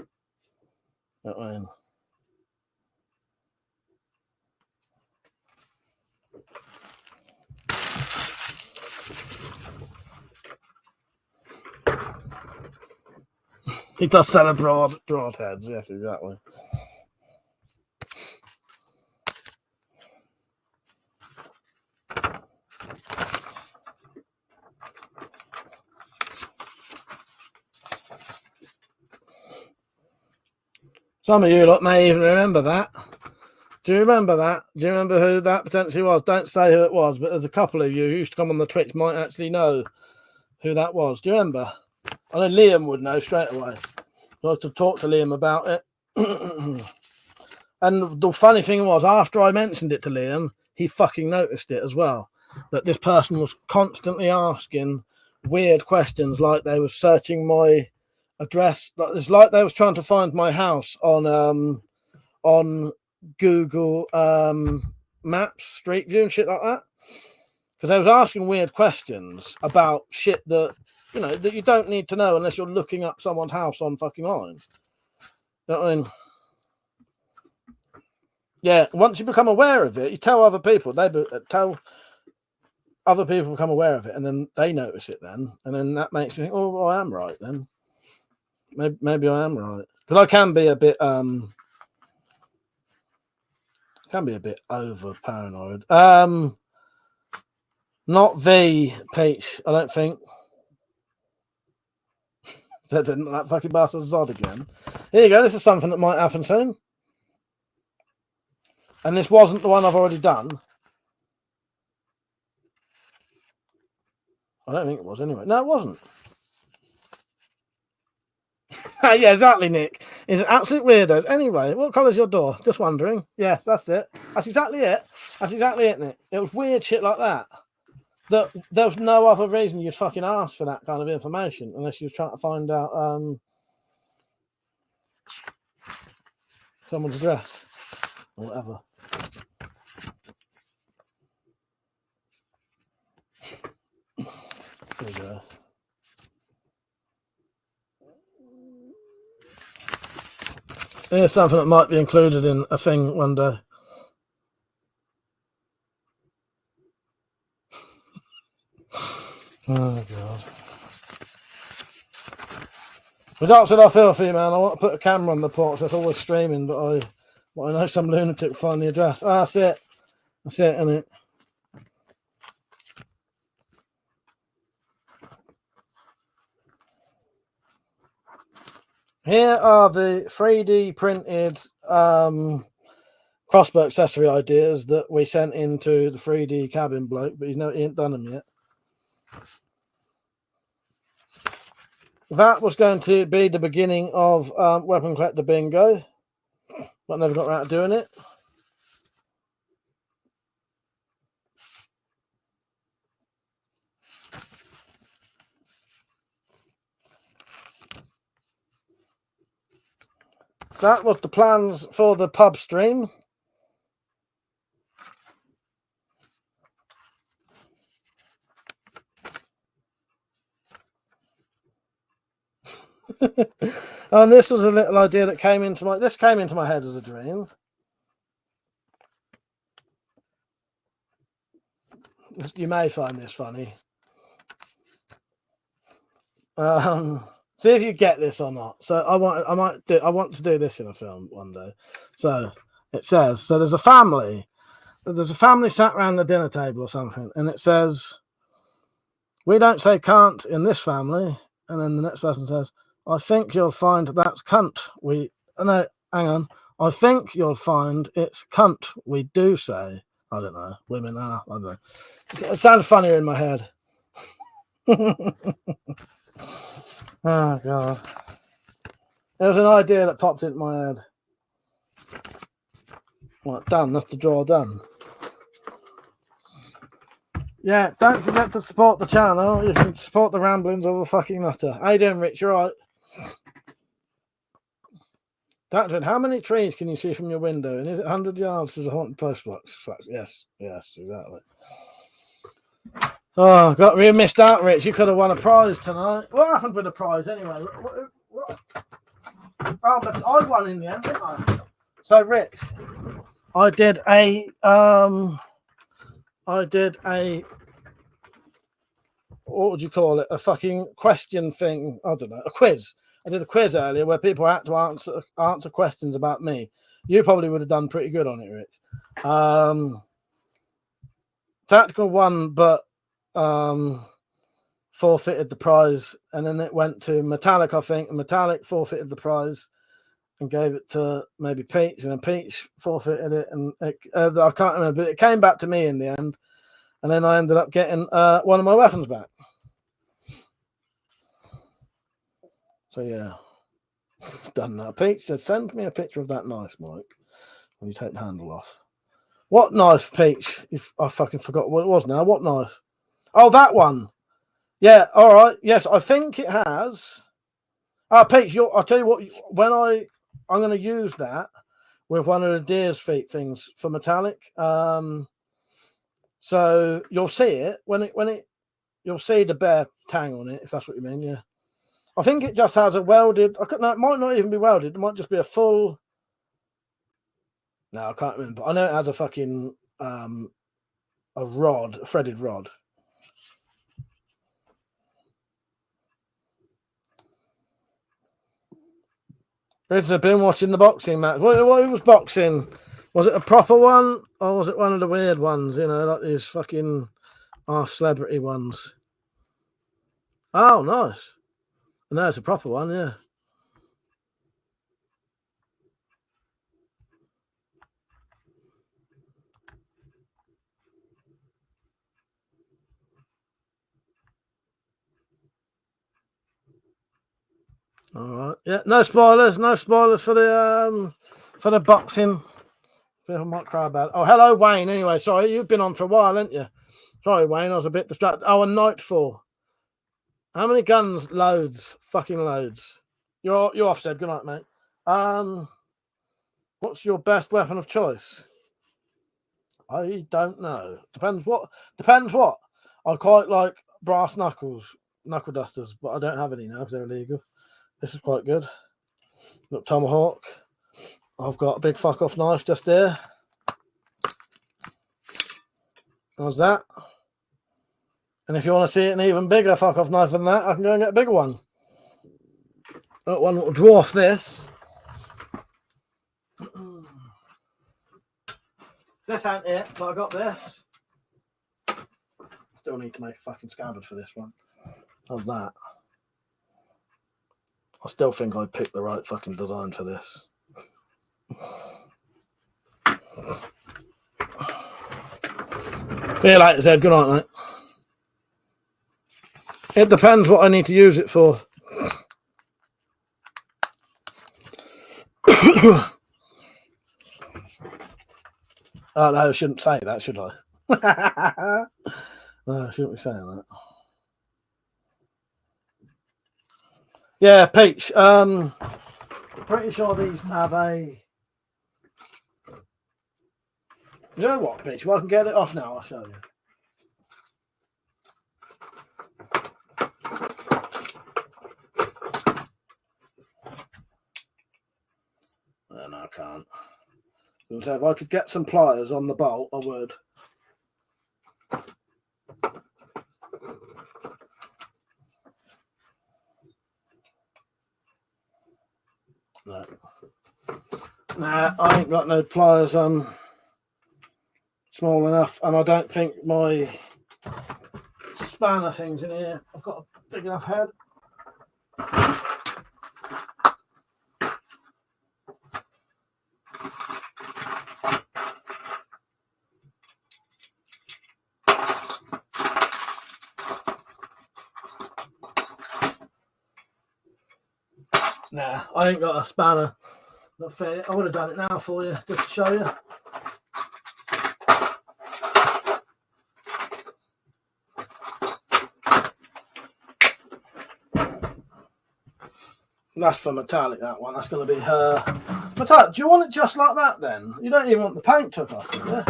he does sell a broadheads, yes, exactly. Some of you lot may even remember that. Do you remember that? Do you remember who that potentially was? Don't say who it was, but there's a couple of you who used to come on the Twitch might actually know who that was. Do you remember? I know Liam would know straight away. I was to talk to Liam about it. And the funny thing was, after I mentioned it to Liam, he fucking noticed it as well. That this person was constantly asking weird questions, like they were searching my address. It's like they was trying to find my house on Google Maps, Street View, and shit like that. Because they was asking weird questions about shit that that you don't need to know unless you're looking up someone's house on fucking line. You know what I mean? Yeah, once you become aware of it, you tell other people. They tell other people become aware of it, and then they notice it. Then, and then that makes me think, oh, well, I am right then. Maybe I am right, because I can be a bit over paranoid. Not V Peach, I don't think. That fucking bastard Zod again. Here you go. This is something that might happen soon. And this wasn't the one I've already done. I don't think it was anyway. No, it wasn't. Yeah, exactly, Nick. It's an absolute weirdos. Anyway, what colour's your door? Just wondering. Yes, that's it. That's exactly it. That's exactly it, Nick. It was weird shit like that. That there was no other reason you'd fucking ask for that kind of information unless you was trying to find out someone's address or whatever. There we go. Here's something that might be included in a thing one day. Oh god. That's what I feel for you, man. I want to put a camera on the porch that's always streaming, but I know some lunatic will find the address. Ah, that's it. That's it, isn't it? Here are the 3D printed crossbow accessory ideas that we sent into the 3D cabin bloke, but he ain't done them yet. That was going to be the beginning of Weapon Collector Bingo, but never got around to doing it. That was the plans for the pub stream. And this was a little idea that came into my head as a dream. You may find this funny. See if you get this or not. So I want to do this in a film one day. So it says, so there's a family sat around the dinner table or something, and it says, "We don't say can't in this family." And then the next person says, "I think you'll find that's cunt. No, hang on. I think you'll find it's cunt we do say." I don't know. Women are. I don't know. It sounds funnier in my head. Oh god. There was an idea that popped into my head. Right, done. That's the draw done. Yeah, don't forget to support the channel. You can support the ramblings of a fucking nutter. How you doing, Rich? You alright? Doctor, how many trees can you see from your window? And is it 100 yards to the haunted post box? Yes, exactly. Oh, we missed out, Rich. You could have won a prize tonight. What happened with the prize anyway? What? Oh, but I won in the end, didn't I? So, Rich, I did a what would you call it? A fucking question thing. I don't know. A quiz. I did a quiz earlier where people had to answer questions about me. You probably would have done pretty good on it, Rich. Tactical won, but forfeited the prize, and then it went to Metallic, I think, and Metallic forfeited the prize and gave it to maybe Peach, and then Peach forfeited it, and I can't remember, but it came back to me in the end, and then I ended up getting one of my weapons back. So yeah, done that. Peach said, "Send me a picture of that knife, Mike, when you take the handle off." What knife, Peach? If I fucking forgot what it was now. What knife? Oh, that one. Yeah, all right. Yes, I think it has. Peach, I'll tell you what, when I'm going to use that with one of the deer's feet things for Metallic. So you'll see it you'll see the bare tang on it, if that's what you mean. Yeah. I think it just has a welded. It might not even be welded. It might just be a full. No, I can't remember. I know it has a fucking a threaded rod. I've been watching the boxing match. What was boxing? Was it a proper one, or was it one of the weird ones? You know, like these fucking half celebrity ones. Oh, nice. No, it's a proper one, yeah. All right. Yeah, no spoilers for the boxing. I might cry about it. Oh, hello, Wayne. Anyway, sorry, you've been on for a while, haven't you? Sorry, Wayne, I was a bit distracted. Oh, and Nightfall. How many guns? Loads. Fucking loads. You're off, Seb. Good night, mate. What's your best weapon of choice? I don't know. Depends what. Depends what. I quite like brass knuckle dusters, but I don't have any now because they're illegal. This is quite good. Got tomahawk. I've got a big fuck off knife just there. How's that? And if you want to see an even bigger fuck off knife than that, I can go and get a bigger one. Got one that will dwarf this. This ain't it, but I got this. Still need to make a fucking scabbard for this one. How's that? I still think I picked the right fucking design for this. See you later, Zed. Good night, mate. It depends what I need to use it for. Oh, no, I shouldn't say that, should I? No, I shouldn't be saying that. Yeah, Peach. Pretty sure these have a... You know what, Peach? If I can get it off now, I'll show you. No, I can't. So if I could get some pliers on the bolt, I would. No. Nah, I ain't got no pliers small enough, and I don't think my spanner thing's in here. I've got a big enough head. Nah, I ain't got a spanner. Not fair. I would have done it now for you, just to show you. That's for metallic, that one. That's going to be her. Metallic, do you want it just like that then? You don't even want the paint took off, do you?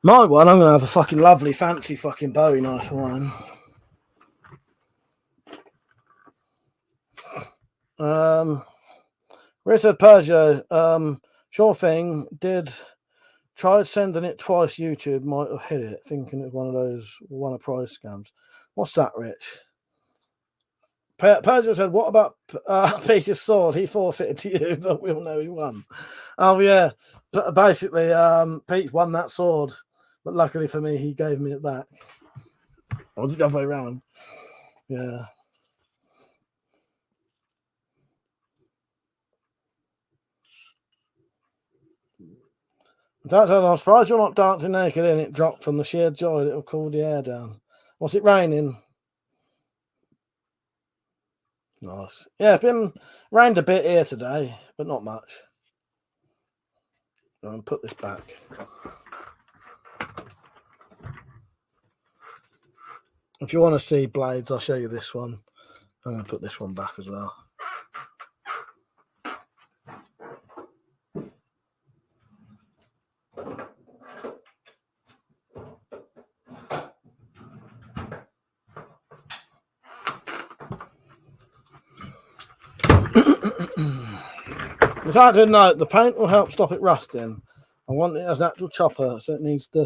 My one, I'm going to have a fucking lovely, fancy fucking Bowie knife for mine. Richard Peugeot, sure thing, tried sending it twice. YouTube might have hit it, thinking it was one of those prize scams. What's that, Rich? Peugeot said, what about Peter's sword? He forfeited to you, but we all know he won. Oh, yeah. But basically, Pete won that sword, but luckily for me, he gave me it back. Or the other way around. Yeah. I'm surprised you're not dancing naked in it. Dropped from the sheer joy that will cool the air down. Was it raining? Nice. Yeah, it's been rained a bit here today, but not much. I'm going to put this back. If you want to see blades, I'll show you this one. I'm going to put this one back as well. If I didn't know, the paint will help stop it rusting. I want it as an actual chopper, so it needs a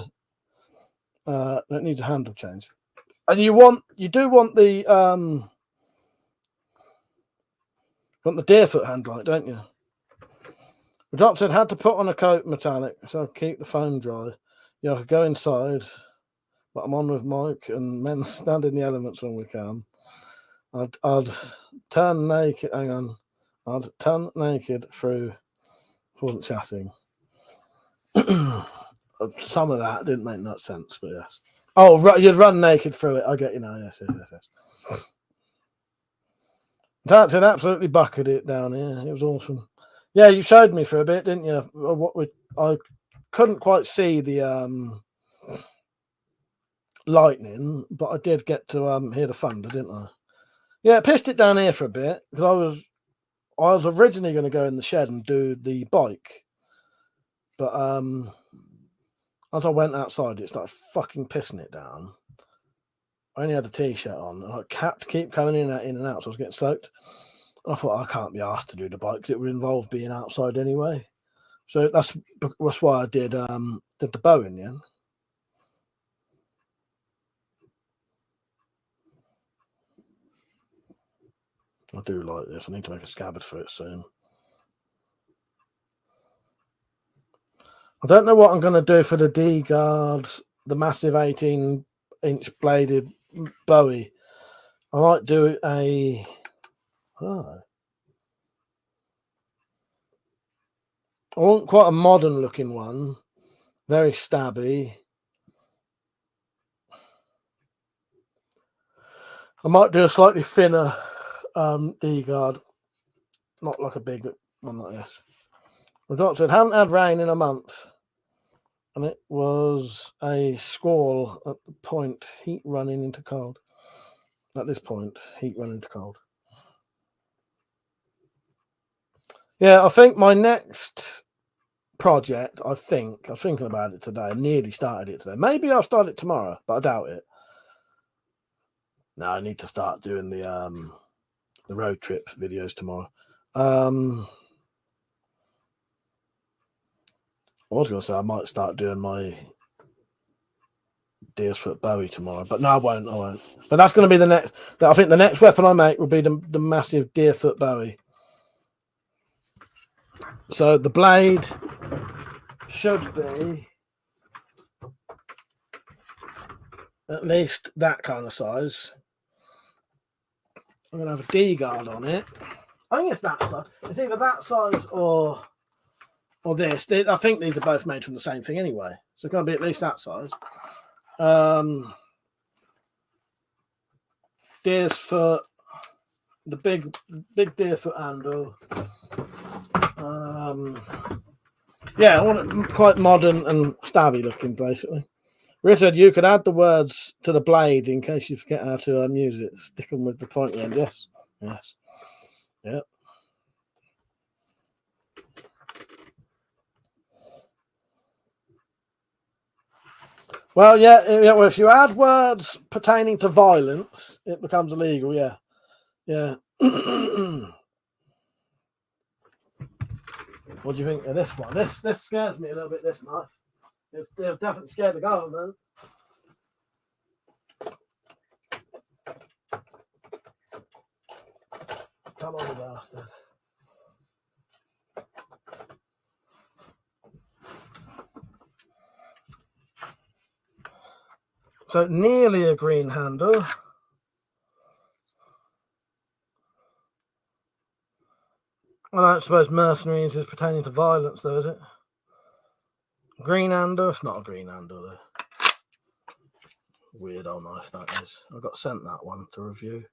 handle change. And you do want the Deerfoot handle on it, don't you? The drop said had to put on a coat metallic, so keep the foam dry. Yeah, I could go inside, but I'm on with Mike and men stand in the elements when we can. I'd turn naked. Hang on. I'd turn naked through. Wasn't chatting. Some of that didn't make no sense, but yes. Oh, you'd run naked through it. I get you now. Yes. That's it. Absolutely bucketed it down here. It was awesome. Yeah, you showed me for a bit, didn't you? I couldn't quite see the lightning, but I did get to hear the thunder, didn't I? Yeah, I pissed it down here for a bit because I was originally going to go in the shed and do the bike But as I went outside, it started fucking pissing it down. I only had a t-shirt on, and I kept keep coming in and out, so I was getting soaked. And I thought I can't be asked to do the bike because it would involve being outside anyway. So that's why I did the bow in the end. I do like this. I need to make a scabbard for it soon. I don't know what I'm going to do for the D-guard, the massive 18-inch bladed Bowie. I might do a... Oh. I want quite a modern looking one. Very stabby. I might do a slightly thinner D-guard. Not like a big one like this. The doctor said, haven't had rain in a month. And it was a squall at the point, heat running into cold. At this point, heat running into cold. Yeah, I think my next project, I was thinking about it today. I nearly started it today. Maybe I'll start it tomorrow, but I doubt it. No, I need to start doing the road trip videos tomorrow. I was going to say I might start doing my Deer's Foot Bowie tomorrow, but no, I won't. But that's going to be the next. I think the next weapon I make will be the massive Deer Foot Bowie. So the blade should be at least that kind of size. I'm going to have a D-guard on it. I think it's that size. It's either that size or this. I think these are both made from the same thing anyway. So it's going to be at least that size. Deer's Foot, the big Deer Foot handle. Yeah, I want it quite modern and stabby looking, basically. Richard, you could add the words to the blade in case you forget how to use it. Stick them with the pointy end. Yes. Yep. Well, yeah. Well, if you add words pertaining to violence, it becomes illegal. Yeah. What do you think of this one? This scares me a little bit. This knife. They've definitely scared the government. Come on, you bastard. So nearly a green handle. I don't suppose mercenaries is pertaining to violence, though, is it? Green handle? It's not a green handle, though. Weird old knife that is. I got sent that one to review.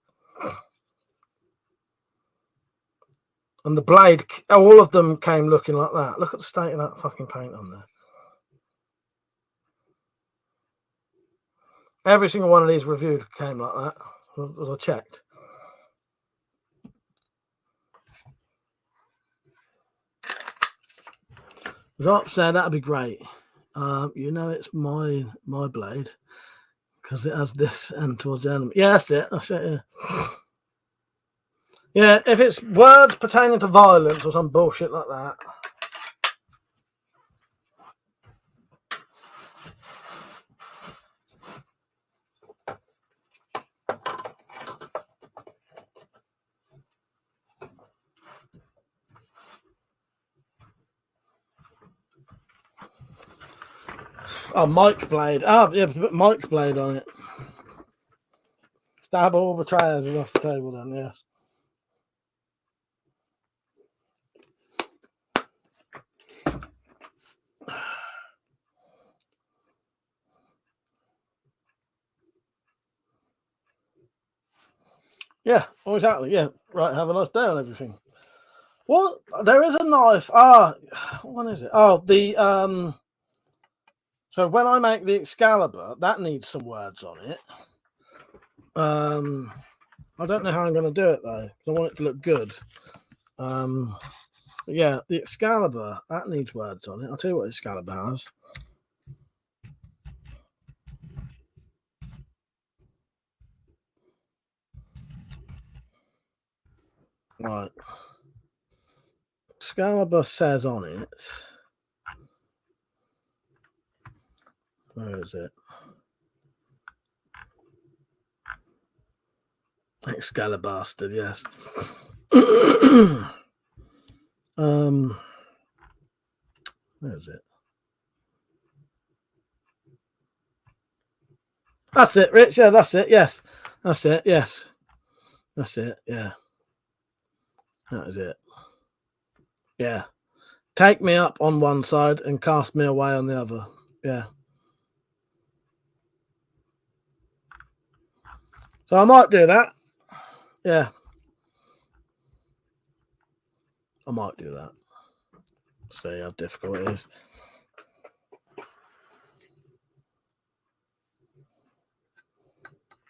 And the blade, all of them came looking like that. Look at the state of that fucking paint on there. Every single one of these reviewed came like that, as I checked. Zop said that'd be great. You know it's my blade because it has this end towards the enemy. Yeah, that's it. That's it. Yeah, if it's words pertaining to violence or some bullshit like that. Oh, Mike Blade. Oh, yeah, put Mike Blade on it. Stab all betrayers is off the table then, yes. Yeah, oh, exactly. Yeah, right. Have a nice day on everything. Well, there is a knife. What is it? Oh, the So when I make the Excalibur, that needs some words on it. I don't know how I'm going to do it though. I want it to look good. Yeah, the Excalibur, that needs words on it. I'll tell you what Excalibur has. Right. Excalibur says on it. Where is it? Excalibur bastard, yes. Where is it? That's it, Rich. Yeah, that's it. Yes. That's it. Yes. That's it. Yeah. That is it. Yeah. Take me up on one side and cast me away on the other. Yeah. So I might do that. Yeah. I might do that. See how difficult it is.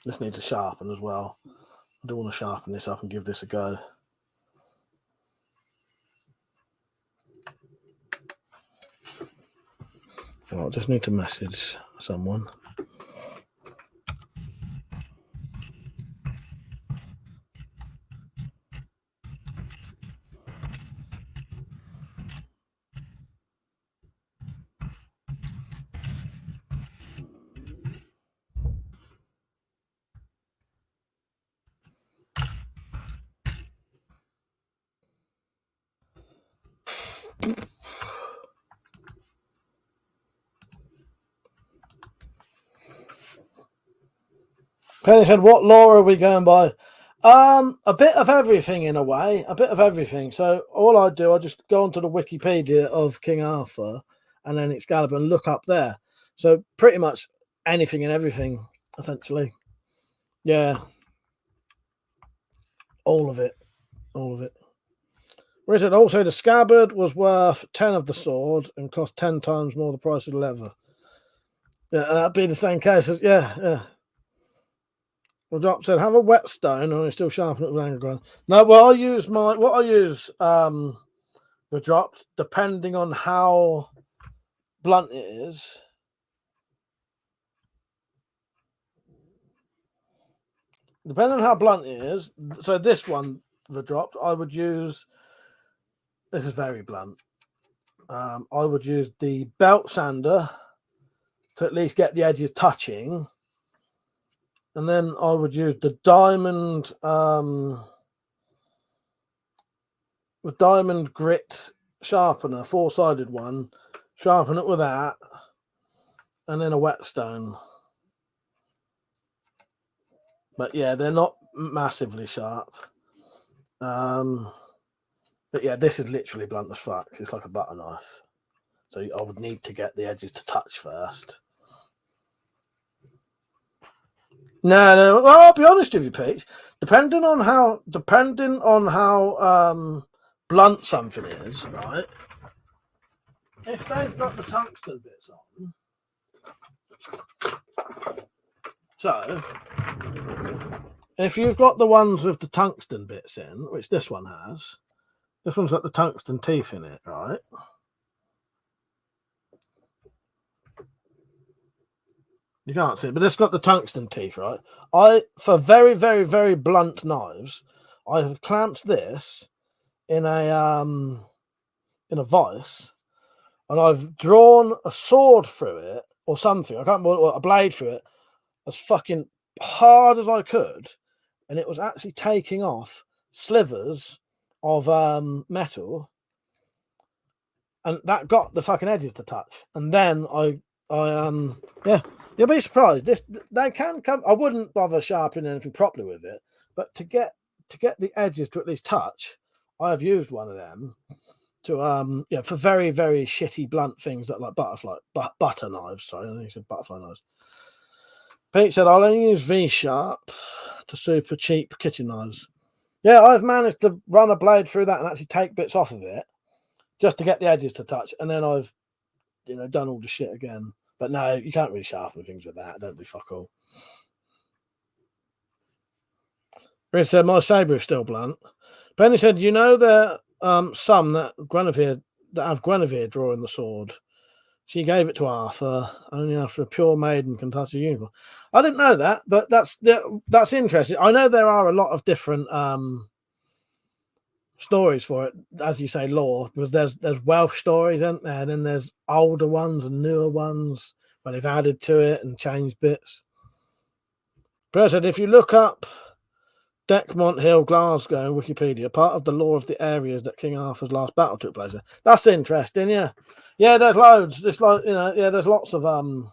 This needs to sharpen as well. I do want to sharpen this up and give this a go. Well, I just need to message someone. Penny said, what lore are we going by? A bit of everything in a way. A bit of everything. So all I do, I just go onto the Wikipedia of King Arthur and then Excalibur and look up there. So pretty much anything and everything, essentially. Yeah. All of it. All of it. Richard, also the scabbard was worth 10 of the sword and cost 10 times more the price of the leather. Yeah, that'd be the same case as, yeah. Well, Drop said, have a whetstone, and I still sharpen it with anger gun. No, well, I use the Drop, depending on how blunt it is. Depending on how blunt it is. So this one, the Drop, I would use. This is very blunt. I would use the belt sander to at least get the edges touching. And then I would use the diamond grit sharpener, 4-sided one, sharpen it with that, and then a whetstone. But yeah, they're not massively sharp. But yeah, this is literally blunt as fuck. It's like a butter knife. So I would need to get the edges to touch first. No. Well, I'll be honest with you, Pete. Depending on how blunt something is, right? If they've got the tungsten bits on, so if you've got the ones with the tungsten bits in, which this one has, this one's got the tungsten teeth in it, right? You can't see it, but it's got the tungsten teeth, right? For very, very, very blunt knives, I have clamped this in a vice, and I've drawn a sword through it or something. I can't remember, a blade through it as fucking hard as I could, and it was actually taking off slivers of metal, and that got the fucking edges to touch. And then yeah. You'll be surprised. They can come. I wouldn't bother sharpening anything properly with it, but to get the edges to at least touch, I have used one of them to for very, very shitty blunt things that like butter knives. Sorry, I think you said butterfly knives. Pete said, I'll only use V-sharp to super cheap kitchen knives. Yeah, I've managed to run a blade through that and actually take bits off of it just to get the edges to touch, and then I've done all the shit again. But no, you can't really sharpen things with that. Don't be fuck all. Chris said, my sabre is still blunt. Benny said, you know some that have Guinevere drawing the sword. She gave it to Arthur only after a pure maiden can touch a unicorn. I didn't know that, but that's interesting. I know there are a lot of different stories for it, as you say, lore, because there's Welsh stories, isn't there? And then there's older ones and newer ones where they've added to it and changed bits. But said, if you look up Deckmont Hill, Glasgow, in Wikipedia, part of the lore of the areas that King Arthur's last battle took place in. That's interesting, yeah. Yeah, there's loads. It's like, there's lots of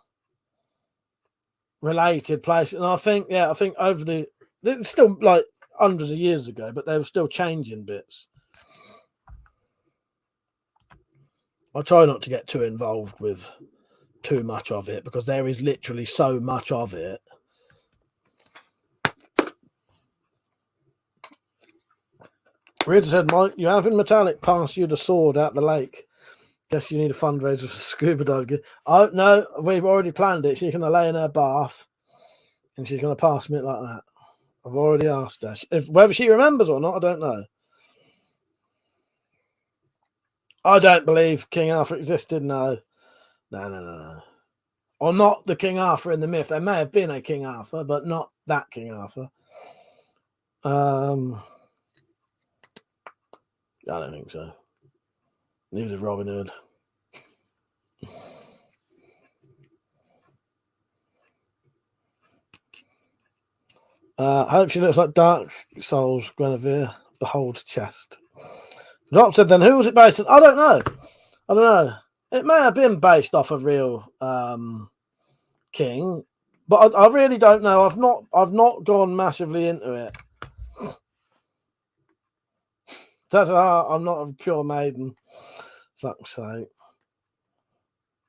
related places. And I think over it's still like hundreds of years ago, but they were still changing bits. I try not to get too involved with too much of it because there is literally so much of it. Richard said, Mike, you having Metallic pass you the sword out the lake. Guess you need a fundraiser for scuba diving. Oh, no, we've already planned it. She's going to lay in her bath and she's going to pass me it like that. I've already asked her. Whether she remembers or not, I don't know. I don't believe King Arthur existed. No. Or not the King Arthur in the myth. There may have been a King Arthur, but not that King Arthur. I don't think so. Neither did Robin Hood. Hope she looks like Dark Souls Guinevere. Behold chest. Drop said, then who was it based on? I don't know. It may have been based off a real king, but I really don't know. I've not gone massively into it. I'm not a pure maiden. Fuck's sake.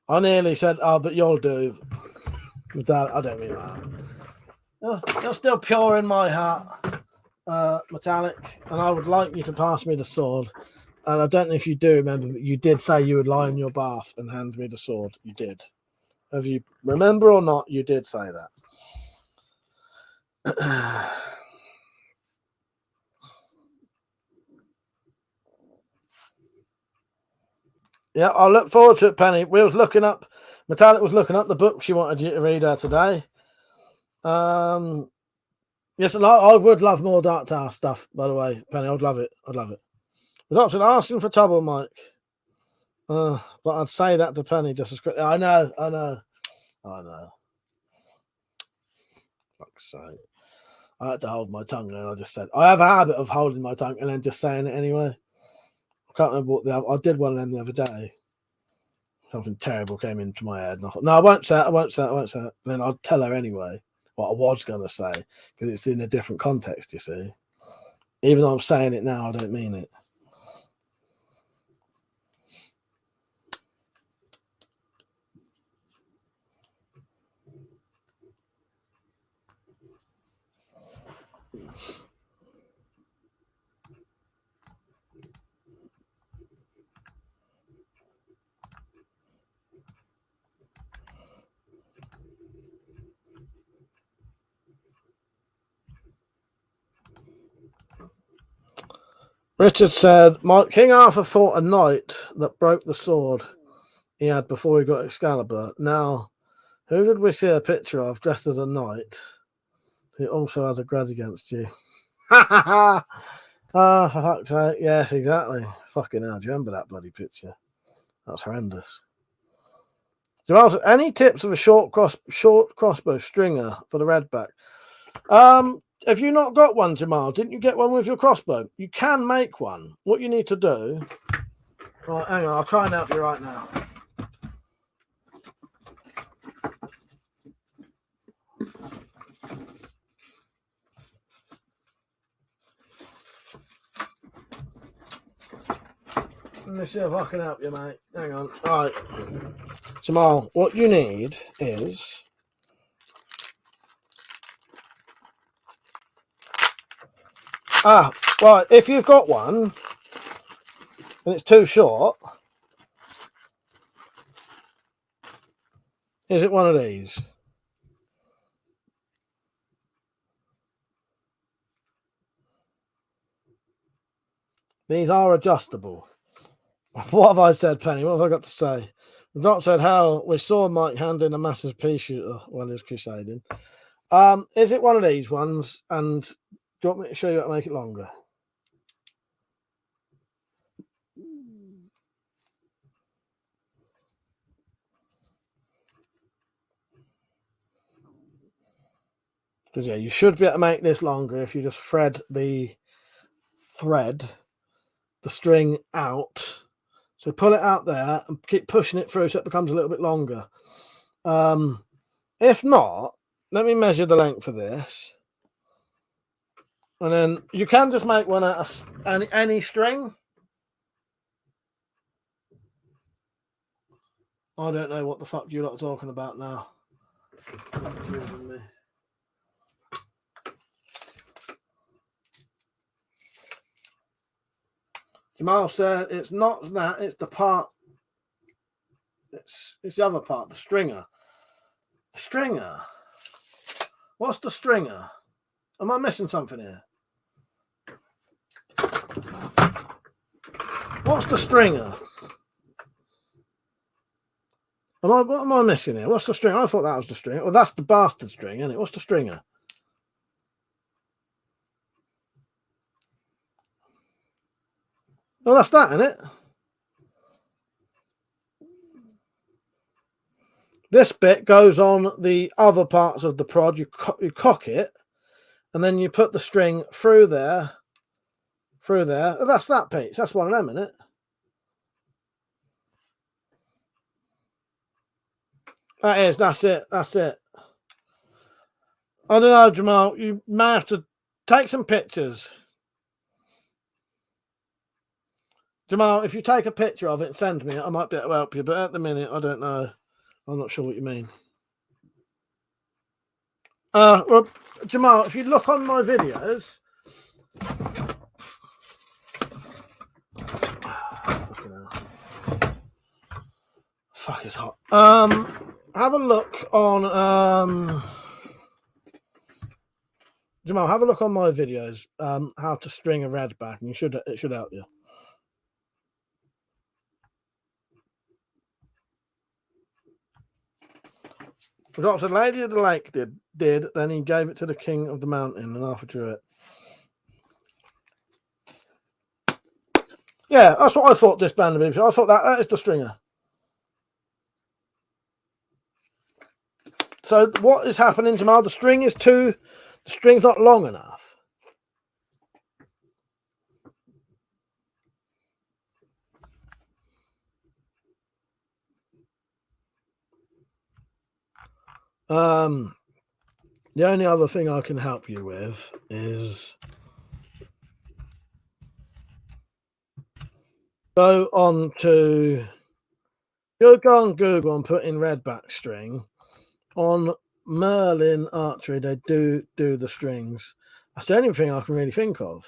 I nearly said, but you'll do. With that, I don't mean that. You're still pure in my heart, Metallic, and I would like you to pass me the sword. And I don't know if you do remember, but you did say you would lie in your bath and hand me the sword. You did. Have you remember or not? You did say that. Yeah, I look forward to it, Penny. Metallic was looking up the book she wanted you to read her today. Yes, and I would love more Dark Tower stuff, by the way, Penny. I'd love it. The doctor asking for trouble, Mike. But I'd say that to Penny just as quickly. I know. Fuck's sake. I had to hold my tongue, and I just said, I have a habit of holding my tongue and then just saying it anyway. I can't remember I did one of them the other day. Something terrible came into my head, and I thought, no, I won't say it. And then I'd tell her anyway what I was going to say, because it's in a different context, you see. Even though I'm saying it now, I don't mean it. Richard said, King Arthur fought a knight that broke the sword he had before he got Excalibur. Now, who did we see a picture of dressed as a knight who also has a grudge against you? For fuck's sake. Yes, exactly. Fucking hell, do you remember that bloody picture? That's horrendous. Jamal, any tips of a short crossbow stringer for the redback? Have you not got one, Jamal? Didn't you get one with your crossbow? You can make one. What you need to do... Right, hang on. I'll try and help you right now. Let me see if I can help you, mate. Hang on. All right. Jamal, what you need is... right. If you've got one and it's too short, is it one of these? These are adjustable. What have I said, Penny? What have I got to say? The doc said how we saw Mike hand in a massive pea shooter while he was crusading. Is it one of these ones? And do you want me to show you how to make it longer? Because yeah, you should be able to make this longer if you just thread the string out. So pull it out there and keep pushing it through so it becomes a little bit longer. If not, let me measure the length of this. And then you can just make one out of any string. I don't know what the fuck you lot are talking about now. Confusing me. Jamal said it's not that, it's the part. It's the other part, the stringer. The stringer. What's the stringer? Am I missing something here? What's the stringer? What am I missing here? What's the stringer? I thought that was the stringer. Well, that's the bastard string, isn't it? What's the stringer? Well, that's that, isn't it? This bit goes on the other parts of the prod. You cock it, and then you put the string through there. Oh, that's that piece. That's one of them, isn't it? That is. That's it. That's it. I don't know, Jamal. You may have to take some pictures. Jamal, if you take a picture of it and send me it, I might be able to help you. But at the minute, I don't know. I'm not sure what you mean. Well, Jamal, if you look on my videos, fuck, it's hot. Have a look on Jamal. Have a look on my videos. How to string a red back, and it should help you. What the Lady of the Lake did, then he gave it to the King of the Mountain, and Arthur drew it. Yeah, that's what I thought this band would be. I thought that is the stringer. So what is happening, Jamal? The string's not long enough. The only other thing I can help you with is go on Google and put in redback string. On Merlin Archery, they do the strings. That's the only thing I can really think of.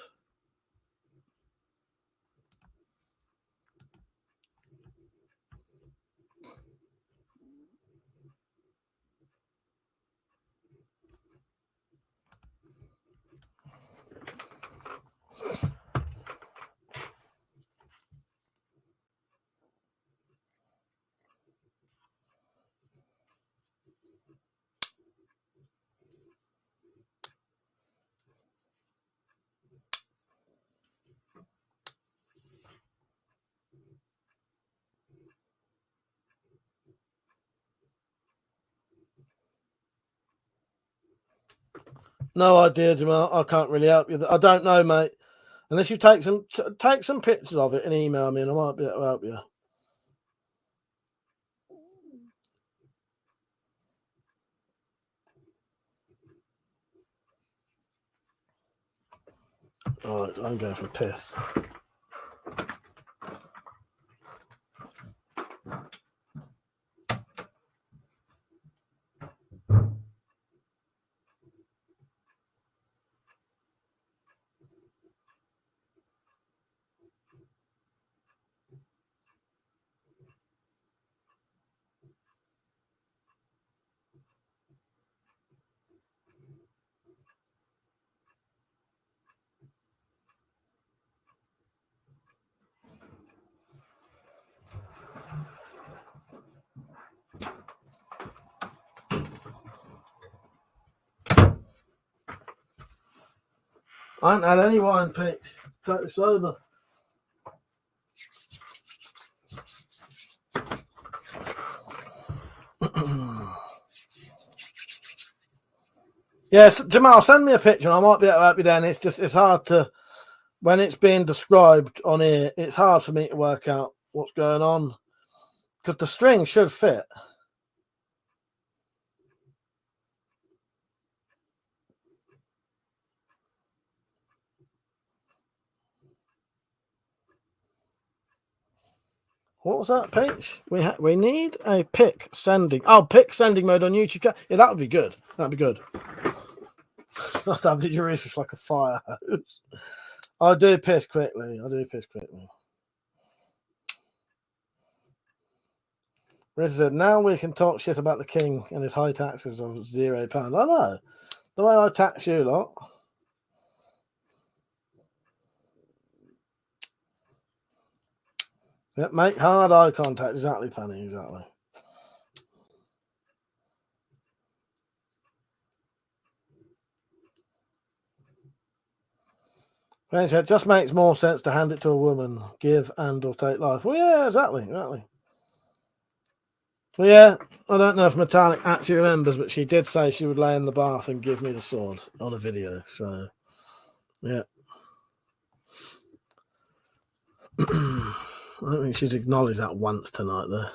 No idea, Jamal. I can't really help you. I don't know, mate. Unless you take some pictures of it and email me, and I might be able to help you. All right, I'm going for a piss. I haven't had any wine, Pete. Totally sober. Totally sober. Yes, Jamal, send me a picture and I might be able to help you then. It's hard to, when it's being described on here, it's hard for me to work out what's going on. Because the string should fit. What was that, Peach? We need a pic sending. Oh, pic sending mode on YouTube. Yeah, that would be good. That'd be good. Must have the urethra like a fire hose. I'll do piss quickly. Rich said, now we can talk shit about the king and his high taxes of £0. I know. The way I tax you lot. Yeah, make hard eye contact. Exactly, Penny. Exactly. Penny said, just makes more sense to hand it to a woman. Give and or take life. Well, yeah, exactly. Well, yeah, I don't know if Metallic actually remembers, but she did say she would lay in the bath and give me the sword on a video. So, yeah. I don't think she's acknowledged that once tonight, though.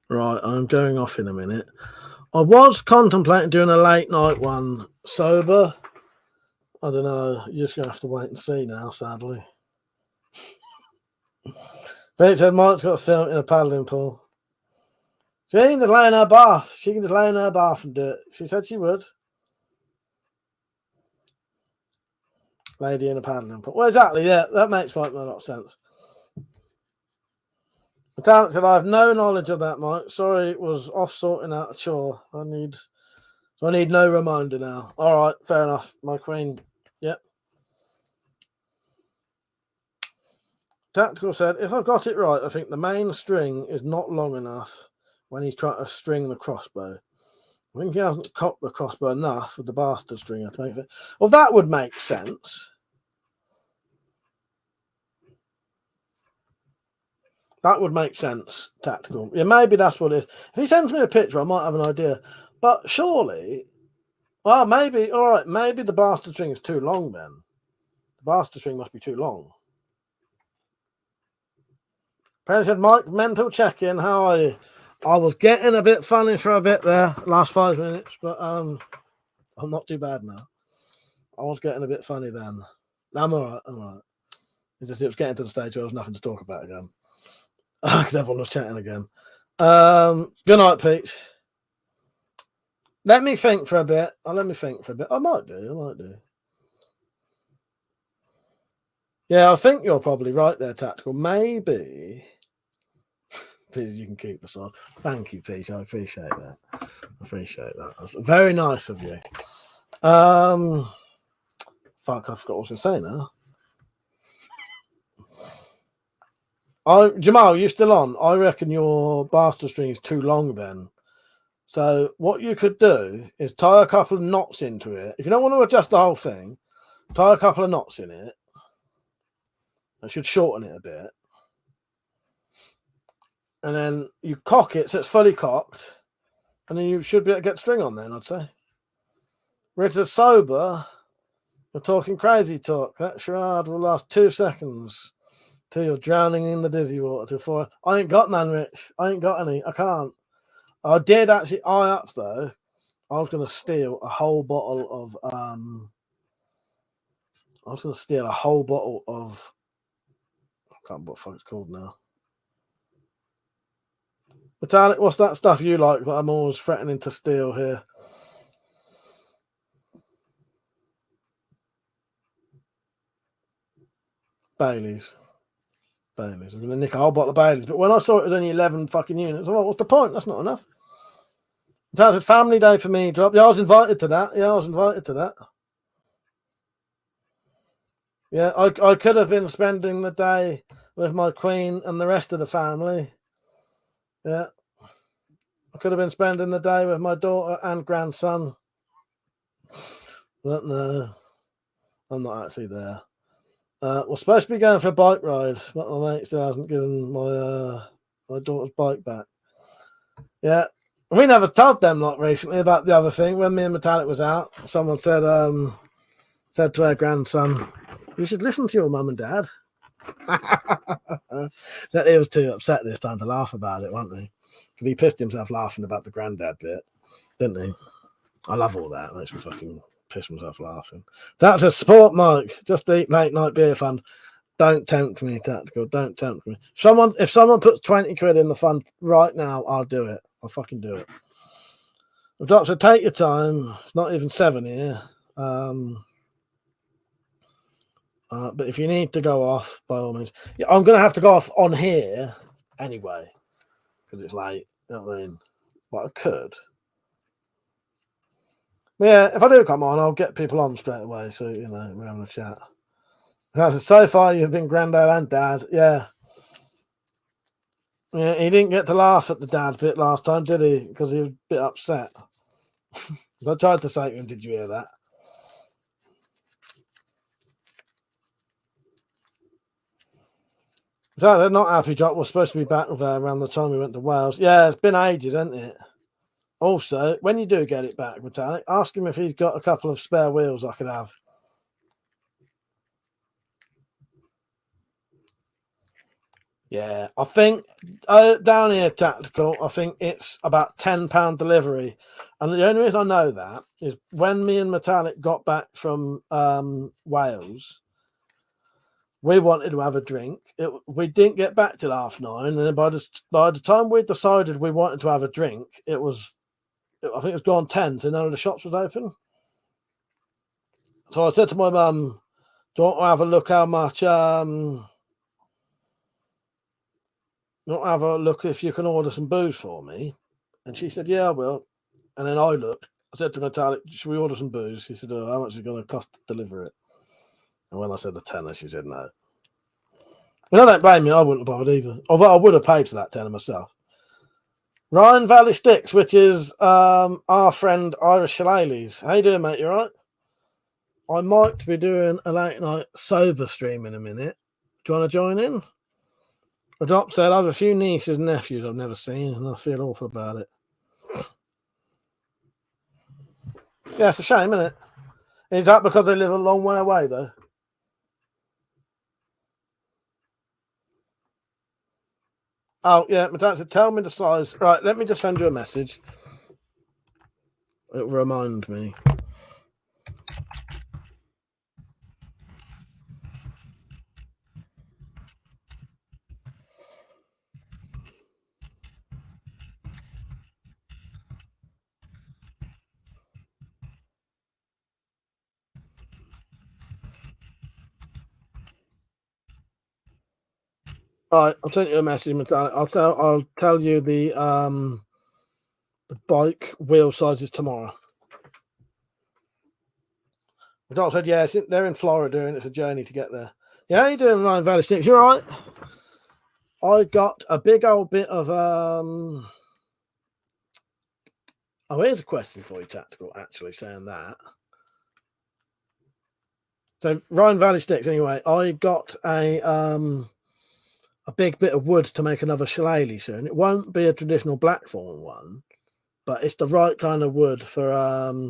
Right, I'm going off in a minute. I was contemplating doing a late night one sober. I don't know. You're just going to have to wait and see now, sadly. Pete said Mike's got a film in a paddling pool. She can just lay in her bath. She can just lay in her bath and do it. She said she would. Lady in a paddling pool. Well, exactly, yeah. That makes quite a lot of sense. Metallic said, I have no knowledge of that, Mike. Sorry, it was off sorting out a chore. I need no reminder now. All right, fair enough. My queen. Yep. Tactical said, if I've got it right, I think the main string is not long enough when he's trying to string the crossbow. I think he hasn't cocked the crossbow enough with the bastard string. I think. Well, that would make sense. That would make sense, Tactical. Yeah, maybe that's what it is. If he sends me a picture, I might have an idea. But surely, well, maybe, all right, maybe the bastard string is too long then. The bastard string must be too long. Penny said, Mike, mental check-in, how are you? I was getting a bit funny for a bit there, last 5 minutes, but I'm not too bad now. I was getting a bit funny then. I'm all right. It was getting to the stage where there was nothing to talk about again. Because everyone was chatting again. Good night, Pete. Let me think for a bit. I might do. Yeah, I think you're probably right there, Tactical. Maybe. Please, you can keep the sword. Thank you, Pete. I appreciate that. That's very nice of you. Fuck, I forgot what I was going to say now. Jamal, you still on? I reckon your bastard string is too long then. So what you could do is tie a couple of knots into it. If you don't want to adjust the whole thing, tie a couple of knots in it. I should shorten it a bit. And then you cock it so it's fully cocked. And then you should be able to get string on then, I'd say. Richard sober, you're talking crazy talk. That charade will last 2 seconds till you're drowning in the dizzy water. Till 4. I ain't got none, Rich. I ain't got any. I can't. I did actually eye up though. I was going to steal a whole bottle of. I can't remember what the fuck it's called now. Metallic, what's that stuff you like that I'm always threatening to steal here? Baileys. I'm going to nick a whole bottle of Baileys. But when I saw it was only 11 fucking units, I thought, what's the point? That's not enough. Metallic said, family day for me. Yeah, I was invited to that. Yeah, I could have been spending the day with my queen and the rest of the family. Yeah. I could have been spending the day with my daughter and grandson. But no, I'm not actually there. We're supposed to be going for a bike ride, but my mate still hasn't given my daughter's bike back. Yeah. We never told them lot recently about the other thing. When me and Metallic was out, someone said to her grandson, "You should listen to your mum and dad." That he was too upset this time to laugh about it, wasn't he? Because he pissed himself laughing about the granddad bit, didn't he? I love all that. It makes me fucking piss myself laughing. That's a sport, Mike. Just eat late night beer fund. Don't tempt me, Tactical. Don't tempt me. If someone puts 20 quid in the fund right now, I'll do it. I'll fucking do it. Doctor, take your time. It's not even 7 here. But if you need to go off, by all means. Yeah, I'm going to have to go off on here anyway. Because it's late. You know what I mean? But I could. Yeah, if I do come on, I'll get people on straight away. So, you know, we're having a chat. So far, you've been granddad and dad. Yeah. Yeah, he didn't get to laugh at the dad bit last time, did he? Because he was a bit upset. I tried to say to him, did you hear that? So they're not happy, Jock. We're supposed to be back there around the time we went to Wales. Yeah, it's been ages, hasn't it? Also, when you do get it back, Metallic, ask him if he's got a couple of spare wheels I could have. Yeah, I think down here, Tactical, I think it's about £10 delivery. And the only reason I know that is when me and Metallic got back from Wales, we wanted to have a drink. We didn't get back till 9:30. And then by the time we decided we wanted to have a drink, I think it was gone 10, so none of the shops was open. So I said to my mum, do you want to have a look how much... not have a look if you can order some booze for me. And she said, yeah, I will. And then I looked. I said to Metallic, should we order some booze? She said, oh, how much is it going to cost to deliver it? And when I said the tenner, she said no. And I don't blame me. I wouldn't have bothered either. Although I would have paid for that tenner myself. Ryan Valley Sticks, which is our friend Irish Shillelaghs. How you doing, mate? You all right? I might be doing a late night sober stream in a minute. Do you want to join in? The Drop said, I have a few nieces and nephews I've never seen, and I feel awful about it. Yeah, it's a shame, isn't it? Is that because they live a long way away, though? Oh, yeah, my dad said, tell me the size. Right, let me just send you a message. It'll remind me. All right, I'll send you a message. I'll tell you the bike wheel sizes tomorrow. The doctor said, yeah, they're in Florida and it's a journey to get there. Yeah, how you doing, Ryan Valley Sticks? You all right? I got a big old bit of Oh, here's a question for you, Tactical, actually, saying that. So Ryan Valley Sticks, anyway, I got a big bit of wood to make another shillelagh soon. It won't be a traditional blackthorn one, but it's the right kind of wood for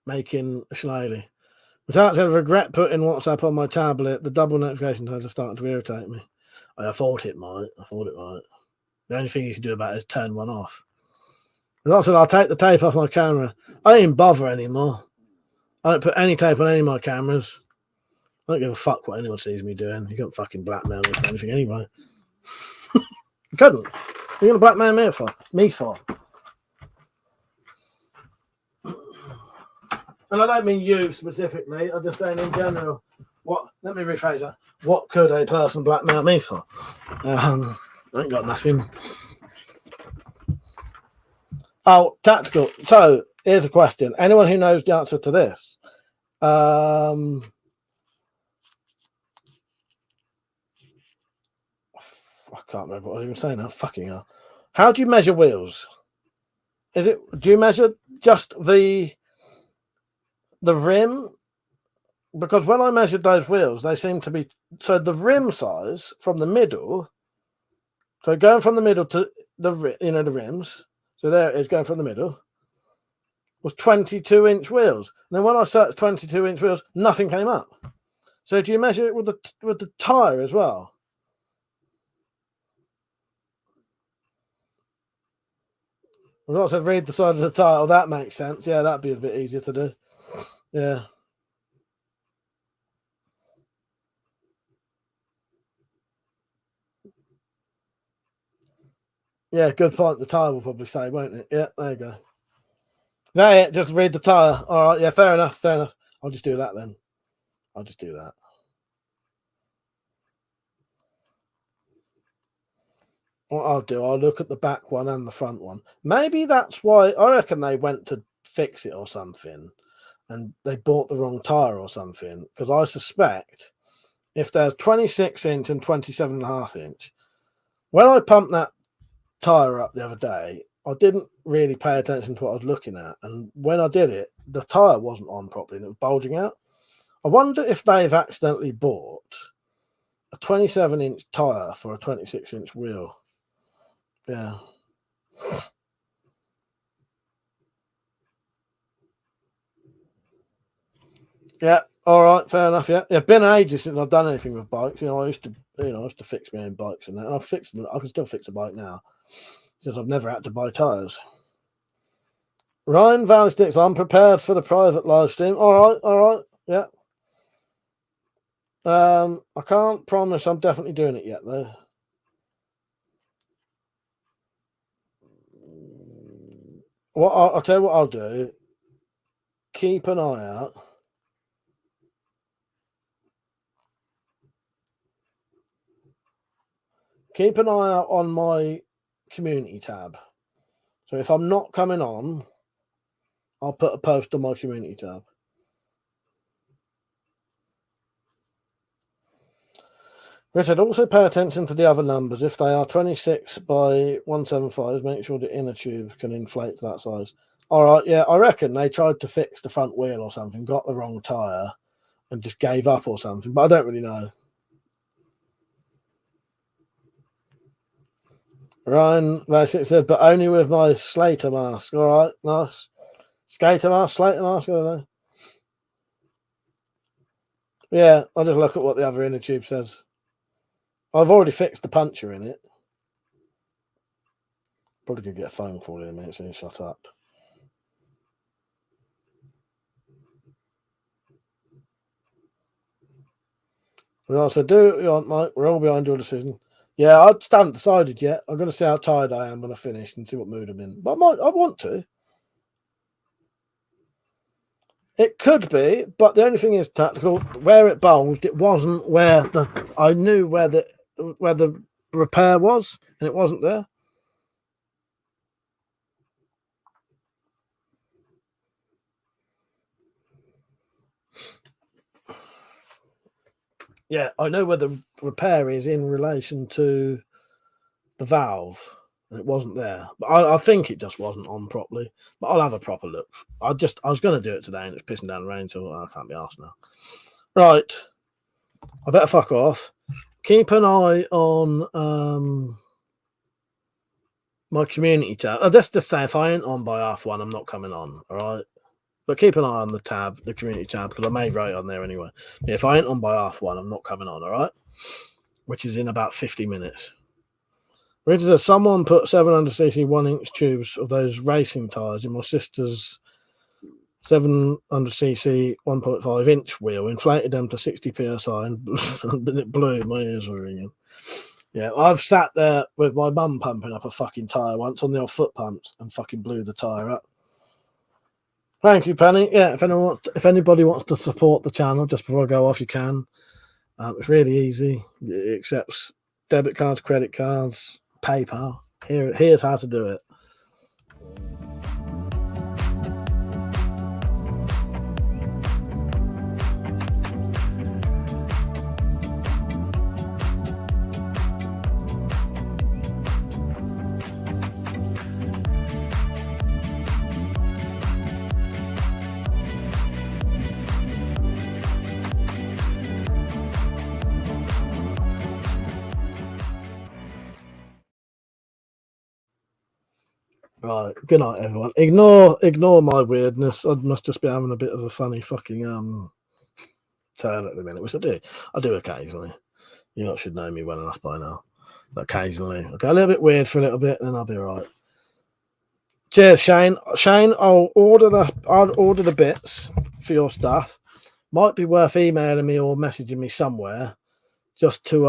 making a shillelagh. Without a regret putting WhatsApp on my tablet, the double notification tones are starting to irritate me. I thought it might. The only thing you can do about it is turn one off. And also, I'll take the tape off my camera. I don't even bother anymore. I don't put any tape on any of my cameras. I don't give a fuck what anyone sees me doing. You can't fucking blackmail me for anything anyway. You couldn't. What are you going to blackmail me for? And I don't mean you specifically. I'm just saying in general. Let me rephrase that. What could a person blackmail me for? I ain't got nothing. Oh, Tactical. So here's a question. Anyone who knows the answer to this. I can't remember what I was even saying now. Fucking hell. How do you measure wheels? Do you measure just the rim? Because when I measured those wheels, they seem to be, so the rim size from the middle, so going from the middle to the rims, so there it is going from the middle, was 22-inch wheels. And then when I searched 22-inch wheels, nothing came up. So do you measure it with the tire as well? I've also read the side of the tire. Oh, that makes sense. Yeah, that'd be a bit easier to do. Yeah. Yeah, good point. The tire will probably say, won't it? Yeah, there you go. Yeah, just read the tire. All right, yeah, fair enough. I'll just do that then. I'll just do that. What I'll do, I'll look at the back one and the front one. Maybe that's why I reckon they went to fix it or something and they bought the wrong tire or something. Because I suspect if there's 26-inch and 27.5-inch, when I pumped that tire up the other day, I didn't really pay attention to what I was looking at. And when I did it, the tire wasn't on properly and it was bulging out. I wonder if they've accidentally bought a 27-inch tire for a 26-inch wheel. Yeah. Yeah. All right. Fair enough. Yeah. Yeah. Been ages since I've done anything with bikes. I used to fix my own bikes and that. And I can still fix a bike now, since I've never had to buy tires. Ryan Valley Sticks, I'm prepared for the private live stream. All right. Yeah. I can't promise I'm definitely doing it yet though. I'll tell you what I'll do. Keep an eye out. Keep an eye out on my community tab. So if I'm not coming on, I'll put a post on my community tab. Richard, also pay attention to the other numbers. If they are 26 by 175, make sure the inner tube can inflate to that size. All right, yeah, I reckon they tried to fix the front wheel or something, got the wrong tyre, and just gave up or something, but I don't really know. Ryan Basic said, but only with my Slater mask. All right, nice. Skater mask, Slater mask, I don't know. Yeah, I'll just look at what the other inner tube says. I've already fixed the puncture in it. Probably going to get a phone call in a minute, so you shut up. We also do what you want, Mike. We're all behind your decision. Yeah, I haven't decided yet. I've got to see how tired I am when I finish and see what mood I'm in. But I want to. It could be, but the only thing is tactical. Where it bulged, it wasn't where I knew where the repair was, and it wasn't there. Yeah, I know where the repair is in relation to the valve, and it wasn't there. But I think it just wasn't on properly. But I'll have a proper look. I was going to do it today, and it's pissing down rain, so I can't be asked now. Right, I better fuck off. Keep an eye on my community tab. Let's just say if I ain't on by 1:30, I'm not coming on. All right. But keep an eye on the community tab, because I may write on there anyway. If I ain't on by 1:30, I'm not coming on, all right? Which is in about 50 minutes. Richard says, someone put 700cc 1-inch tubes of those racing tyres in my sister's 700cc 1.5-inch wheel, inflated them to 60 psi, and it blew. My ears were ringing. Yeah, I've sat there with my mum pumping up a fucking tyre once on the old foot pumps and fucking blew the tyre up. Thank you, Penny. Yeah, if anybody wants to support the channel, just before I go off, you can. It's really easy. It accepts debit cards, credit cards, PayPal. Here's how to do it. Right. Good night, everyone. Ignore my weirdness. I must just be having a bit of a funny fucking turn at the minute, which I do. I do occasionally. You lot should know me well enough by now. But occasionally, I go a little bit weird for a little bit, and then I'll be all right. Cheers, Shane. Shane, I'll order the bits for your stuff. Might be worth emailing me or messaging me somewhere just to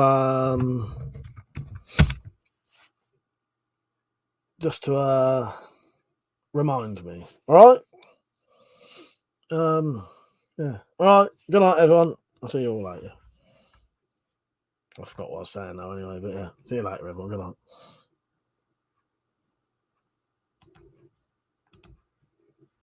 remind me. All right. Yeah. All right. Good night, everyone. I'll see you all later. I forgot what I was saying now anyway, but yeah. See you later, everyone. Good night.